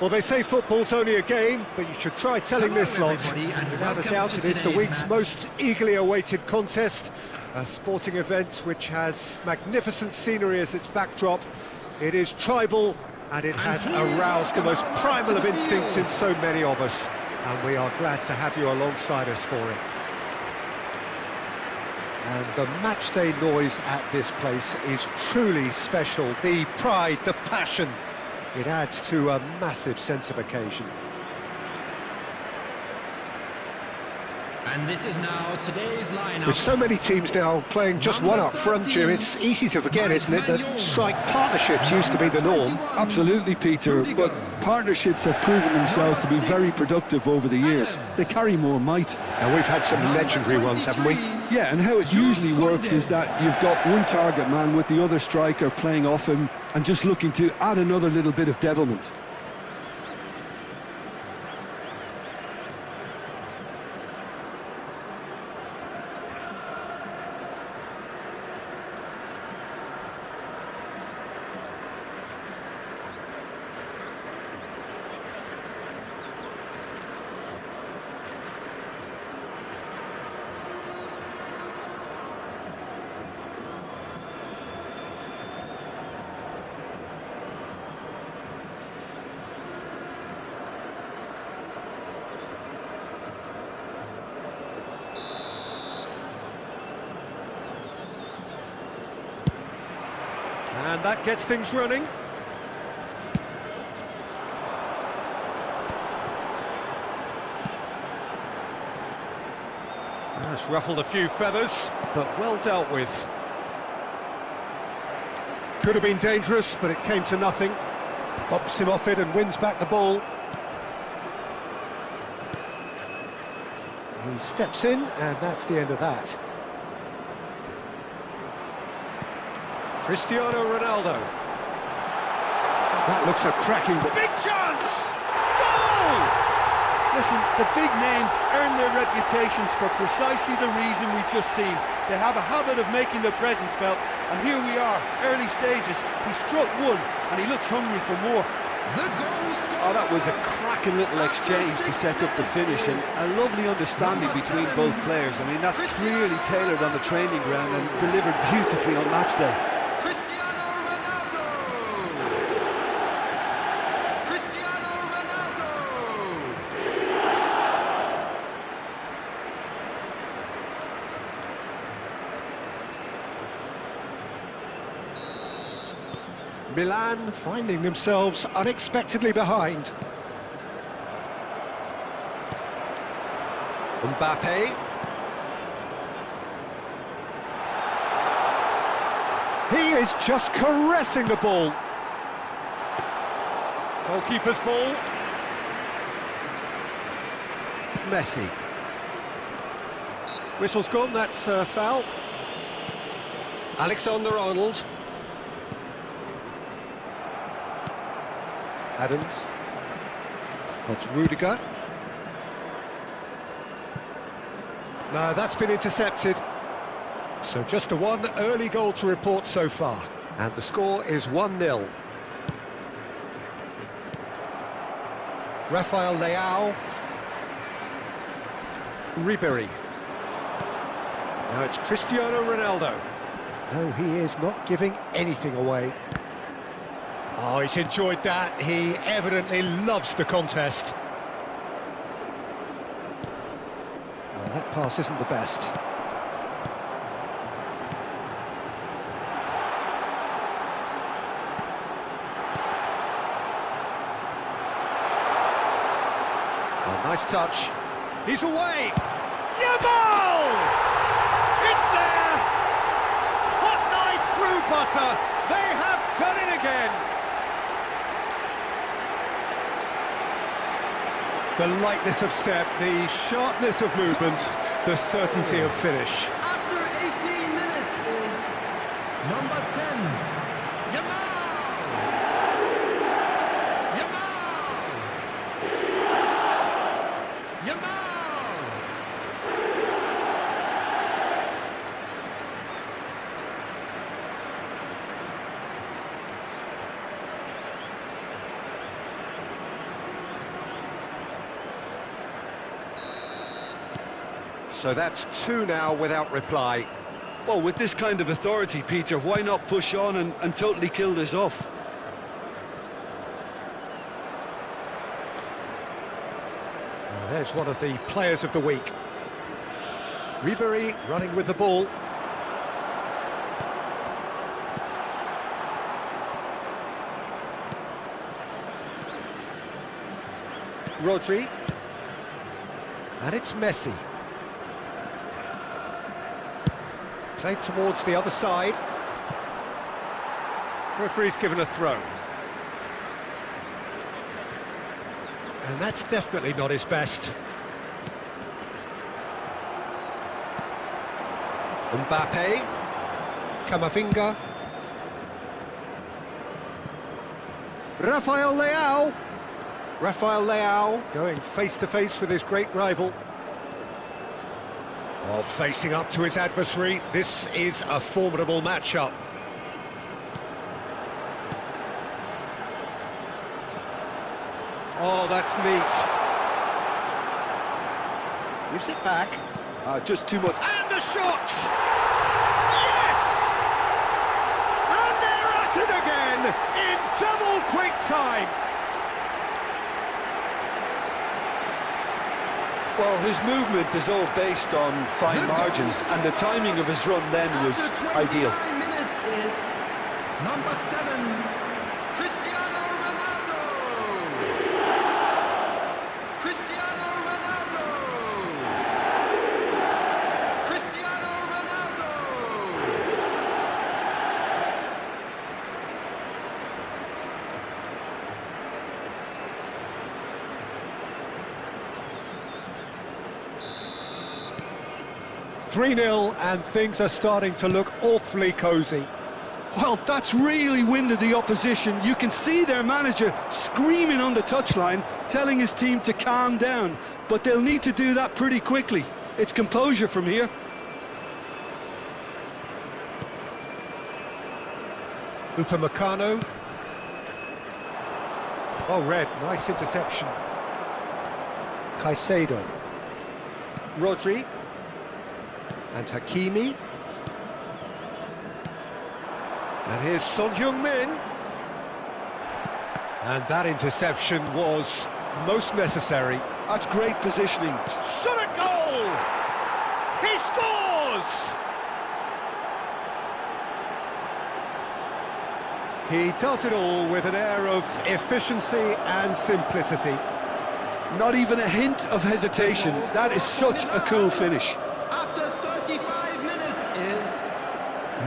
Well, they say football's only a game, but you should try telling Hello, this lot. everybody, and Without a welcome doubt, to it is the today's week's match. most eagerly awaited contest. A sporting event which has magnificent scenery as its backdrop. It is tribal, and it has aroused the most primal of instincts in so many of us. And we are glad to have you alongside us for it. And the matchday noise at this place is truly special. The pride, the passion, it adds to a massive sense of occasion. And this is now today's lineup. With so many teams now playing just one up front, Jim, it's easy to forget, isn't it, that strike partnerships used to be the norm. Absolutely, Peter, but partnerships have proven themselves to be very productive over the years. They carry more might. And we've had some legendary ones, haven't we? Yeah, and how it usually works is that you've got one target man with the other striker playing off him and just looking to add another little bit of devilment. And that gets things running. That's ruffled a few feathers, but well dealt with. Could have been dangerous, but it came to nothing. Bumps him off it and wins back the ball. He steps in, and that's the end of that. Cristiano Ronaldo. That looks a cracking ball. Big chance! Goal! Listen, the big names earn their reputations for precisely the reason we've just seen. They have a habit of making their presence felt, and here we are, early stages. He struck one, and he looks hungry for more. Oh, that was a cracking little exchange to set up the finish, and a lovely understanding between both players. I mean, that's clearly tailored on the training ground and delivered beautifully on match day. Cristiano Ronaldo! Cristiano Ronaldo! Milan finding themselves unexpectedly behind. Mbappé. He is just caressing the ball. Goalkeeper's ball. Messi. Whistle's gone, that's foul. Alexander-Arnold. Adams. That's Rudiger. No, that's been intercepted. So just a one early goal to report so far. And the score is 1-0. Rafael Leao. Ribery. Now it's Cristiano Ronaldo. No, he is not giving anything away. Oh, he's enjoyed that. He evidently loves the contest. Oh, that pass isn't the best. Oh, nice touch. He's away. Yamal! It's there! Hot knife through butter. They have done it again. The lightness of step, the sharpness of movement, the certainty of finish. After 18 minutes is number 10, Yamal! Yamal! Yamal! So that's two now without reply. Well, with this kind of authority, Peter, why not push on and totally kill this off? Well, there's one of the players of the week. Ribery running with the ball. Rodri. And it's Messi. Played towards the other side. Referee's given a throw. And that's definitely not his best. Mbappé. Camavinga. Rafael Leao. Rafael Leao going face-to-face with his great rival. Oh, facing up to his adversary, this is a formidable matchup. Oh, that's neat. Gives it back. Just too much. And the shot! Yes! And they're at it again in double quick time. Well, his movement is all based on fine margins, and the timing of his run then was ideal. After 29 minutes is number 7, Cristiano Ronaldo! Cristiano Ronaldo! Cristiano Ronaldo! 3-0 and things are starting to look awfully cosy. Well, that's really winded the opposition. You can see their manager screaming on the touchline, telling his team to calm down, but they'll need to do that pretty quickly. It's composure from here. Upamecano. Oh, Red, nice interception. Caicedo. Rodri. And Hakimi. And here's Son Heung-min. And that interception was most necessary. That's great positioning. Shot at goal! He scores! He does it all with an air of efficiency and simplicity. Not even a hint of hesitation. That is such a cool finish. After 35 minutes is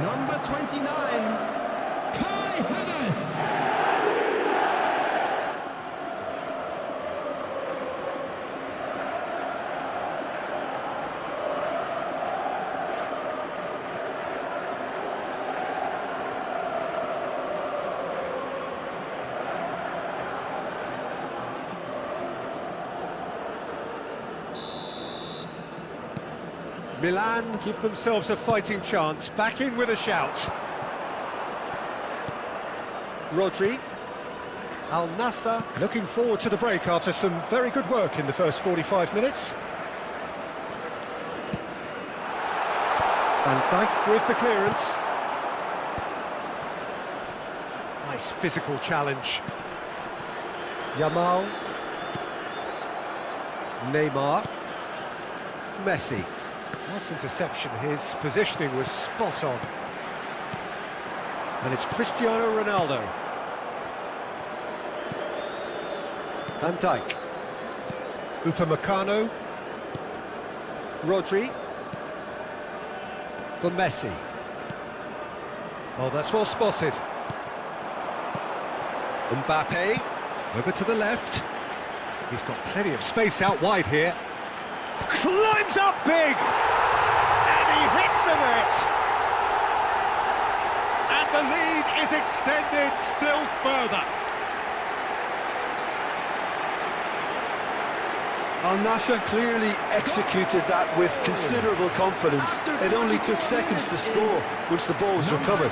number 29, Kai Havertz. Milan give themselves a fighting chance, back in with a shout. Rodri. Al Nassr looking forward to the break after some very good work in the first 45 minutes. Van Dijk with the clearance. Nice physical challenge. Yamal. Neymar. Messi. Nice interception, his positioning was spot on. And it's Cristiano Ronaldo. Van Dijk. Upamecano. Rodri. For Messi. Oh, that's well spotted. Mbappé. Over to the left. He's got plenty of space out wide here. Climbs up big! And he hits the net! And the lead is extended still further. Al Nassr clearly executed that with considerable confidence. It only took seconds to score once the ball was recovered.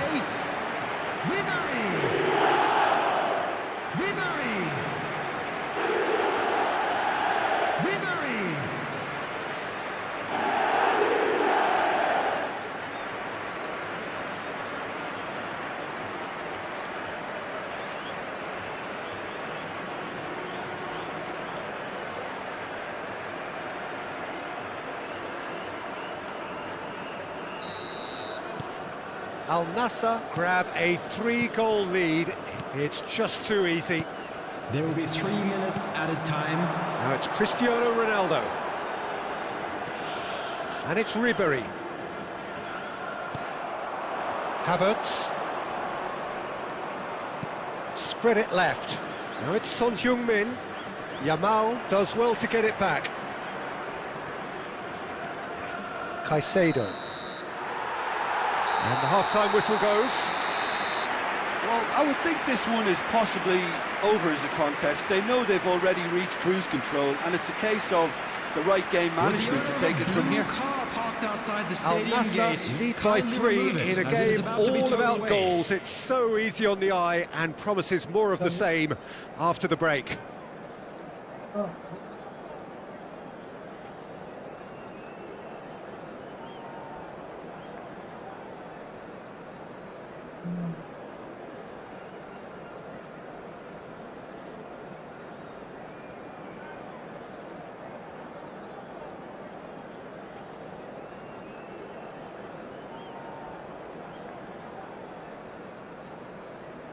Al Nassr grab a 3-goal lead. It's just too easy. There will be 3 minutes added time. Now it's Cristiano Ronaldo. And it's Ribéry. Havertz. Spread it left. Now it's Son Heung-min. Yamal does well to get it back. Caicedo. And the half-time whistle goes. Well, I would think this one is possibly over as a contest. They know they've already reached cruise control, and it's a case of the right game management to take it from here. Al Nassr lead by 3 in a game all about goals. It's so easy on the eye and promises more of the same after the break.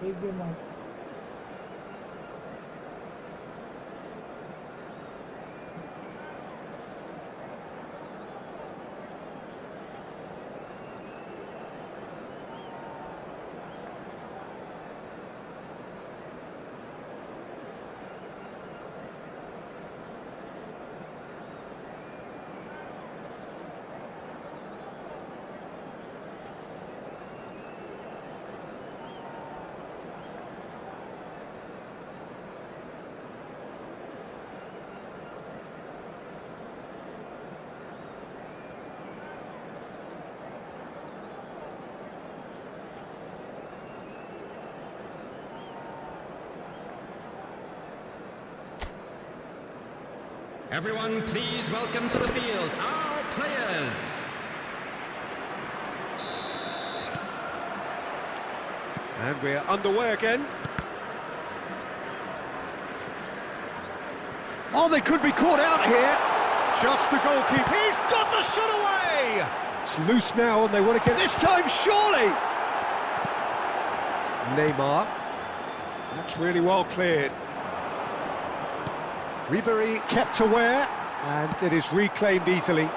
BGMI. Everyone, please welcome to the field our players. And we're underway again. Oh, they could be caught out here. Just the goalkeeper. He's got the shot away! It's loose now and they want to get this time, surely! Neymar. That's really well cleared. Ribery kept aware, and it is reclaimed easily.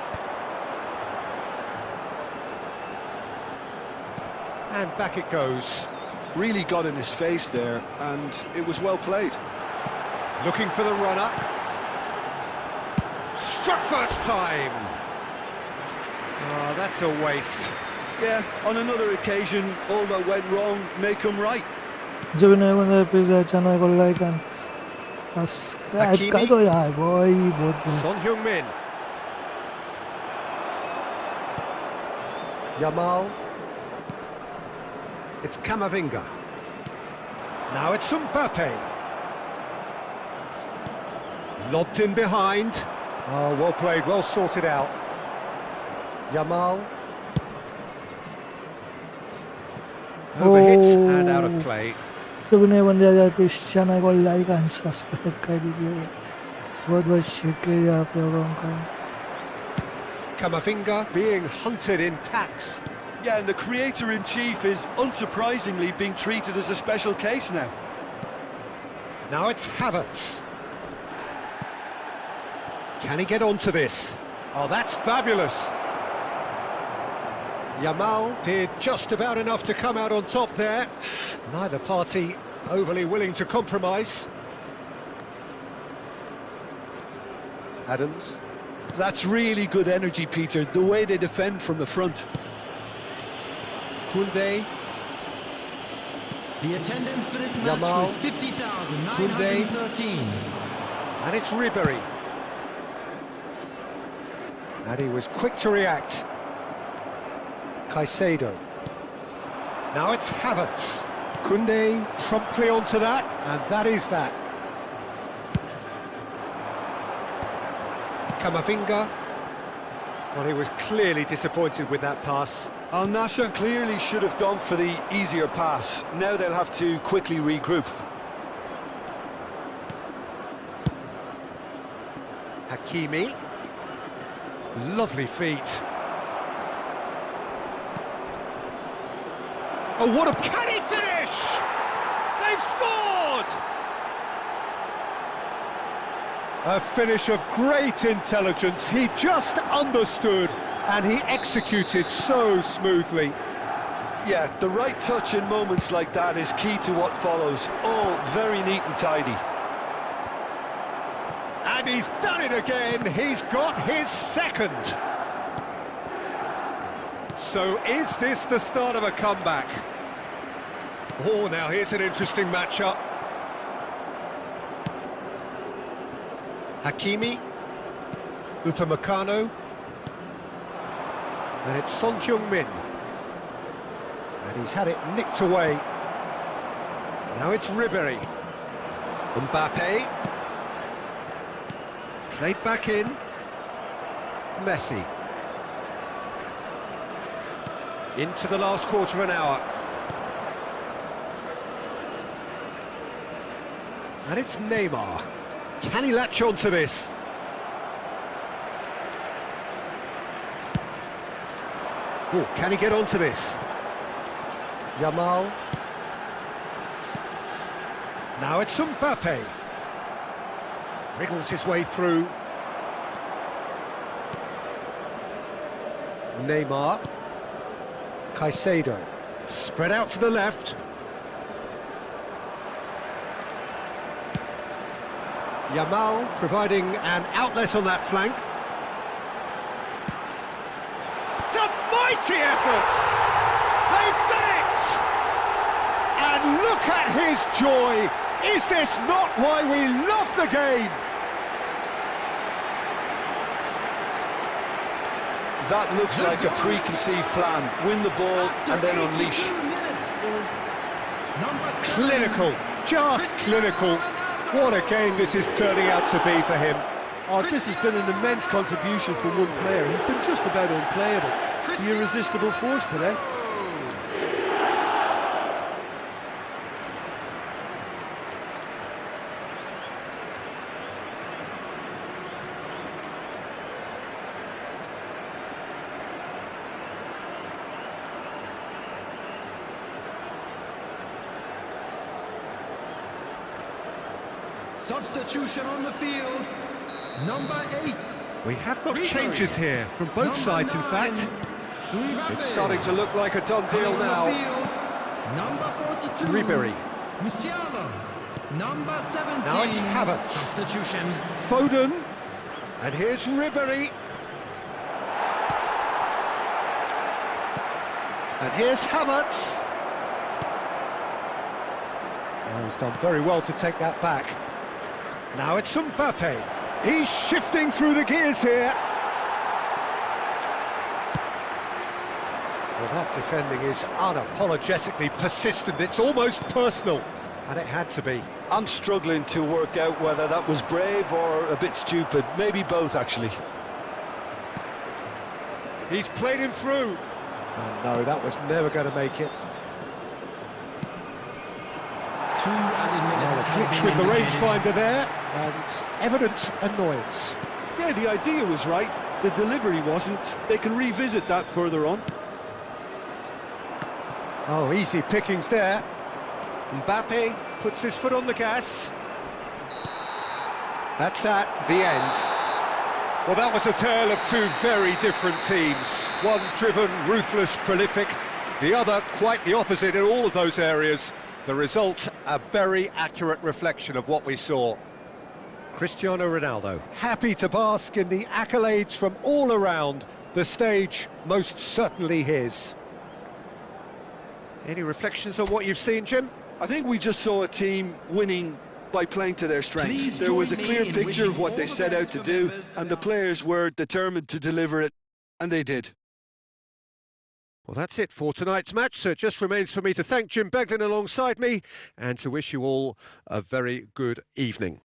And back it goes. Really got in his face there, and it was well played. Looking for the runner. Struck first time. Oh, that's a waste. Yeah, on another occasion, all that went wrong may come right. जब please channel को like and subscribe कर दो यार भाई बहुत Son Heung-min. Yamal. It's Camavinga. Now it's Mbappé. Lobbed in behind. Oh, well played, well sorted out. Yamal. Overhits and out of play. जब नए बंदे आ जाए प्लीज चैनल को लाइक एंड सब्सक्राइब कर दीजिएगा बहुत बहुत शुक्रिया आप लोगों का Camavinga being hunted in packs. Yeah, and the creator-in-chief is unsurprisingly being treated as a special case now. Now it's Havertz. Can he get onto this? Oh, that's fabulous. Yamal did just about enough to come out on top there. Neither party overly willing to compromise. Adams. That's really good energy, Peter, the way they defend from the front. Koundé. The attendance for this match Yamal. was 50,913. And it's Ribery. And he was quick to react. Caicedo. Now it's Havertz. Koundé promptly onto that, and that is that. Camavinga. Well, he was clearly disappointed with that pass. Al Nassr clearly should have gone for the easier pass. Now they'll have to quickly regroup. Hakimi. Lovely feet. Oh, what a... Can he finish? They've scored! A finish of great intelligence. He just understood and he executed so smoothly. Yeah, the right touch in moments like that is key to what follows. All very neat and tidy. And he's done it again. He's got his second. So is this the start of a comeback? Oh, now here's an interesting matchup. Hakimi, Upamecano, and it's Son Heung-min. And he's had it nicked away. Now it's Ribery. Mbappé. Played back in. Messi. Into the last quarter of an hour. And it's Neymar. Can he latch on to this? Oh, can he get onto this? Yamal. Now it's Mbappé. Wriggles his way through. Neymar. Caicedo. Spread out to the left. Yamal providing an outlet on that flank. It's a mighty effort! They've done it! And look at his joy! Is this not why we love the game? That looks like a preconceived plan. Win the ball and then unleash. Clinical, just clinical. What a game this is turning out to be for him. Oh, this has been an immense contribution from one player. He's been just about unplayable. The irresistible force today. Substitution on the field. Number 8. We have got changes here from both sides, in fact. It's starting to look like a done deal now. Number 42. Ribéry. Musiala. Number 17. Now it's Havertz. Substitution. Foden. And here's Ribéry. And here's Havertz. Oh, he's done very well to take that back. Now it's Mbappé. He's shifting through the gears here. Well, that defending is unapologetically persistent. It's almost personal, and it had to be. I'm struggling to work out whether that was brave or a bit stupid. Maybe both, actually. He's played him through. Oh, no, that was never going to make it. Well, a glitch with the rangefinder there, and evident annoyance. Yeah, the idea was right. The delivery wasn't. They can revisit that further on. Oh, easy pickings there. Mbappé puts his foot on the gas. That's that, the end. Well, that was a tale of two very different teams. One driven, ruthless, prolific. The other quite the opposite in all of those areas. The result, a very accurate reflection of what we saw. Cristiano Ronaldo, happy to bask in the accolades from all around. The stage, most certainly his. Any reflections on what you've seen, Jim? I think we just saw a team winning by playing to their strengths. Please There was a join clear me in picture of wishing what all they the set best out to for do, members and the players were determined to deliver it, and they did. Well, that's it for tonight's match, so it just remains for me to thank Jim Beglin alongside me and to wish you all a very good evening.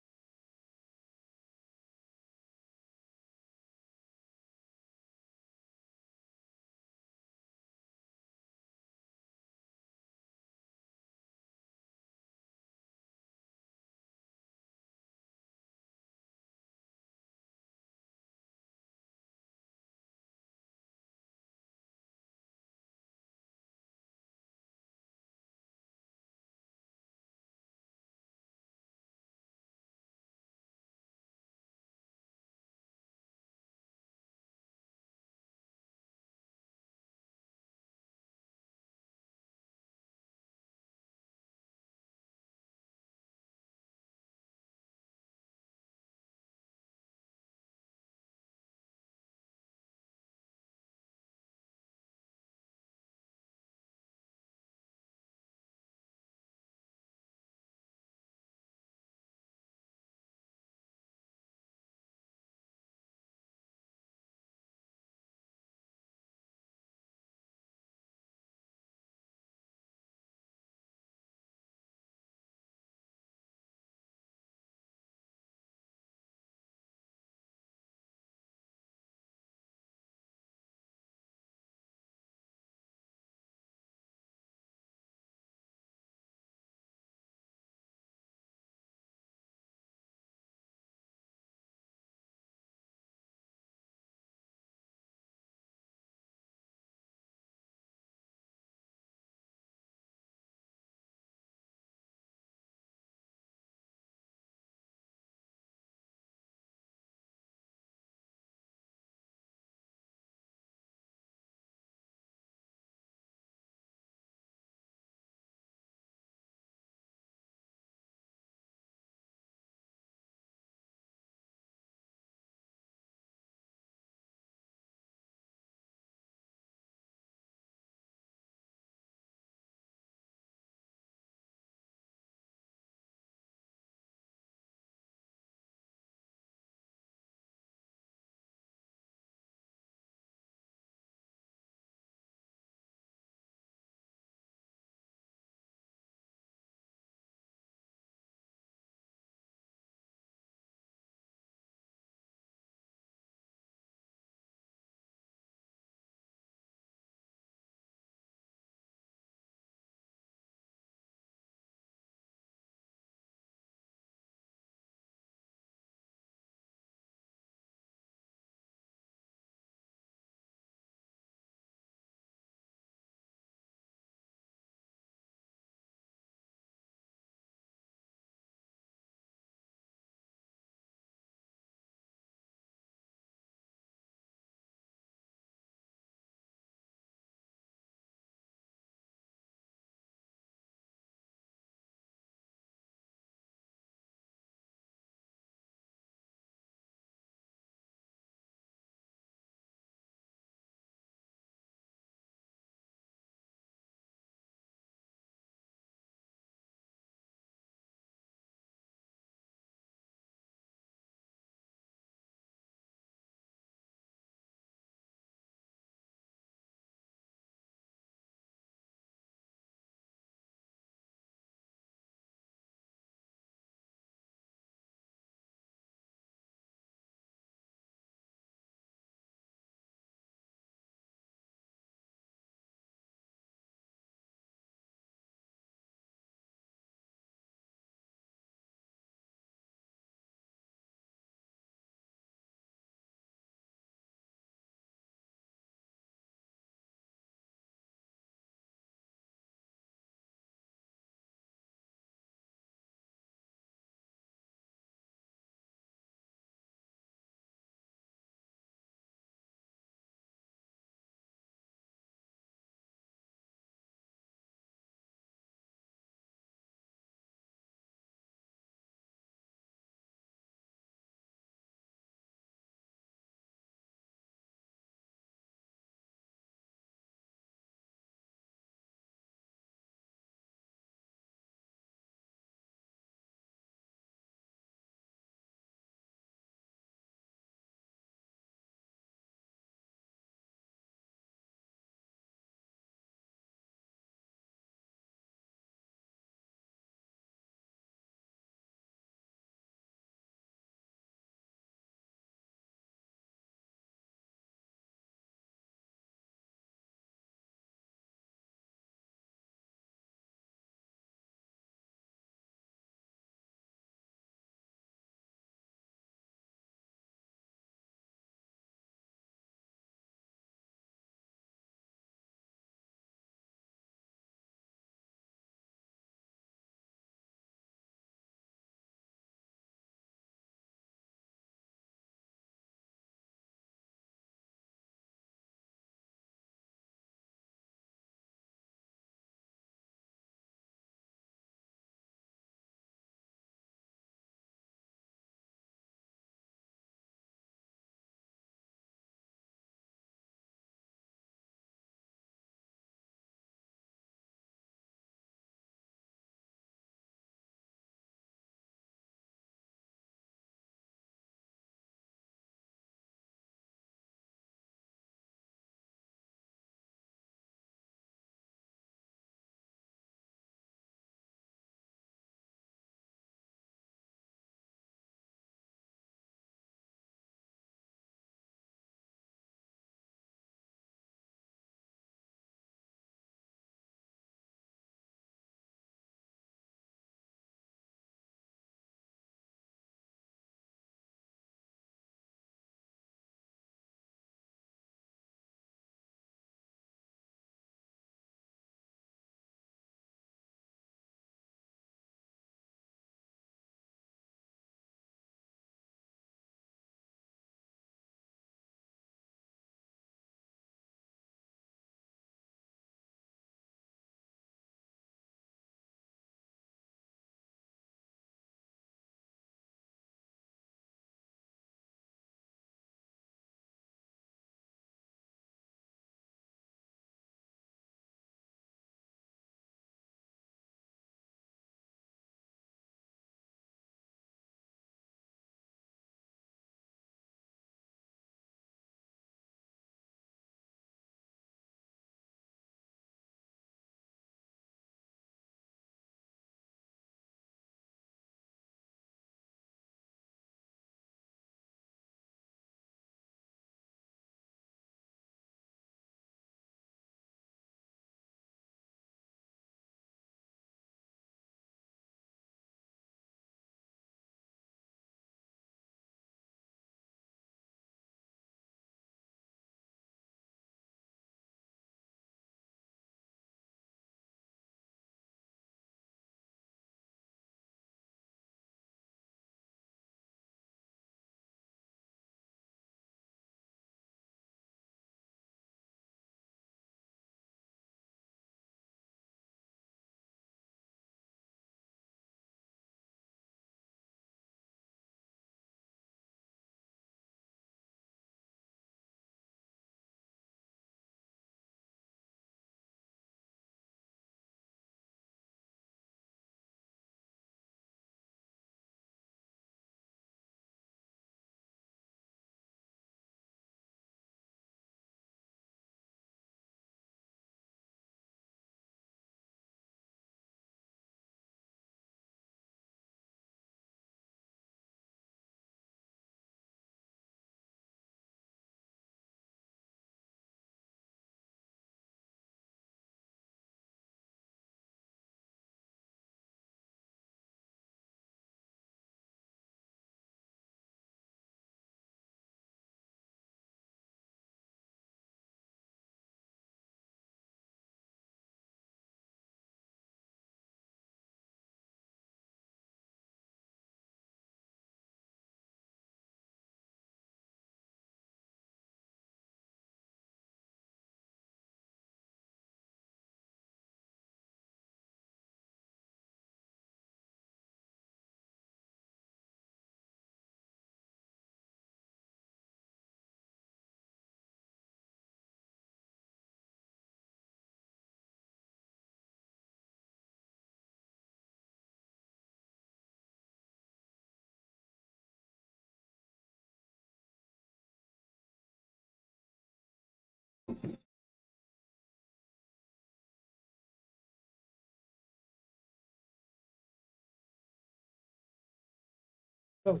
Go.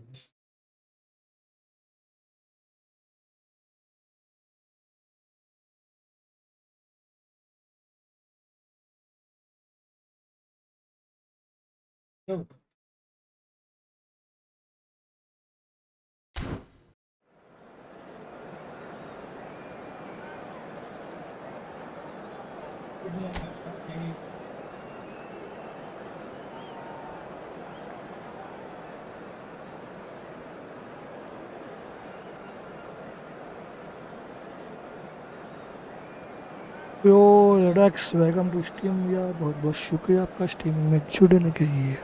Go. Yo relax welcome to stream यार, बहुत बहुत शुक्रिया आपका streaming में जुड़ने के लिए।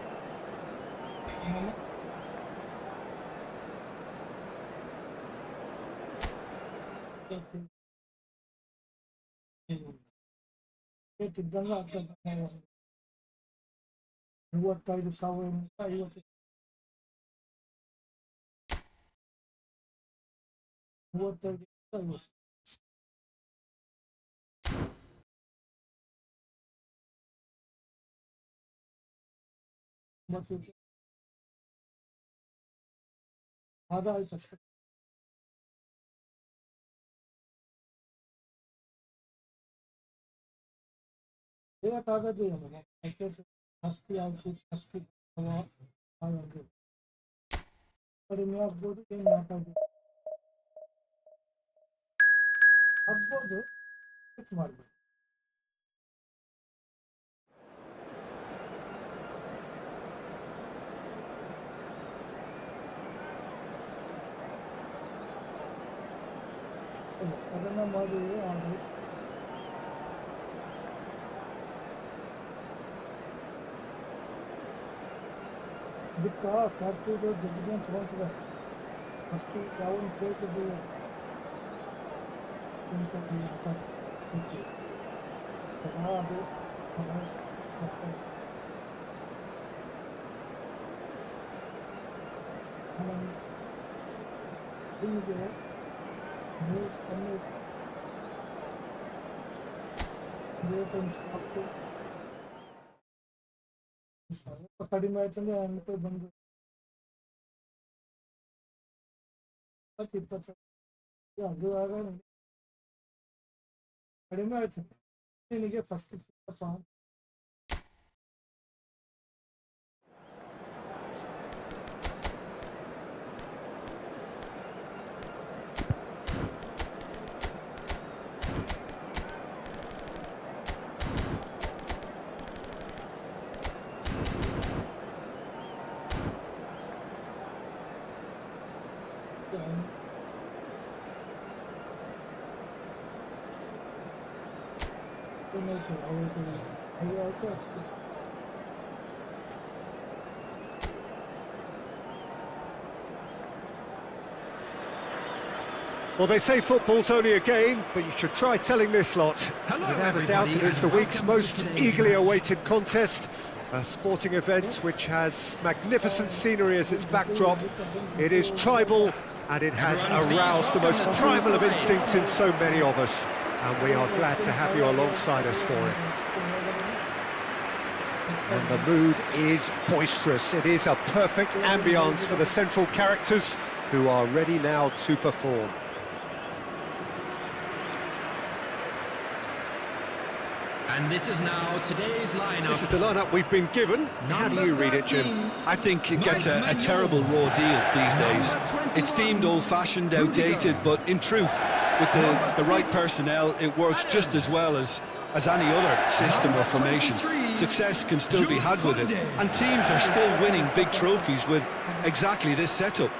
ಕಡಿಮೆ ಆಯ್ತಂದ್ರೆ ಅನ್ಕೋ ಬಂದು 20 ಅದು ಆಗ ಕಡಿಮೆ ಆಯ್ತು ನಿನಗೆ first Well, they say football's only a game, but you should try telling this lot. Without a doubt, it is the week's most eagerly awaited contest. A sporting event which has magnificent scenery as its backdrop. It is tribal, and it has aroused the most primal of instincts in so many of us. And we are glad to have you alongside us for it. And the mood is boisterous. It is a perfect ambience for the central characters who are ready now to perform. And this is now today's lineup. This is the lineup we've been given. How do you read it, Jim? I think it gets a terrible raw deal these days. It's deemed old-fashioned, outdated, but in truth, with the right personnel, it works just as well as any other system or formation. Success can still be had with it, and teams are still winning big trophies with exactly this setup.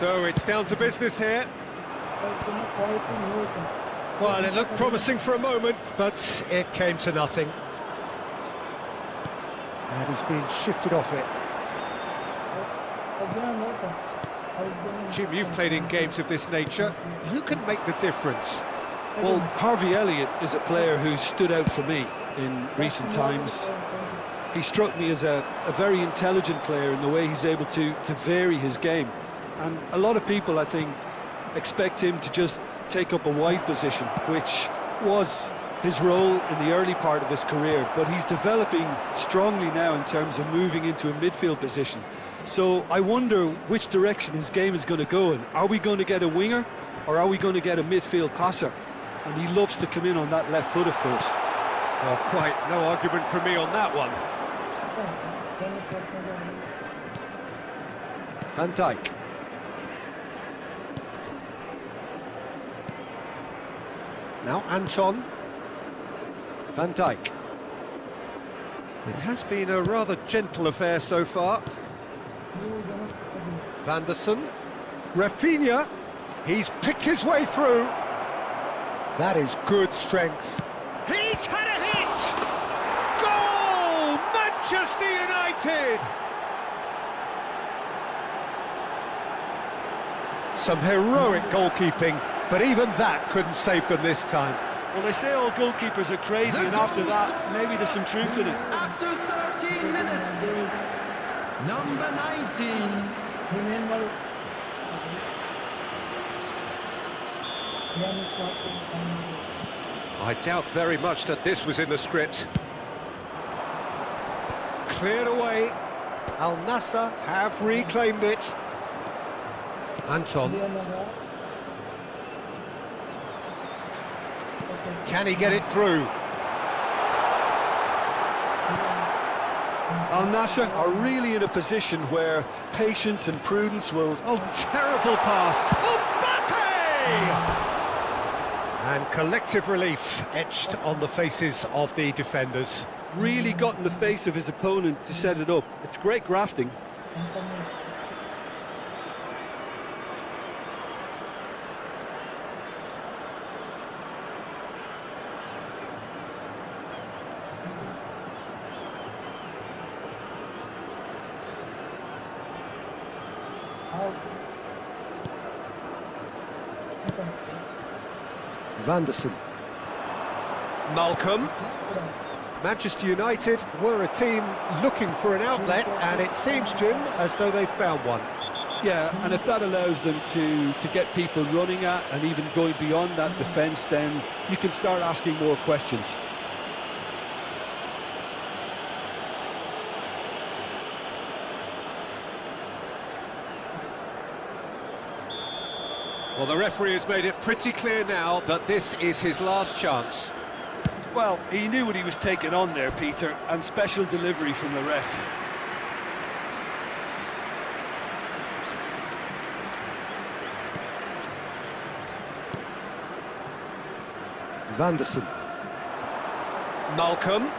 So it's down to business here. Well, it looked promising for a moment, but it came to nothing. And he's been shifted off it. Jim, you've played in games of this nature. Who can make the difference? Well, Harvey Elliott is a player who's stood out for me in recent times. He struck me as a very intelligent player in the way he's able to vary his game. And a lot of people, I think, expect him to just take up a wide position, which was his role in the early part of his career, but he's developing strongly now in terms of moving into a midfield position. So I wonder which direction his game is going to go in. Are we going to get a winger, or are we going to get a midfield passer? And he loves to come in on that left foot, of course. Well, quite no argument from me on that one. Van Dijk. Now Anton. Van Dijk. It has been a rather gentle affair so far. Vanderson. Rafinha. He's picked his way through. That is good strength. He's had a hit! Goal! Manchester United! Some heroic goalkeeping, but even that couldn't save them this time. Well, they say all goalkeepers are crazy, and after that, maybe there's some truth in it. After 13 minutes is number 19. I doubt very much that this was in the script. Cleared away. Al Nassr have reclaimed it. Anton. Can he get it through? Al Nassr are really in a position where patience and prudence will... Oh, terrible pass. Mbappé! And collective relief etched on the faces of the defenders. really got in the face of his opponent to set it up. It's great grafting. Vanderson. Malcolm. Manchester United were a team looking for an outlet, and it seems, Jim, as though they've found one. Yeah, and if that allows them to get people running at and even going beyond that defence, then you can start asking more questions. Well, the referee has made it pretty clear now that this is his last chance. Well, he knew what he was taking on there, Peter, and special delivery from the ref. Vanderson. Malcolm.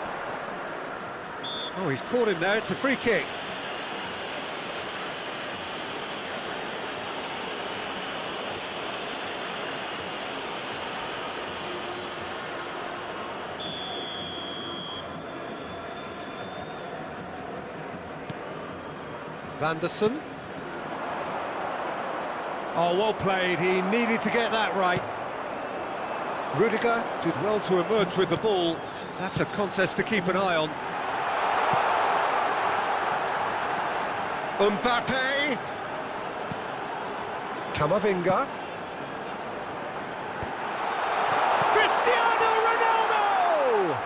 Oh, he's caught him there, it's a free kick. Vanderson. Oh, well played. He needed to get that right. Rudiger did well to emerge with the ball. That's a contest to keep an eye on. Mbappé. Camavinga. Cristiano Ronaldo!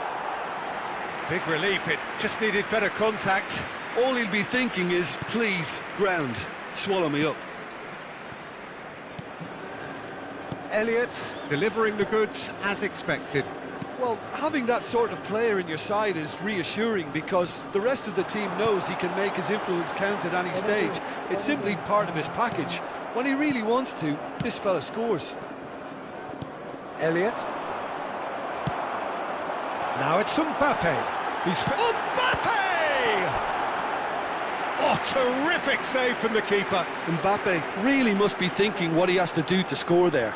Big relief, it just needed better contact. All he'll be thinking is, please, ground, swallow me up. Elliott delivering the goods as expected. Well, having that sort of player in your side is reassuring because the rest of the team knows he can make his influence count at any stage. It's simply part of his package. When he really wants to, this fella scores. Elliott. Now it's Mbappé. He's... Mbappé! Oh, terrific save from the keeper. Mbappé really must be thinking what he has to do to score there.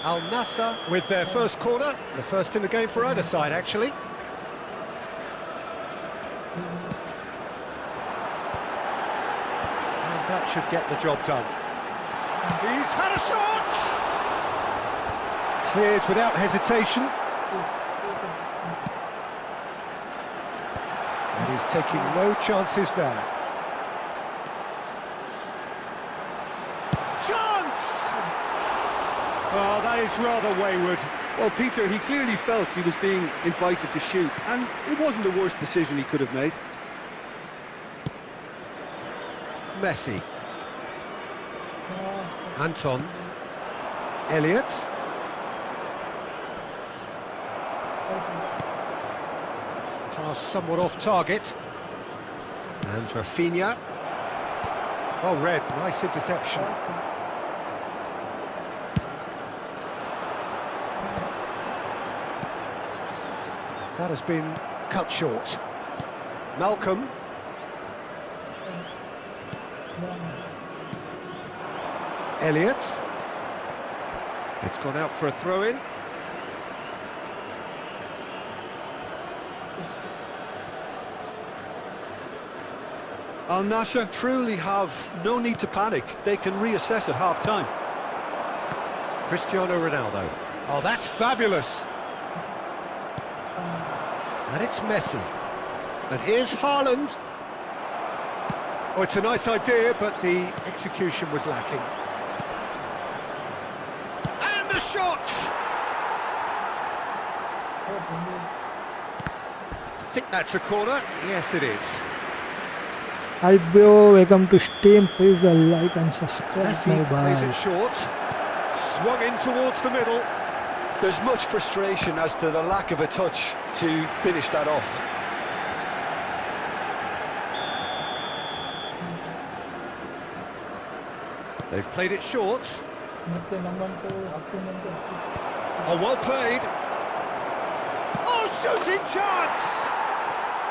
Al Nassr with their first corner, the first in the game for either side, actually. And that should get the job done. He's had a shot! Cleared without hesitation. And he's taking no chances there. Chance! Oh, that is rather wayward. Well, Peter, he clearly felt he was being invited to shoot, and it wasn't the worst decision he could have made. Messi. Anton. Elliott. Pass somewhat off target. And Rafinha. Well read, nice interception. That has been cut short. Malcolm. Elliott. It's gone out for a throw-in. Al Nassr truly have no need to panic. They can reassess at half-time. Cristiano Ronaldo. Oh, that's fabulous. And it's Messi. And here's Haaland. Oh, it's a nice idea, but the execution was lacking. And the shot! I think that's a corner. Yes, it is. Hi bro, welcome to stream. Please like and subscribe. Messi plays Bye. it short. Swung in towards the middle. There's much frustration as to the lack of a touch to finish that off. They've played it short. Oh, well played. Oh, shooting chance!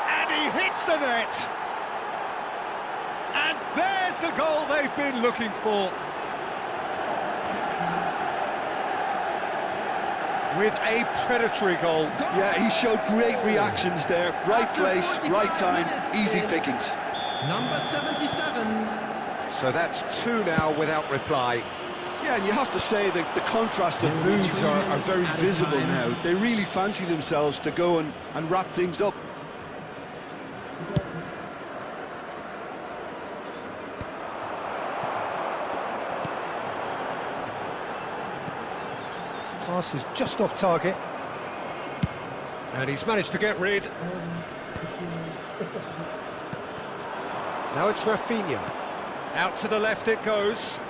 And he hits the net. And there's the goal they've been looking for. With a predatory goal. Yeah, he showed great reactions there. Right place, right time, easy pickings. Number 77. So that's two now without reply. Yeah, and you have to say that the contrast of moods are very visible now. They really fancy themselves to go and wrap things up. Pass is just off target. And he's managed to get rid. Now it's Rafinha. Out to the left it goes.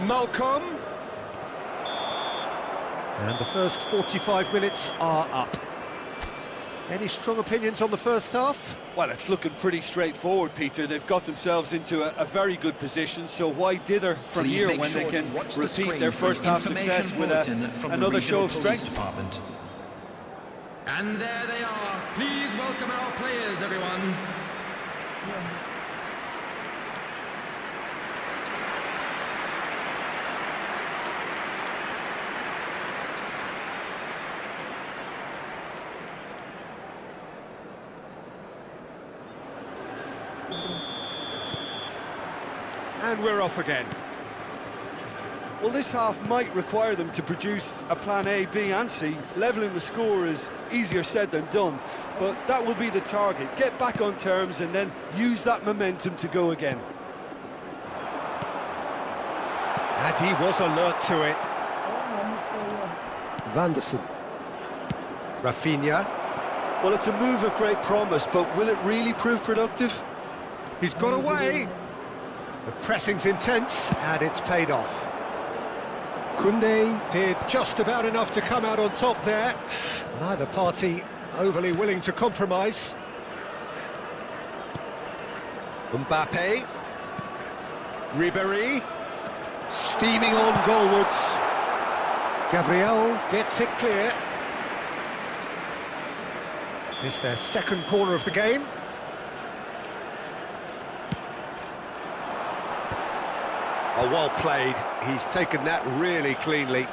Malcolm. And the first 45 minutes are up. Any strong opinions on the first half? Well, it's looking pretty straightforward, Peter. They've got themselves into a very good position, so why dither from Please here make when sure they to can watch the repeat screen their for first an half success with information bulletin from the another show Regional of Police strength? Department. And there they are. Please welcome our players, everyone. And we're off again. Well, this half might require them to produce a plan A, B and C. Levelling the score is easier said than done, but that will be the target. Get back on terms and then use that momentum to go again. And he was alert to it. Vanderson. Rafinha. Well, it's a move of great promise, but will it really prove productive? He's got away. The pressing's intense, and it's paid off. Koundé did just about enough to come out on top there. Neither party overly willing to compromise. Mbappé. Ribéry. Steaming on goalwards. Gabriel gets it clear. It's their second corner of the game. Oh, well played. He's taken that really cleanly.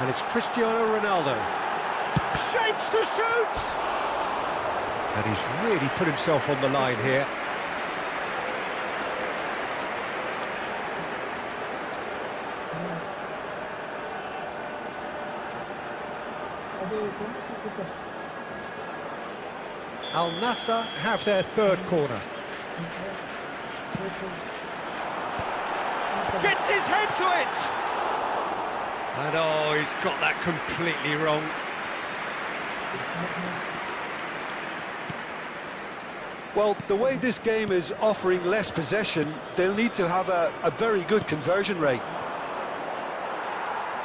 And it's Cristiano Ronaldo. Shapes to shoot! And he's really put himself on the line here. Al Nassr have their third corner. Gets his head to it! And oh, he's got that completely wrong. Well, the way this game is offering less possession, they'll need to have a very good conversion rate.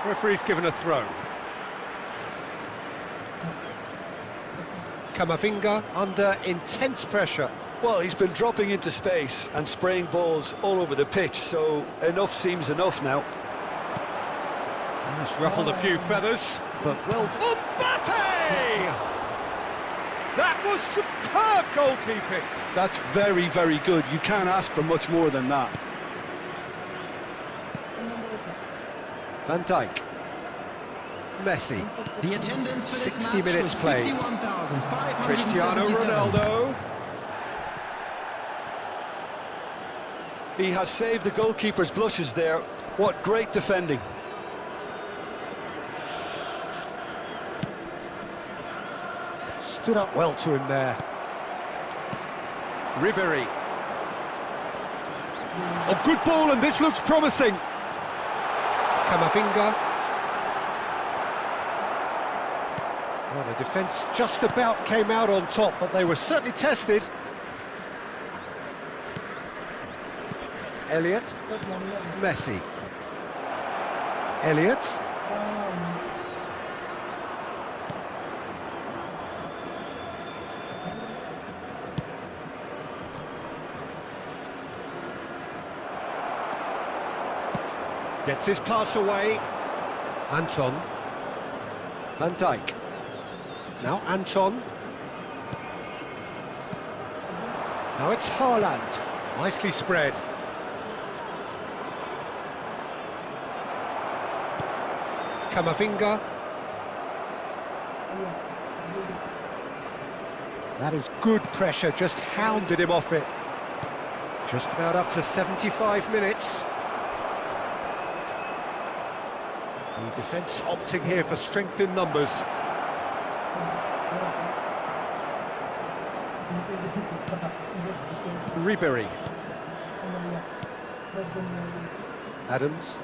Referee's given a throw. Camavinga under intense pressure. Well, he's been dropping into space and spraying balls all over the pitch, so enough seems enough now. That's ruffled a few feathers, but well done. Mbappé! That was superb goalkeeping. That's very, very good. You can't ask for much more than that. Van Dijk. Messi. The attendance for this 60 match minutes was played. 51,577. Cristiano Ronaldo. He has saved the goalkeeper's blushes there. What great defending. Stood up well to him there. Ribéry. Oh, good ball, and this looks promising. Camavinga. Well, the defence just about came out on top, but they were certainly tested. Elliott. Messi. Elliott. Gets his pass away. Anton. Van Dijk. Now Anton. Now it's Haaland. Nicely spread. Camavinga. That is good pressure, just hounded him off it. Just about up to 75 minutes. The defence opting here for strength in numbers. Ribéry. Adams.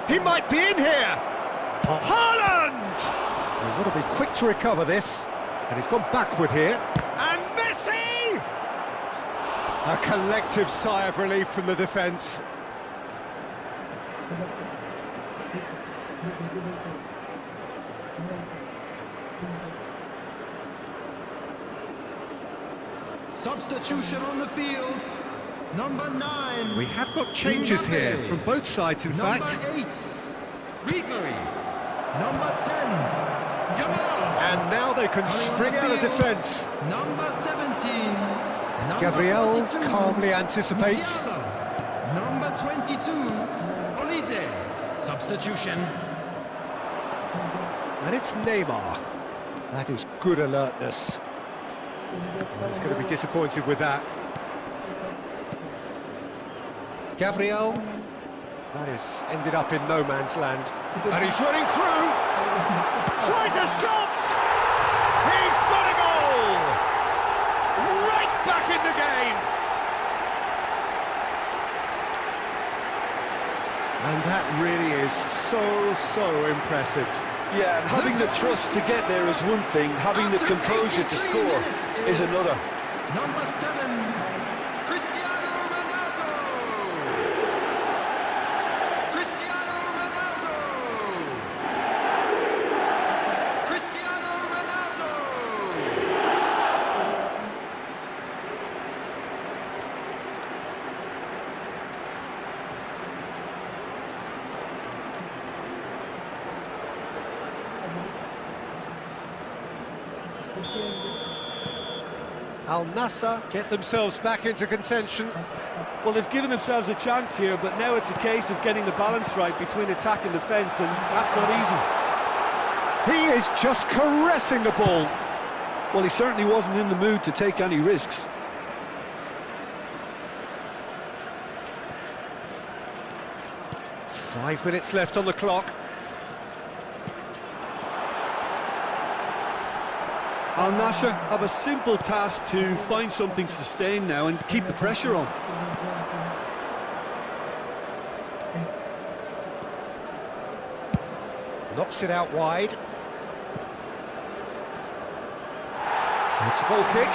He might be in here! Haaland! They've got to be quick to recover this. And he's gone backward here. And Messi! A collective sigh of relief from the defence. Substitution on the field. Number 9. We have got changes here from both sides, in fact. Number 8. Ribéry. Number 10. Yamal. And now they can spring out of defence. Number 17. Number Gabriel 42, calmly anticipates. Musiala. Number 22. Olise. Substitution. And it's Neymar. That is good alertness. He's going to be disappointed with that. Gabriel. That has ended up in no man's land. And he's running through. Tries a shot. He's got a goal. Right back in the game. And that really is so impressive. Yeah, and having the thrust to get there is one thing, having the composure to score is another. Number 7. Cristiano Ronaldo. Cristiano Ronaldo. Cristiano Ronaldo. Al Nassr get themselves back into contention. Well, they've given themselves a chance here, but now it's a case of getting the balance right between attack and defence, and that's not easy. He is just caressing the ball. Well, he certainly wasn't in the mood to take any risks. Five minutes left on the clock. Al Nassr have a simple task to find something sustained now and keep the pressure on. Knocks it out wide. It's a goal kick.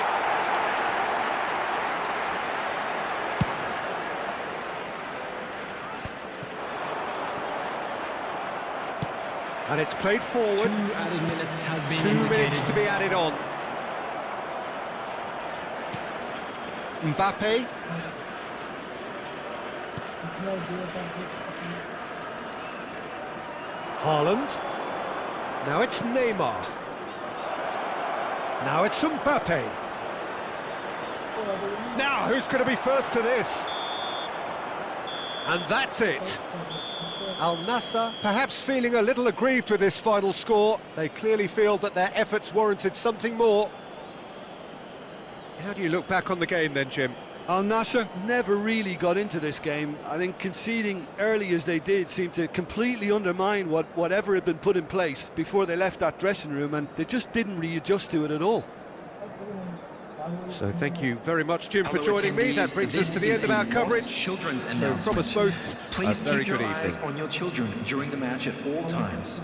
And it's played forward. 2 added minutes has been 2 indicated. minutes to be added on. Mbappé. Haaland. Now it's Neymar. Now it's Mbappé. Now who's going to be first to this? And that's it. Al Nassr perhaps feeling a little aggrieved with this final score. They clearly feel that their efforts warranted something more. How do you look back on the game then, Jim? Al Nassr never really got into this game. I think conceding early as they did seemed to completely undermine whatever had been put in place before they left that dressing room, and they just didn't readjust to it at all. So thank you very much, Jim, for Fellow joining me. attendees, That brings us this to the is end of a our lost coverage. children's So from us announcement. both, a Please very keep your good eyes evening. on your children during the match at all times.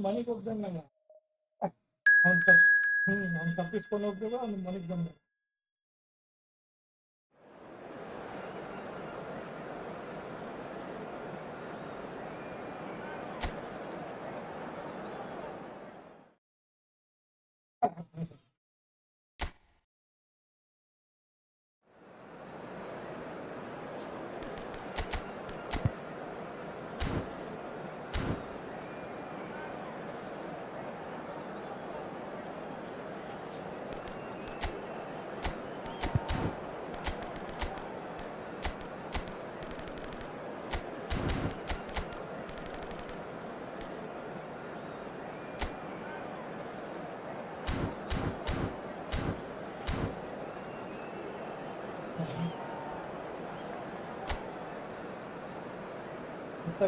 ಮನೆಗೆ ಹೋಗ್ದಂಗ ಅವ್ನು ತಪ್ಪಿಸ್ಕೊಂಡು ಹೋಗ್ಬೇಕು ಅವ್ನು ಮನೆಗೆ ಬಂದ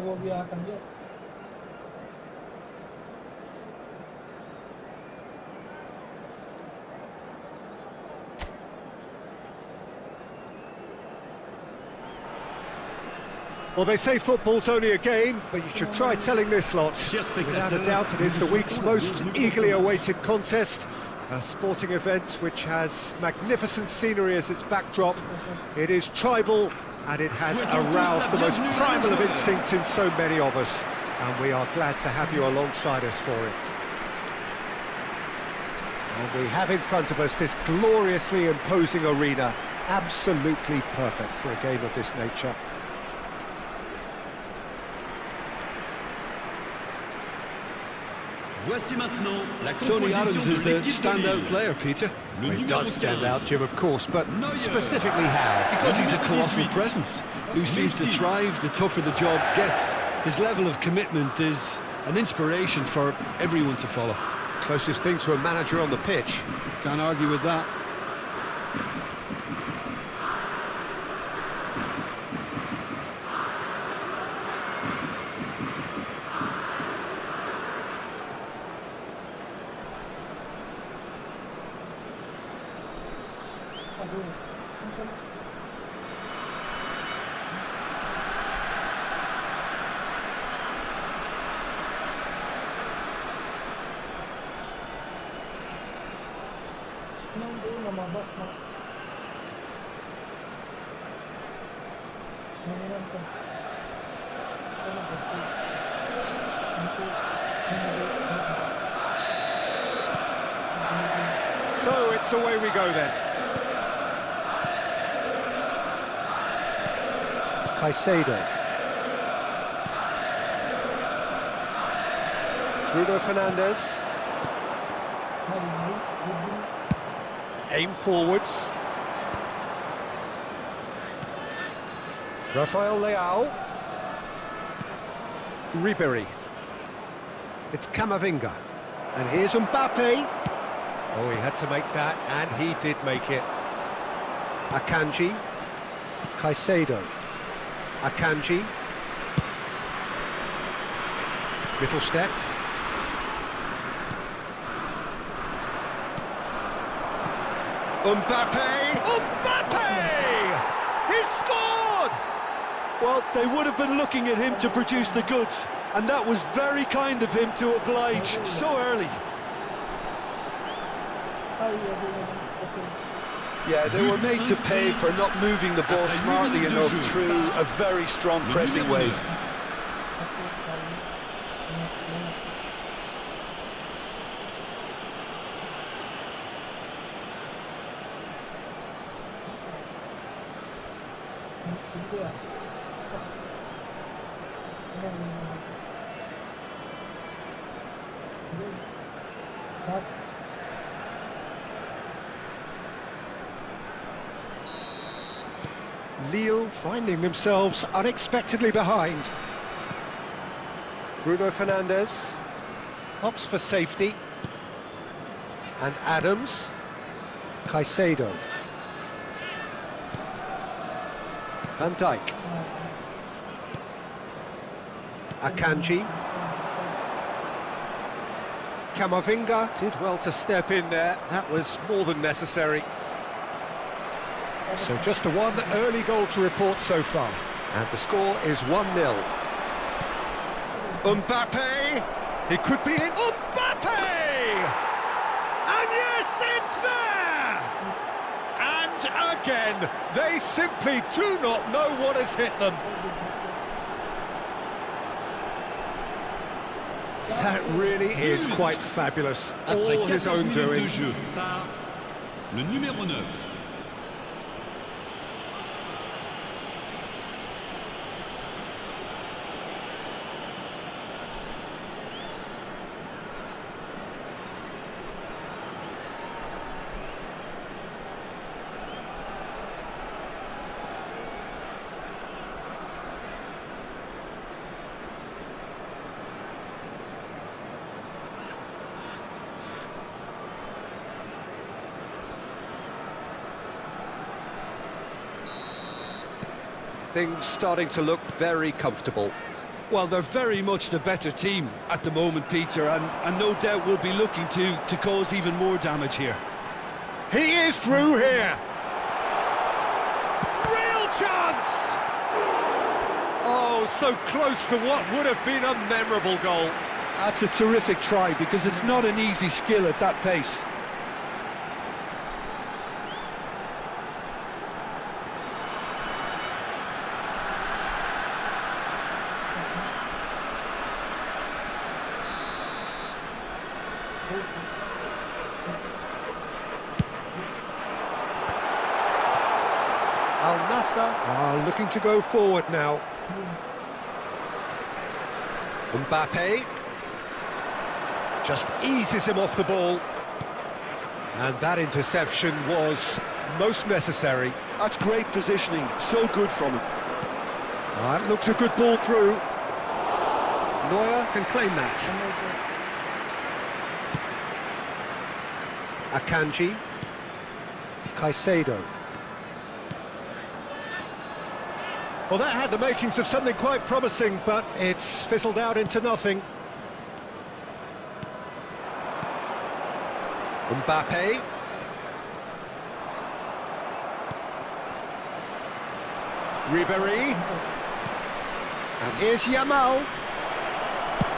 ಹೋಗಿ ಹಾಕಂಗೆ Well, they say football's only a game, but you should try telling this lot. Without a doubt, it is the week's most eagerly awaited contest. A sporting event which has magnificent scenery as its backdrop. It is tribal, and it has aroused the most primal of instincts in so many of us. And we are glad to have you alongside us for it. And we have in front of us this gloriously imposing arena. Absolutely perfect for a game of this nature. Tony Adams is the standout player, Peter. He does stand out, Jim, of course, but specifically how? Because he's a colossal presence who seems to thrive the tougher the job gets. His level of commitment is an inspiration for everyone to follow. Closest thing to a manager on the pitch. Can't argue with that. ನಮ್ಮ bus So it's away we go then. Caicedo. Bruno Fernandes. Aim forwards. Rafael Leao. Ribéry. It's Camavinga. And here's Mbappé. Oh, he had to make that, and he did make it. Akanji. Caicedo. Akanji. Mittelstädt. Mbappé! Mbappé! He's scored! Well, they would have been looking at him to produce the goods, and that was very kind of him to oblige so early. Yeah, they were made to pay for not moving the ball smartly enough through a very strong pressing wave. Lille finding themselves unexpectedly behind. Bruno Fernandes opts for safety. And Adams. Caicedo. Van Dijk. Akanji. Camavinga did well to step in there. That was more than necessary. So just the one early goal to report so far. And the score is 1-0. Mbappé! It could be in. Mbappé! And yes, it's there! And again, they simply do not know what has hit them. That really is quite fabulous. All his own doing. Le numéro 9. Things starting to look very comfortable. Well, they're very much the better team at the moment, Peter, and no doubt will be looking to cause even more damage here. He is through here. Real chance! Oh, so close to what would have been a memorable goal. That's a terrific try, because it's not an easy skill at that pace. Al Nassr are looking to go forward now. Mbappé just eases him off the ball. And that interception was most necessary. That's great positioning, so good from him. That looks a good ball through. Neuer can claim that. Akanji. Caicedo. Well, that had the makings of something quite promising, but it's fizzled out into nothing. Mbappé. Ribéry. And here's Yamal.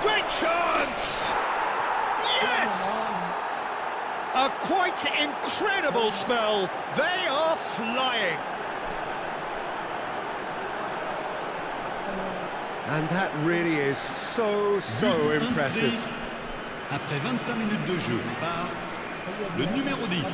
Great chance! Yes! A quite incredible spell. They are flying. And that really is so impressive. Après 25 minutes de jeu par le numéro 10.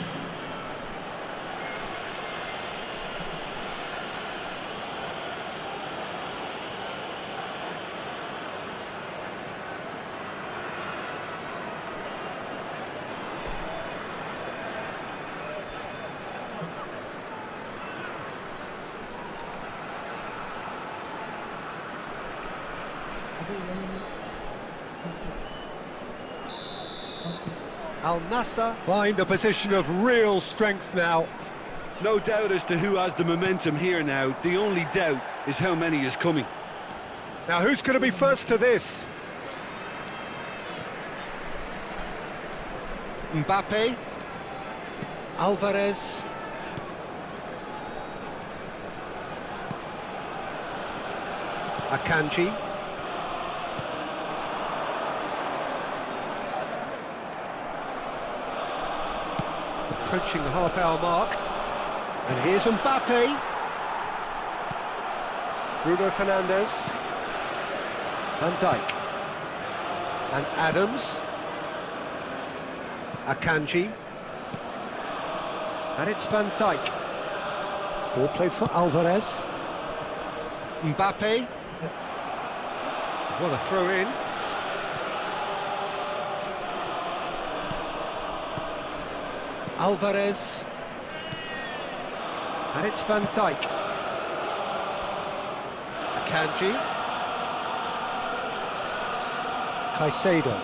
Al Nassr find a position of real strength now. No doubt as to who has the momentum here now. The only doubt is how many is coming. Now who's going to be first to this? Mbappé, Alvarez, Akanji, approaching the half-hour mark, and here's Mbappé, Bruno Fernandes, Van Dijk, and Adams, Akanji, and it's Van Dijk. Ball played for Alvarez. Mbappé. What a throw in. Alvarez. And it's Van Dijk. Akanji. Caicedo.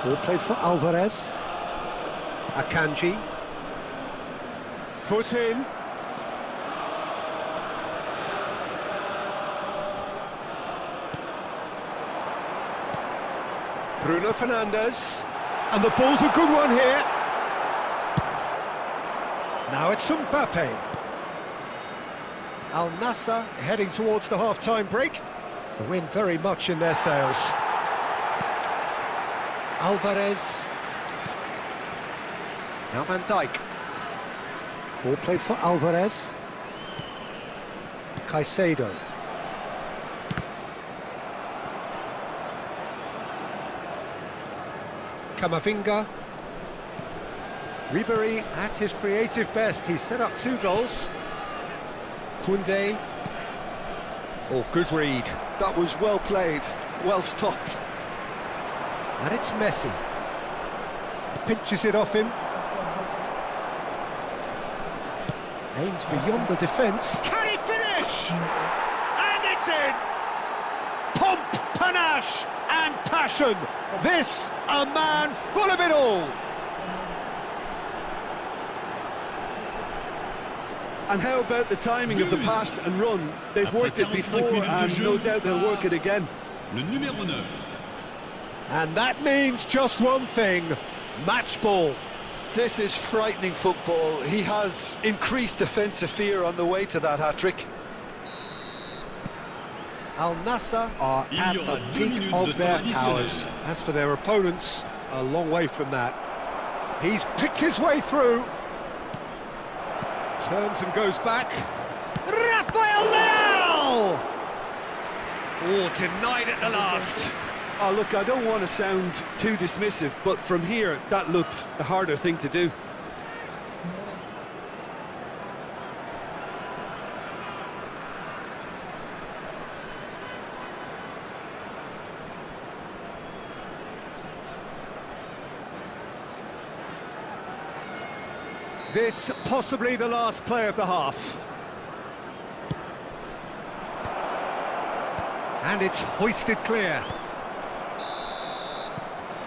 Ball played for Alvarez. Akanji. Foot in. Bruno Fernandes. And the ball's a good one here. Now it's Mbappé. Al Nassr heading towards the half-time break. The wind very much in their sails. Alvarez. Now Van Dijk. Ball played for Alvarez. Caicedo. Camavinga. Ribéry at his creative best. He set up 2 goals. Koundé. Oh, good read. That was well played, well stopped. And it's Messi. Pinches it off him. Aims beyond the defence. Can he finish? And it's in! Pomp, panache and passion. This, a man full of it all. And how about the timing of the pass and run? They've worked it before and no doubt they'll work it again. Le numéro 9. And that means just one thing, match ball. This is frightening football. He has increased defensive fear on the way to that hat-trick. Al Nassr are at the peak of their powers. As for their opponents, a long way from that. He's picked his way through. Turns and goes back. Rafael Leao! Oh, denied at the last. Oh, look, I don't want to sound too dismissive, but from here, that looked the harder thing to do. This possibly the last play of the half. And it's hoisted clear.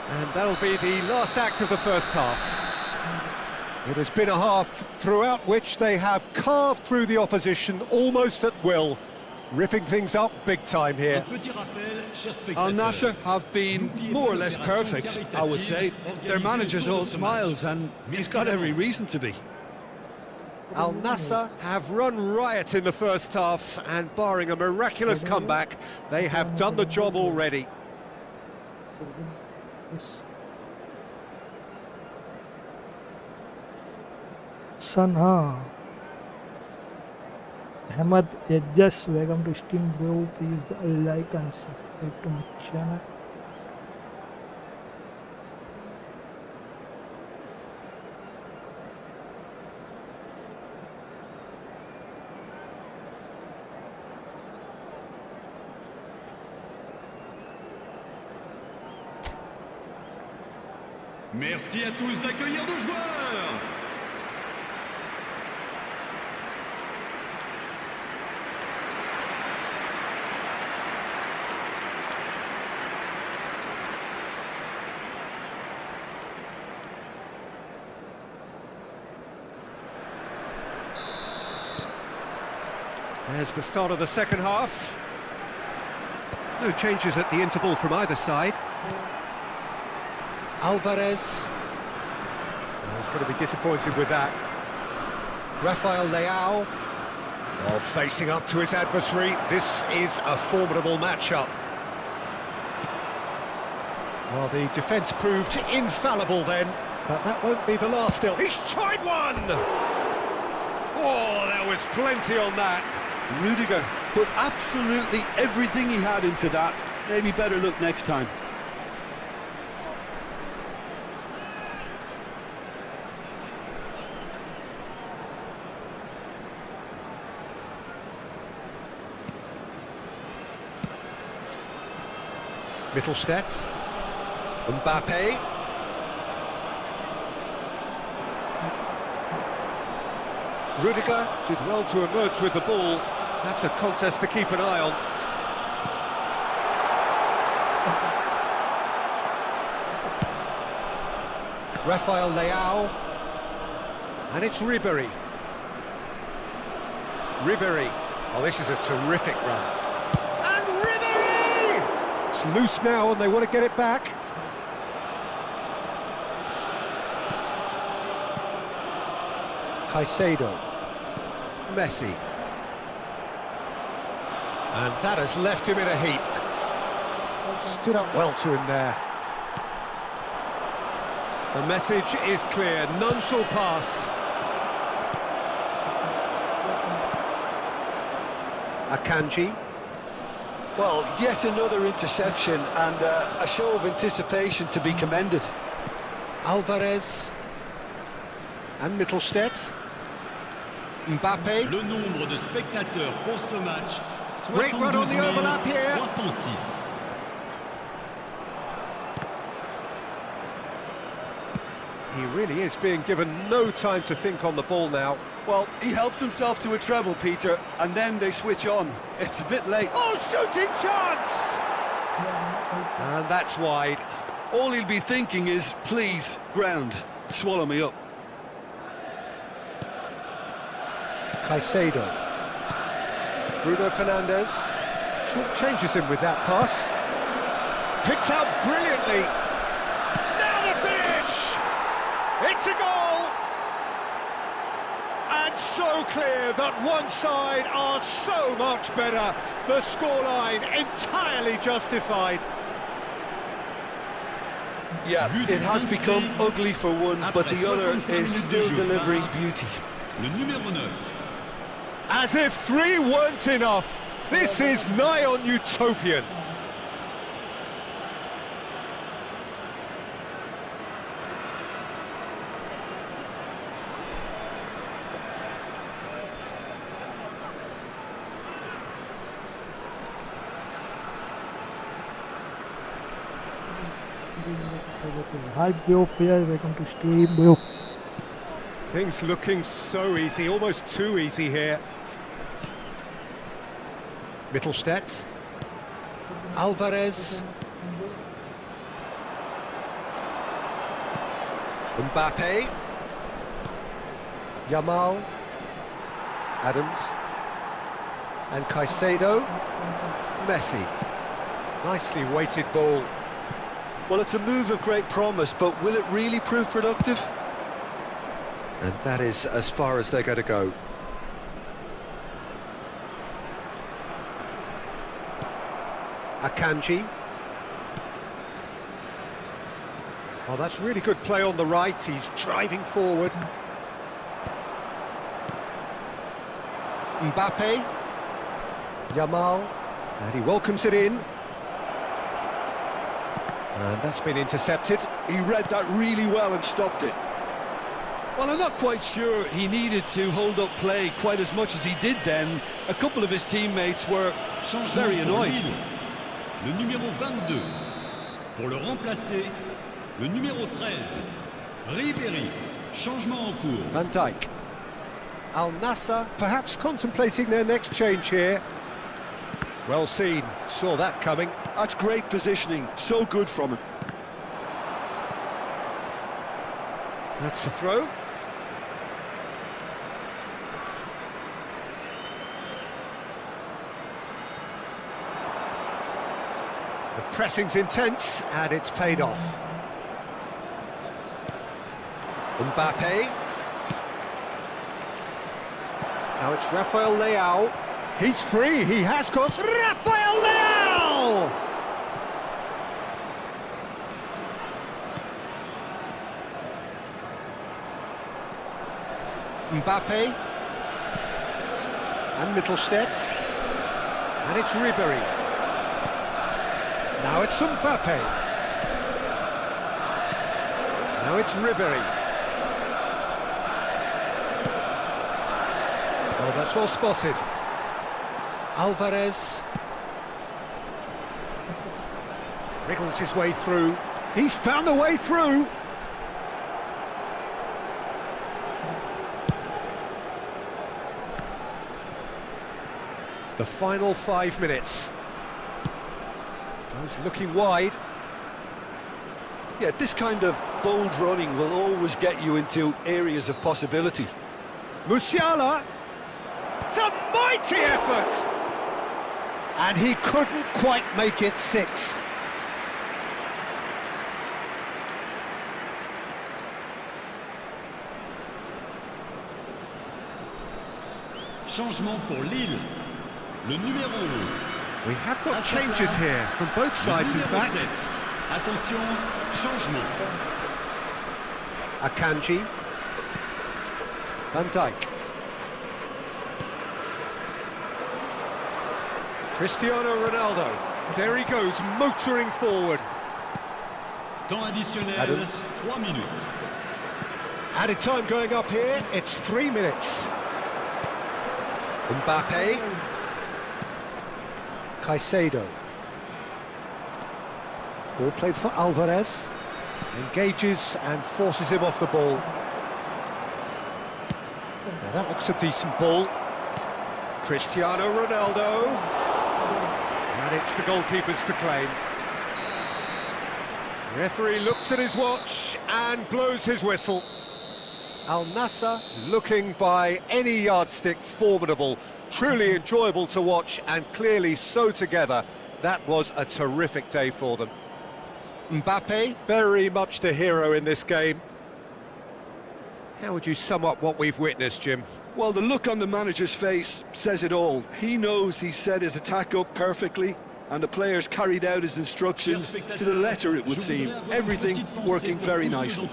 And that'll be the last act of the first half. It has been a half throughout which they have carved through the opposition almost at will, ripping things up big time here. Al Nassr have been more or less perfect, I would say. Their manager's all smiles and he's got every reason to be. Al Nassr have run riot in the first half and barring a miraculous comeback, they have done the job already. Son, Ahmed Edges, welcome to Steam Bro. Please like and subscribe to my channel. Merci à tous d'accueillir nos joueurs. There's the start of the second half. No changes at the interval from either side. Alvarez. Oh, he's going to be disappointed with that. Rafael Leao. Oh, facing up to his adversary. This is a formidable matchup. Well, the defence proved infallible then, but that won't be the last still. He's tried one! Oh, there was plenty on that. Rudiger put absolutely everything he had into that. Maybe better look next time. Mittelstadt. Mbappé. Rudiger did well to emerge with the ball. That's a contest to keep an eye on. Rafael Leao. And it's Ribéry. Ribéry. Oh, this is a terrific run. And Ribéry! It's loose now and they want to get it back. Caicedo. Messi. And that has left him in a heap. Stood up well to him there. The message is clear, none shall pass. Akanji. Well, yet another interception and a show of anticipation to be commended. Alvarez. And Mittelstadt. Mbappé. Le nombre de spectateurs pour ce match, Great run on the overlap here. 306. He really is being given no time to think on the ball now. Well, he helps himself to a treble, Peter, and then they switch on. It's a bit late. Oh, shooting chance! And that's wide. All he'll be thinking is, please, ground, swallow me up. Caicedo. Bruno Fernandes. Short changes him with that pass. Picked out brilliantly. Now the finish! It's a goal! And so clear that one side are so much better. The scoreline entirely justified. Yeah, it has become ugly for one, but the other is still delivering beauty. Le numéro 9. As if 3 weren't enough. This is nigh on utopian. Hi bro, player, welcome to stream bro. Things looking so easy, almost too easy here. Mittelstadt. Alvarez. Mbappé. Yamal. Adams. And Caicedo. Messi. Nicely weighted ball. Well, it's a move of great promise, but will it really prove productive? And that is as far as they're going to go. Akanji. Oh, that's really good play on the right. He's driving forward. Mbappé. Yamal. And he welcomes it in. And that's been intercepted. He read that really well and stopped it. Well, I'm not quite sure he needed to hold up play quite as much as he did then. A couple of his teammates were very annoyed. Le numéro 22. Pour le remplacer, le numéro 13. Ribéry. Changement en cours. Van Dijk. Al Nassr perhaps contemplating their next change here. Well seen, saw that coming. That's great positioning, so good from him. That's the throw. The pressing's intense, and it's paid off. Mbappé. Now it's Rafael Leao. He's free, he has crossed. Rafael Leao! Mbappé. And Mittelstedt. And it's Ribéry. Now it's Mbappé. Now it's Ribéry. Oh, that's well spotted. Alvarez. Wriggles his way through. He's found a way through. The final 5 minutes. Goes looking wide. Yeah, this kind of bold running will always get you into areas of possibility. Musiala. It's a mighty effort! And he couldn't quite make it 6. Changement pour Lille. Le numéro 11. We have got changes here from both sides, in fact. Attention, changement. Akanji. Van Dijk. Cristiano Ronaldo. There he goes, motoring forward. Temps additionnel, Adams. 3 minutes. Added time going up here, it's 3 minutes. Mbappé. Caicedo. Ball played for Alvarez. Engages and forces him off the ball. Now that looks a decent ball. Cristiano Ronaldo. And it's the goalkeepers to claim. Referee looks at his watch and blows his whistle. Al Nassr looking by any yardstick formidable, truly enjoyable to watch and clearly so together. That was a terrific day for them. Mbappé, very much the hero in this game. How would you sum up what we've witnessed, Jim? Well, the look on the manager's face says it all. He knows he set his attack up perfectly, and the players carried out his instructions to the letter, it would seem. Everything working very nicely.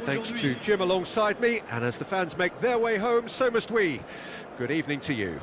Thanks to Jim alongside me, and as the fans make their way home, so must we. Good evening to you.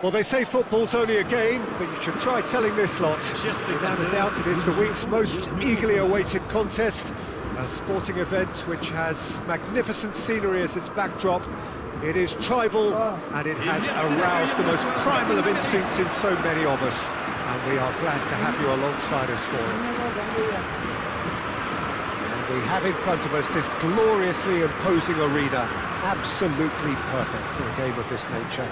Well, they say football's only a game, but you should try telling this lot. Without a doubt, it is the week's most eagerly awaited contest. A sporting event which has magnificent scenery as its backdrop. It is tribal, and it has aroused the most primal of instincts in so many of us. And we are glad to have you alongside us for it. And we have in front of us this gloriously imposing arena, absolutely perfect for a game of this nature.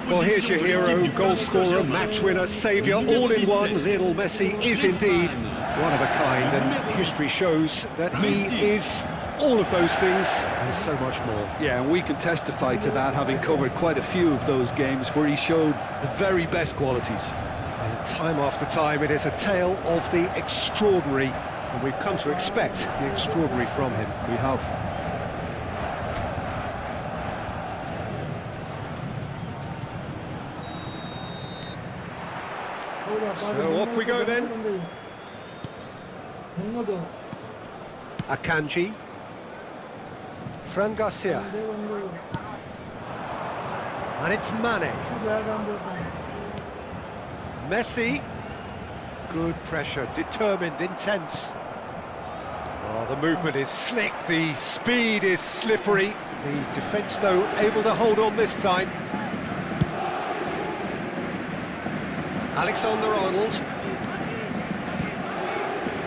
Well, here's your hero, goal scorer, match winner, saviour, all in one. Lionel Messi is indeed one of a kind, and history shows that he is all of those things and so much more. Yeah, and we can testify to that, having covered quite a few of those games where he showed the very best qualities. And time after time, it is a tale of the extraordinary, and we've come to expect the extraordinary from him. We have. So off we go then. Akanji. Fran Garcia. And it's Mane. Messi. Good pressure, determined, intense. Oh, the movement is slick, the speed is slippery. The defence, though, able to hold on this time. Alexander-Arnold.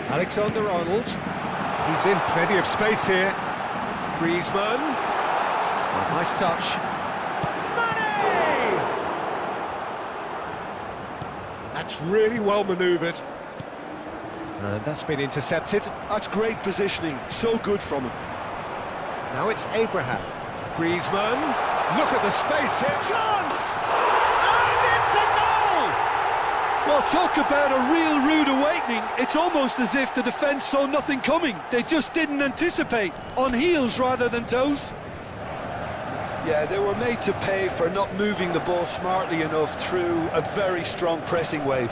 Alexander-Arnold. He's in plenty of space here. Griezmann. Oh, nice touch. Mane! That's really well manoeuvred. And that's been intercepted. That's great positioning, so good from him. Now it's Abraham. Griezmann. Look at the space here. Chance! And it's a goal! Well, talk about a real rude awakening. It's almost as if the defence saw nothing coming. They just didn't anticipate, on heels rather than toes. Yeah, they were made to pay for not moving the ball smartly enough through a very strong pressing wave.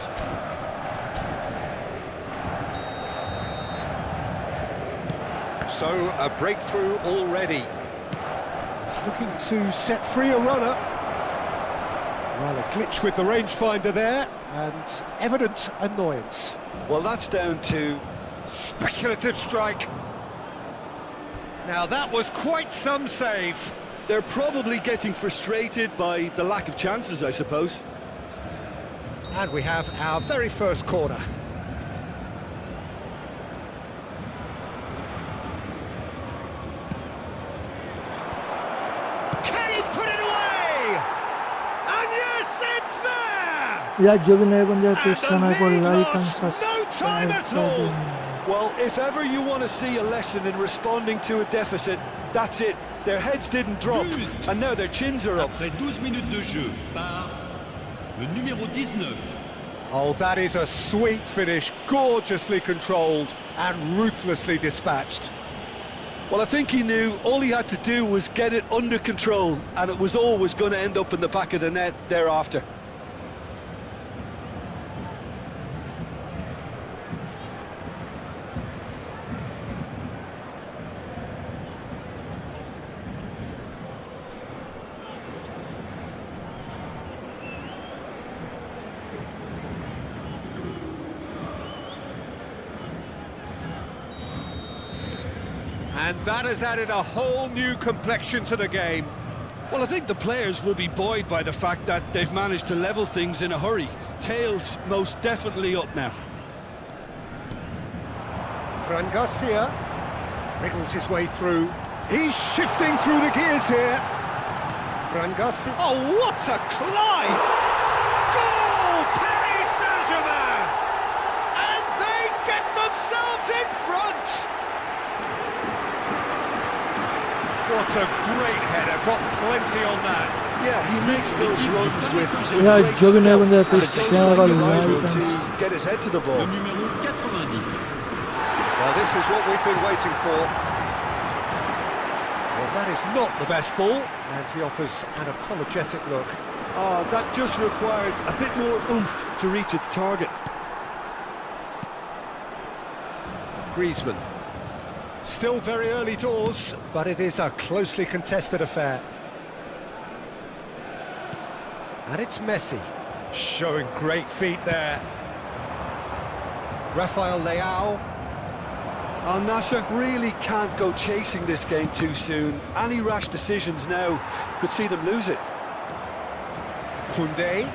So, a breakthrough already. He's looking to set free a runner. Well, a glitch with the rangefinder there, and evident annoyance. Well, that's down to... Speculative strike. Now, that was quite some save. They're probably getting frustrated by the lack of chances, I suppose. And we have our very first corner. या जो भी नए बंदे हैं इस channel को like and subscribe कर दें. Well, if ever you want to see a lesson in responding to a deficit, that's it. Their heads didn't drop, and now their chins are up. Après 12 minutes de jeu par le numéro 19. Oh, that is a sweet finish, gorgeously controlled and ruthlessly dispatched. Well, I think he knew all he had to do was get it under control, and it was always going to end up in the back of the net thereafter. And that has added a whole new complexion to the game. Well, I think the players will be buoyed by the fact that they've managed to level things in a hurry. Tails most definitely up now. Fran Garcia wriggles his way through. He's shifting through the gears here. Fran Garcia. Oh, what a climb! Goal! Paris Saint-Germain! And they get themselves in front! What a great header, got plenty on that. Yeah, he makes those runs with या great जो भी नए बंदे हैं stealth and इस it channel को takes the like rival and to get his head to the ball. Le numéro 90. Well, this is what we've been waiting for. Well, that is not the best ball, and he offers an apologetic look. Oh, that just required a bit more oomph to reach its target. Griezmann. Still very early doors, but it is a closely contested affair. And it's Messi, showing great feet there. Rafael Leao. Al Nassr really can't go chasing this game too soon. Any rash decisions now could see them lose it. Koundé.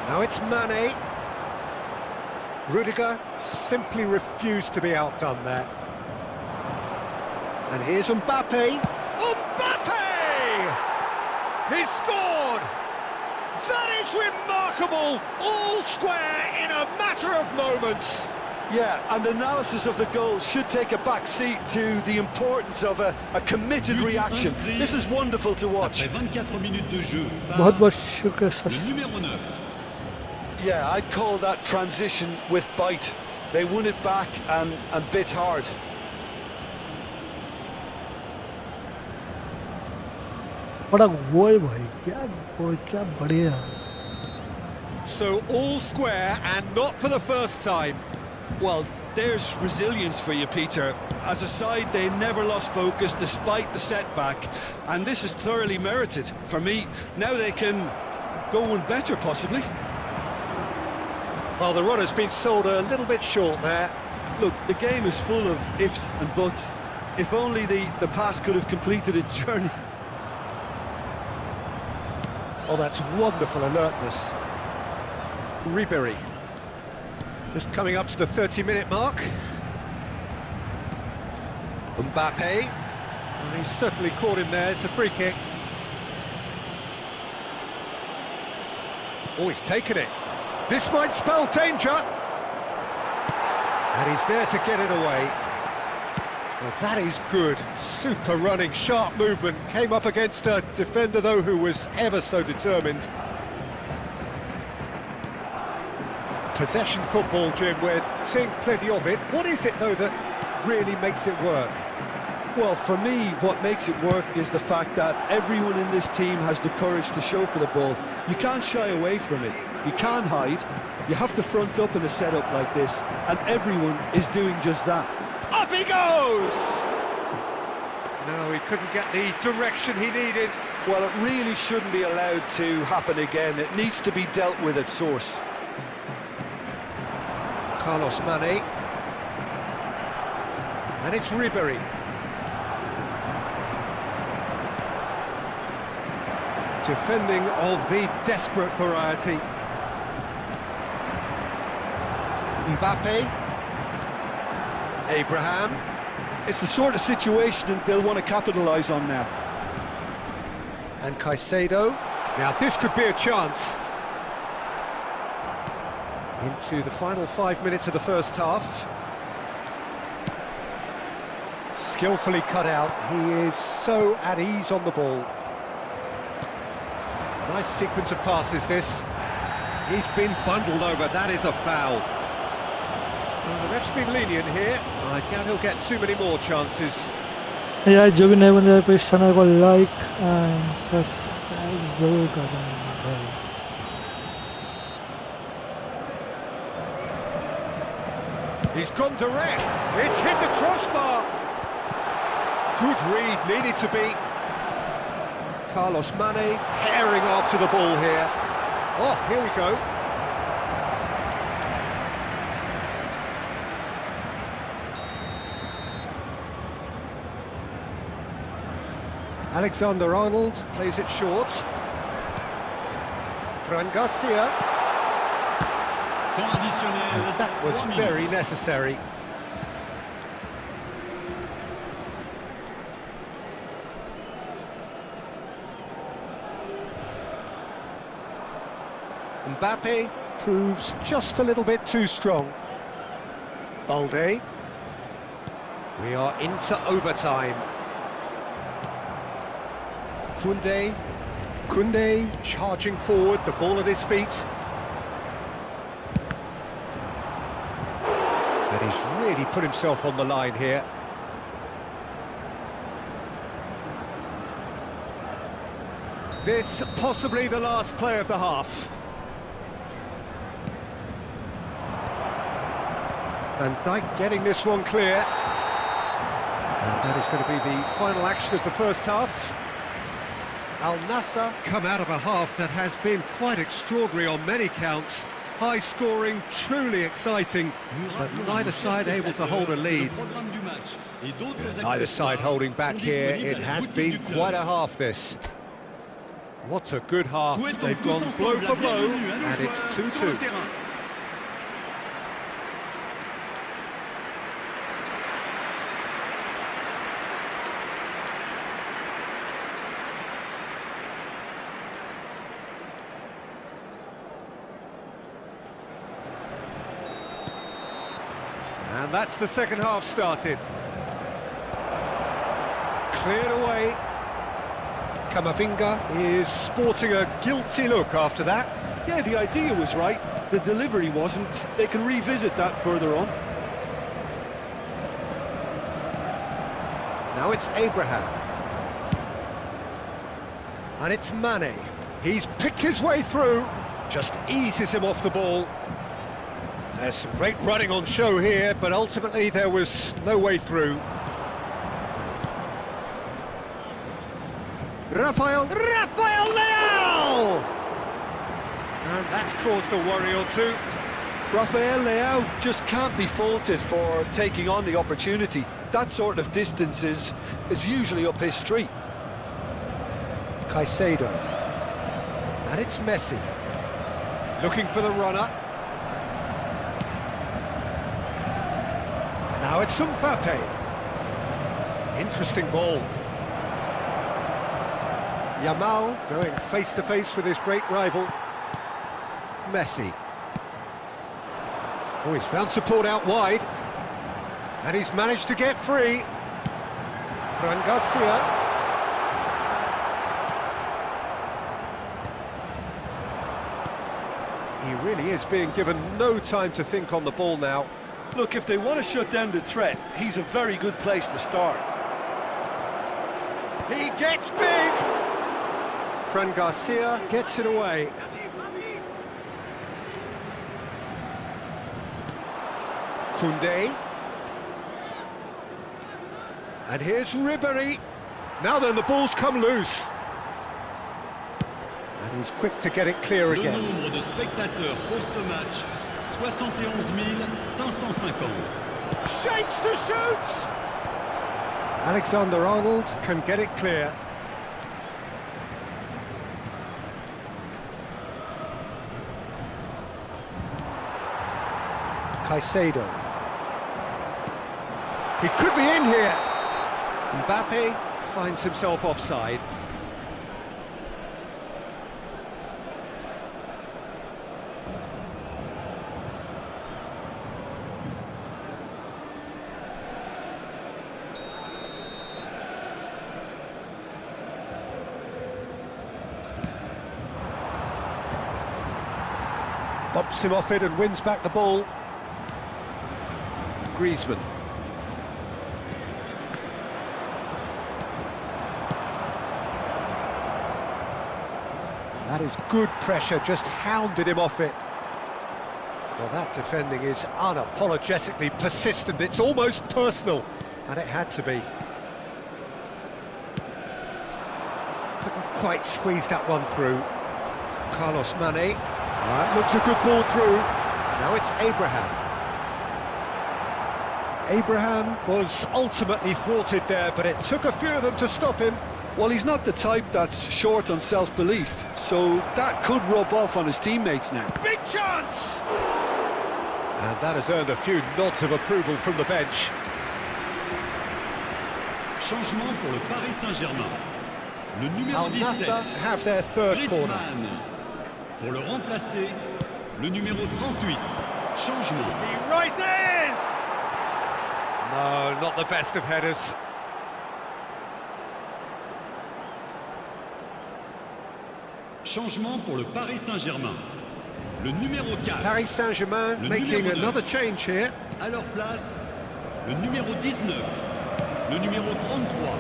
Now it's Mane. Rudiger simply refused to be outdone there. And here's Mbappé. Mbappé! He scored! That is remarkable! All square in a matter of moments. Yeah, and analysis of the goal should take a back seat to the importance of a committed reaction. This is wonderful to watch. Après 24 minutes de jeu बहुत par बहुत शुक्र sir. le numéro 9. Yeah, I'd call that transition with bite. They won it back and bit hard. बड़ा गोल भाई, क्या गोल, क्या बढ़िया. So all square and not for the first time. Well, there's resilience for you, Peter. As a side, they never lost focus despite the setback, and this is thoroughly merited. For me, now they can go one better, possibly. Well, the runner's been sold a little bit short there. Look, the game is full of ifs and buts. If only the pass could have completed its journey. Oh, that's wonderful alertness. Ribery. Just coming up to the 30-minute mark. Mbappé. Well, he's certainly caught him there. It's a free kick. Oh, he's taken it. This might spell danger. And he's there to get it away. Well, that is good. Super running, sharp movement. Came up against a defender, though, who was ever so determined. Possession football, Jim, we're seeing plenty of it. What is it, though, that really makes it work? Well, for me, what makes it work is the fact that everyone in this team has the courage to show for the ball. You can't shy away from it. You can't hide. You have to front up in a setup like this, and everyone is doing just that. Up he goes! No, he couldn't get the direction he needed. Well, it really shouldn't be allowed to happen again. It needs to be dealt with at source. Carlos Mane. And it's Ribery. Defending of the desperate variety. Mbappé. Abraham. It's the sort of situation they'll want to capitalise on now. And Caicedo. Now this could be a chance. Into the final 5 minutes of the first half. Skillfully cut out. He is so at ease on the ball. Nice sequence of passes, this. He's been bundled over. That is a foul. Well, the ref's been lenient here. I doubt he'll get too many more chances. यार जो भी नए बंदे हैं, इस channel को like and subscribe जरूर कर देना भाई. He's gone direct. It's hit the crossbar. Good read, needed to be. Carlos Mane herring after the ball here. Oh, here we go. Alexander-Arnold plays it short. Fran Garcia. Temps additionnel. And that was 3 very minutes. necessary. Mbappé proves just a little bit too strong. Balde. We are into overtime. Koundé. Koundé charging forward, the ball at his feet. And he's really put himself on the line here. This possibly the last play of the half. Van Dijk getting this one clear. And that is going to be the final action of the first half. Al Nassr come out of a half that has been quite extraordinary on many counts. High scoring, truly exciting, but neither side able to hold a lead. Neither side holding back here. It has been quite a half, this. What a good half. They've gone blow for blow, and it's 2-2. And that's the second half started. Cleared away. Camavinga is sporting a guilty look after that. Yeah, the idea was right. The delivery wasn't. They can revisit that further on. Now it's Abraham. And it's Mane. He's picked his way through. Just eases him off the ball. There's some great running on show here, but ultimately there was no way through. Rafael Leao! And that's caused a worry or two. Rafael Leao just can't be faulted for taking on the opportunity. That sort of distance is usually up his street. Caicedo. And it's Messi. Looking for the runner. Now it's Mbappé. Interesting ball. Yamal going face-to-face with his great rival. Messi. Oh, he's found support out wide. And he's managed to get free. Fran Garcia. He really is being given no time to think on the ball now. Look, if they want to shut down the threat, he's a very good place to start. He gets big! Fran Garcia gets it away. Koundé. And here's Ribéry. Now then, the ball's come loose. And he's quick to get it clear Le again. nombre de spectateurs pour ce match, 71 550. Shapes to shoot! Alexander-Arnold can get it clear. Caicedo. He could be in here. Mbappé finds himself offside. Bumps him off it and wins back the ball. Griezmann. That is good pressure, just hounded him off it. Well, that defending is unapologetically persistent. It's almost personal, and it had to be. Couldn't quite squeeze that one through. Carlos Mane. That looks a good ball through. Now it's Abraham. Abraham was ultimately thwarted there, but it took a few of them to stop him. Well, he's not the type that's short on self-belief, so that could rub off on his teammates now. Big chance! And that has earned a few nods of approval from the bench. Changement pour le Paris Saint-Germain. Le numéro Al Nassr 17, have their third corner. Griezmann. Pour le remplacer, le numéro 38. Changement. He rises! No, not the best of headers. Changement pour le Paris Saint-Germain. Le numéro 4. Paris Saint-Germain Le making numéro 2. another change here. À leur place, le numéro 19. Le numéro 33.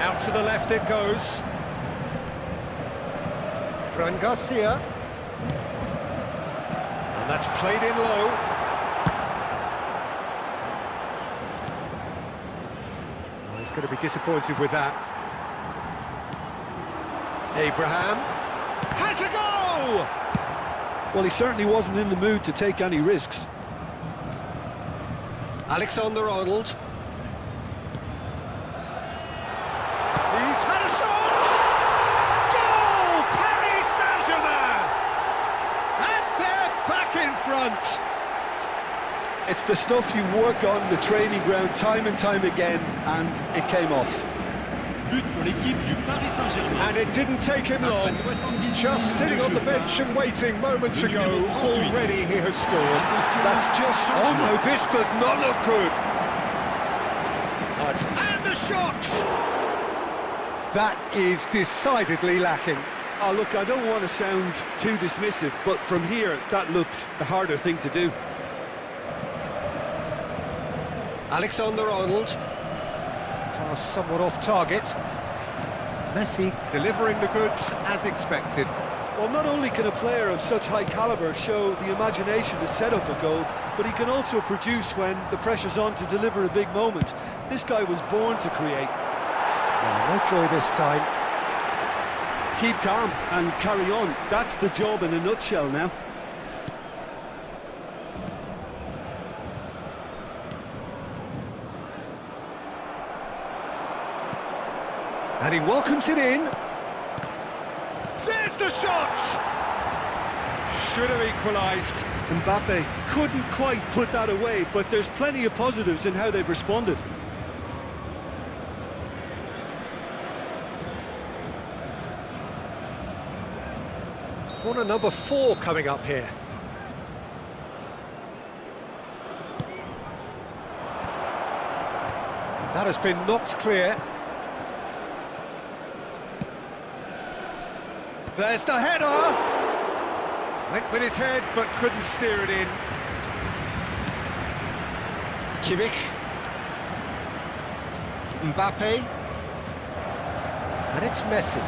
Out to the left it goes. Fran Garcia. And that's played in low. Oh, he's going to be disappointed with that. Abraham has a go! Well, he certainly wasn't in the mood to take any risks. Alexander-Arnold. He's had a shot! Goal! Paris Saint-Germain! And they're back in front! It's the stuff you work on the training ground time and time again, and it came off. But pour l'équipe du Paris Saint-Germain. And it didn't take him long. Just sitting on the bench and waiting moments ago, already he has scored. That's just... Oh no, this does not look good. And the shot! That is decidedly lacking. Oh, look, I don't want to sound too dismissive, but from here, that looked the harder thing to do. Alexander-Arnold. Pass somewhat off target. Messi delivering the goods as expected. Well, not only can a player of such high calibre show the imagination to set up a goal, but he can also produce when the pressure's on to deliver a big moment. This guy was born to create. No joy this time. Keep calm and carry on. That's the job in a nutshell now. And he welcomes it in. There's the shot! Should have equalised. Mbappé couldn't quite put that away, but there's plenty of positives in how they've responded. Corner number 4 coming up here. That has been knocked clear. There's the header! Went with his head, but couldn't steer it in. Kimmich. Mbappé. And it's Messi.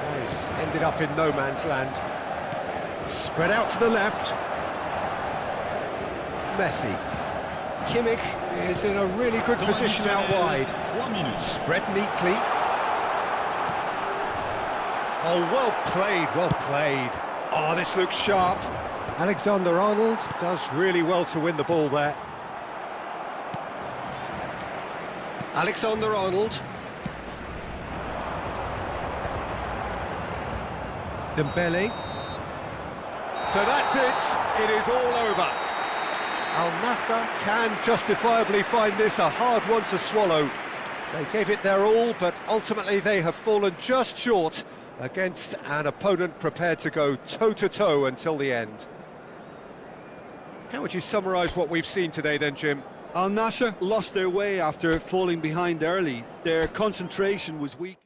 Oh, he's ended up in no man's land. Spread out to the left. Messi. Kimmich is in a really good position out wide. 3 minutes. Spread neatly. Oh, well played, well played. Oh, this looks sharp. Alexander-Arnold does really well to win the ball there. Alexander-Arnold. Dembele. So that's it. It is all over. Al Nassr can justifiably find this a hard one to swallow. They gave it their all, but ultimately they have fallen just short against an opponent prepared to go toe-to-toe until the end. How would you summarise what we've seen today then, Jim? Al Nassr lost their way after falling behind early. Their concentration was weak.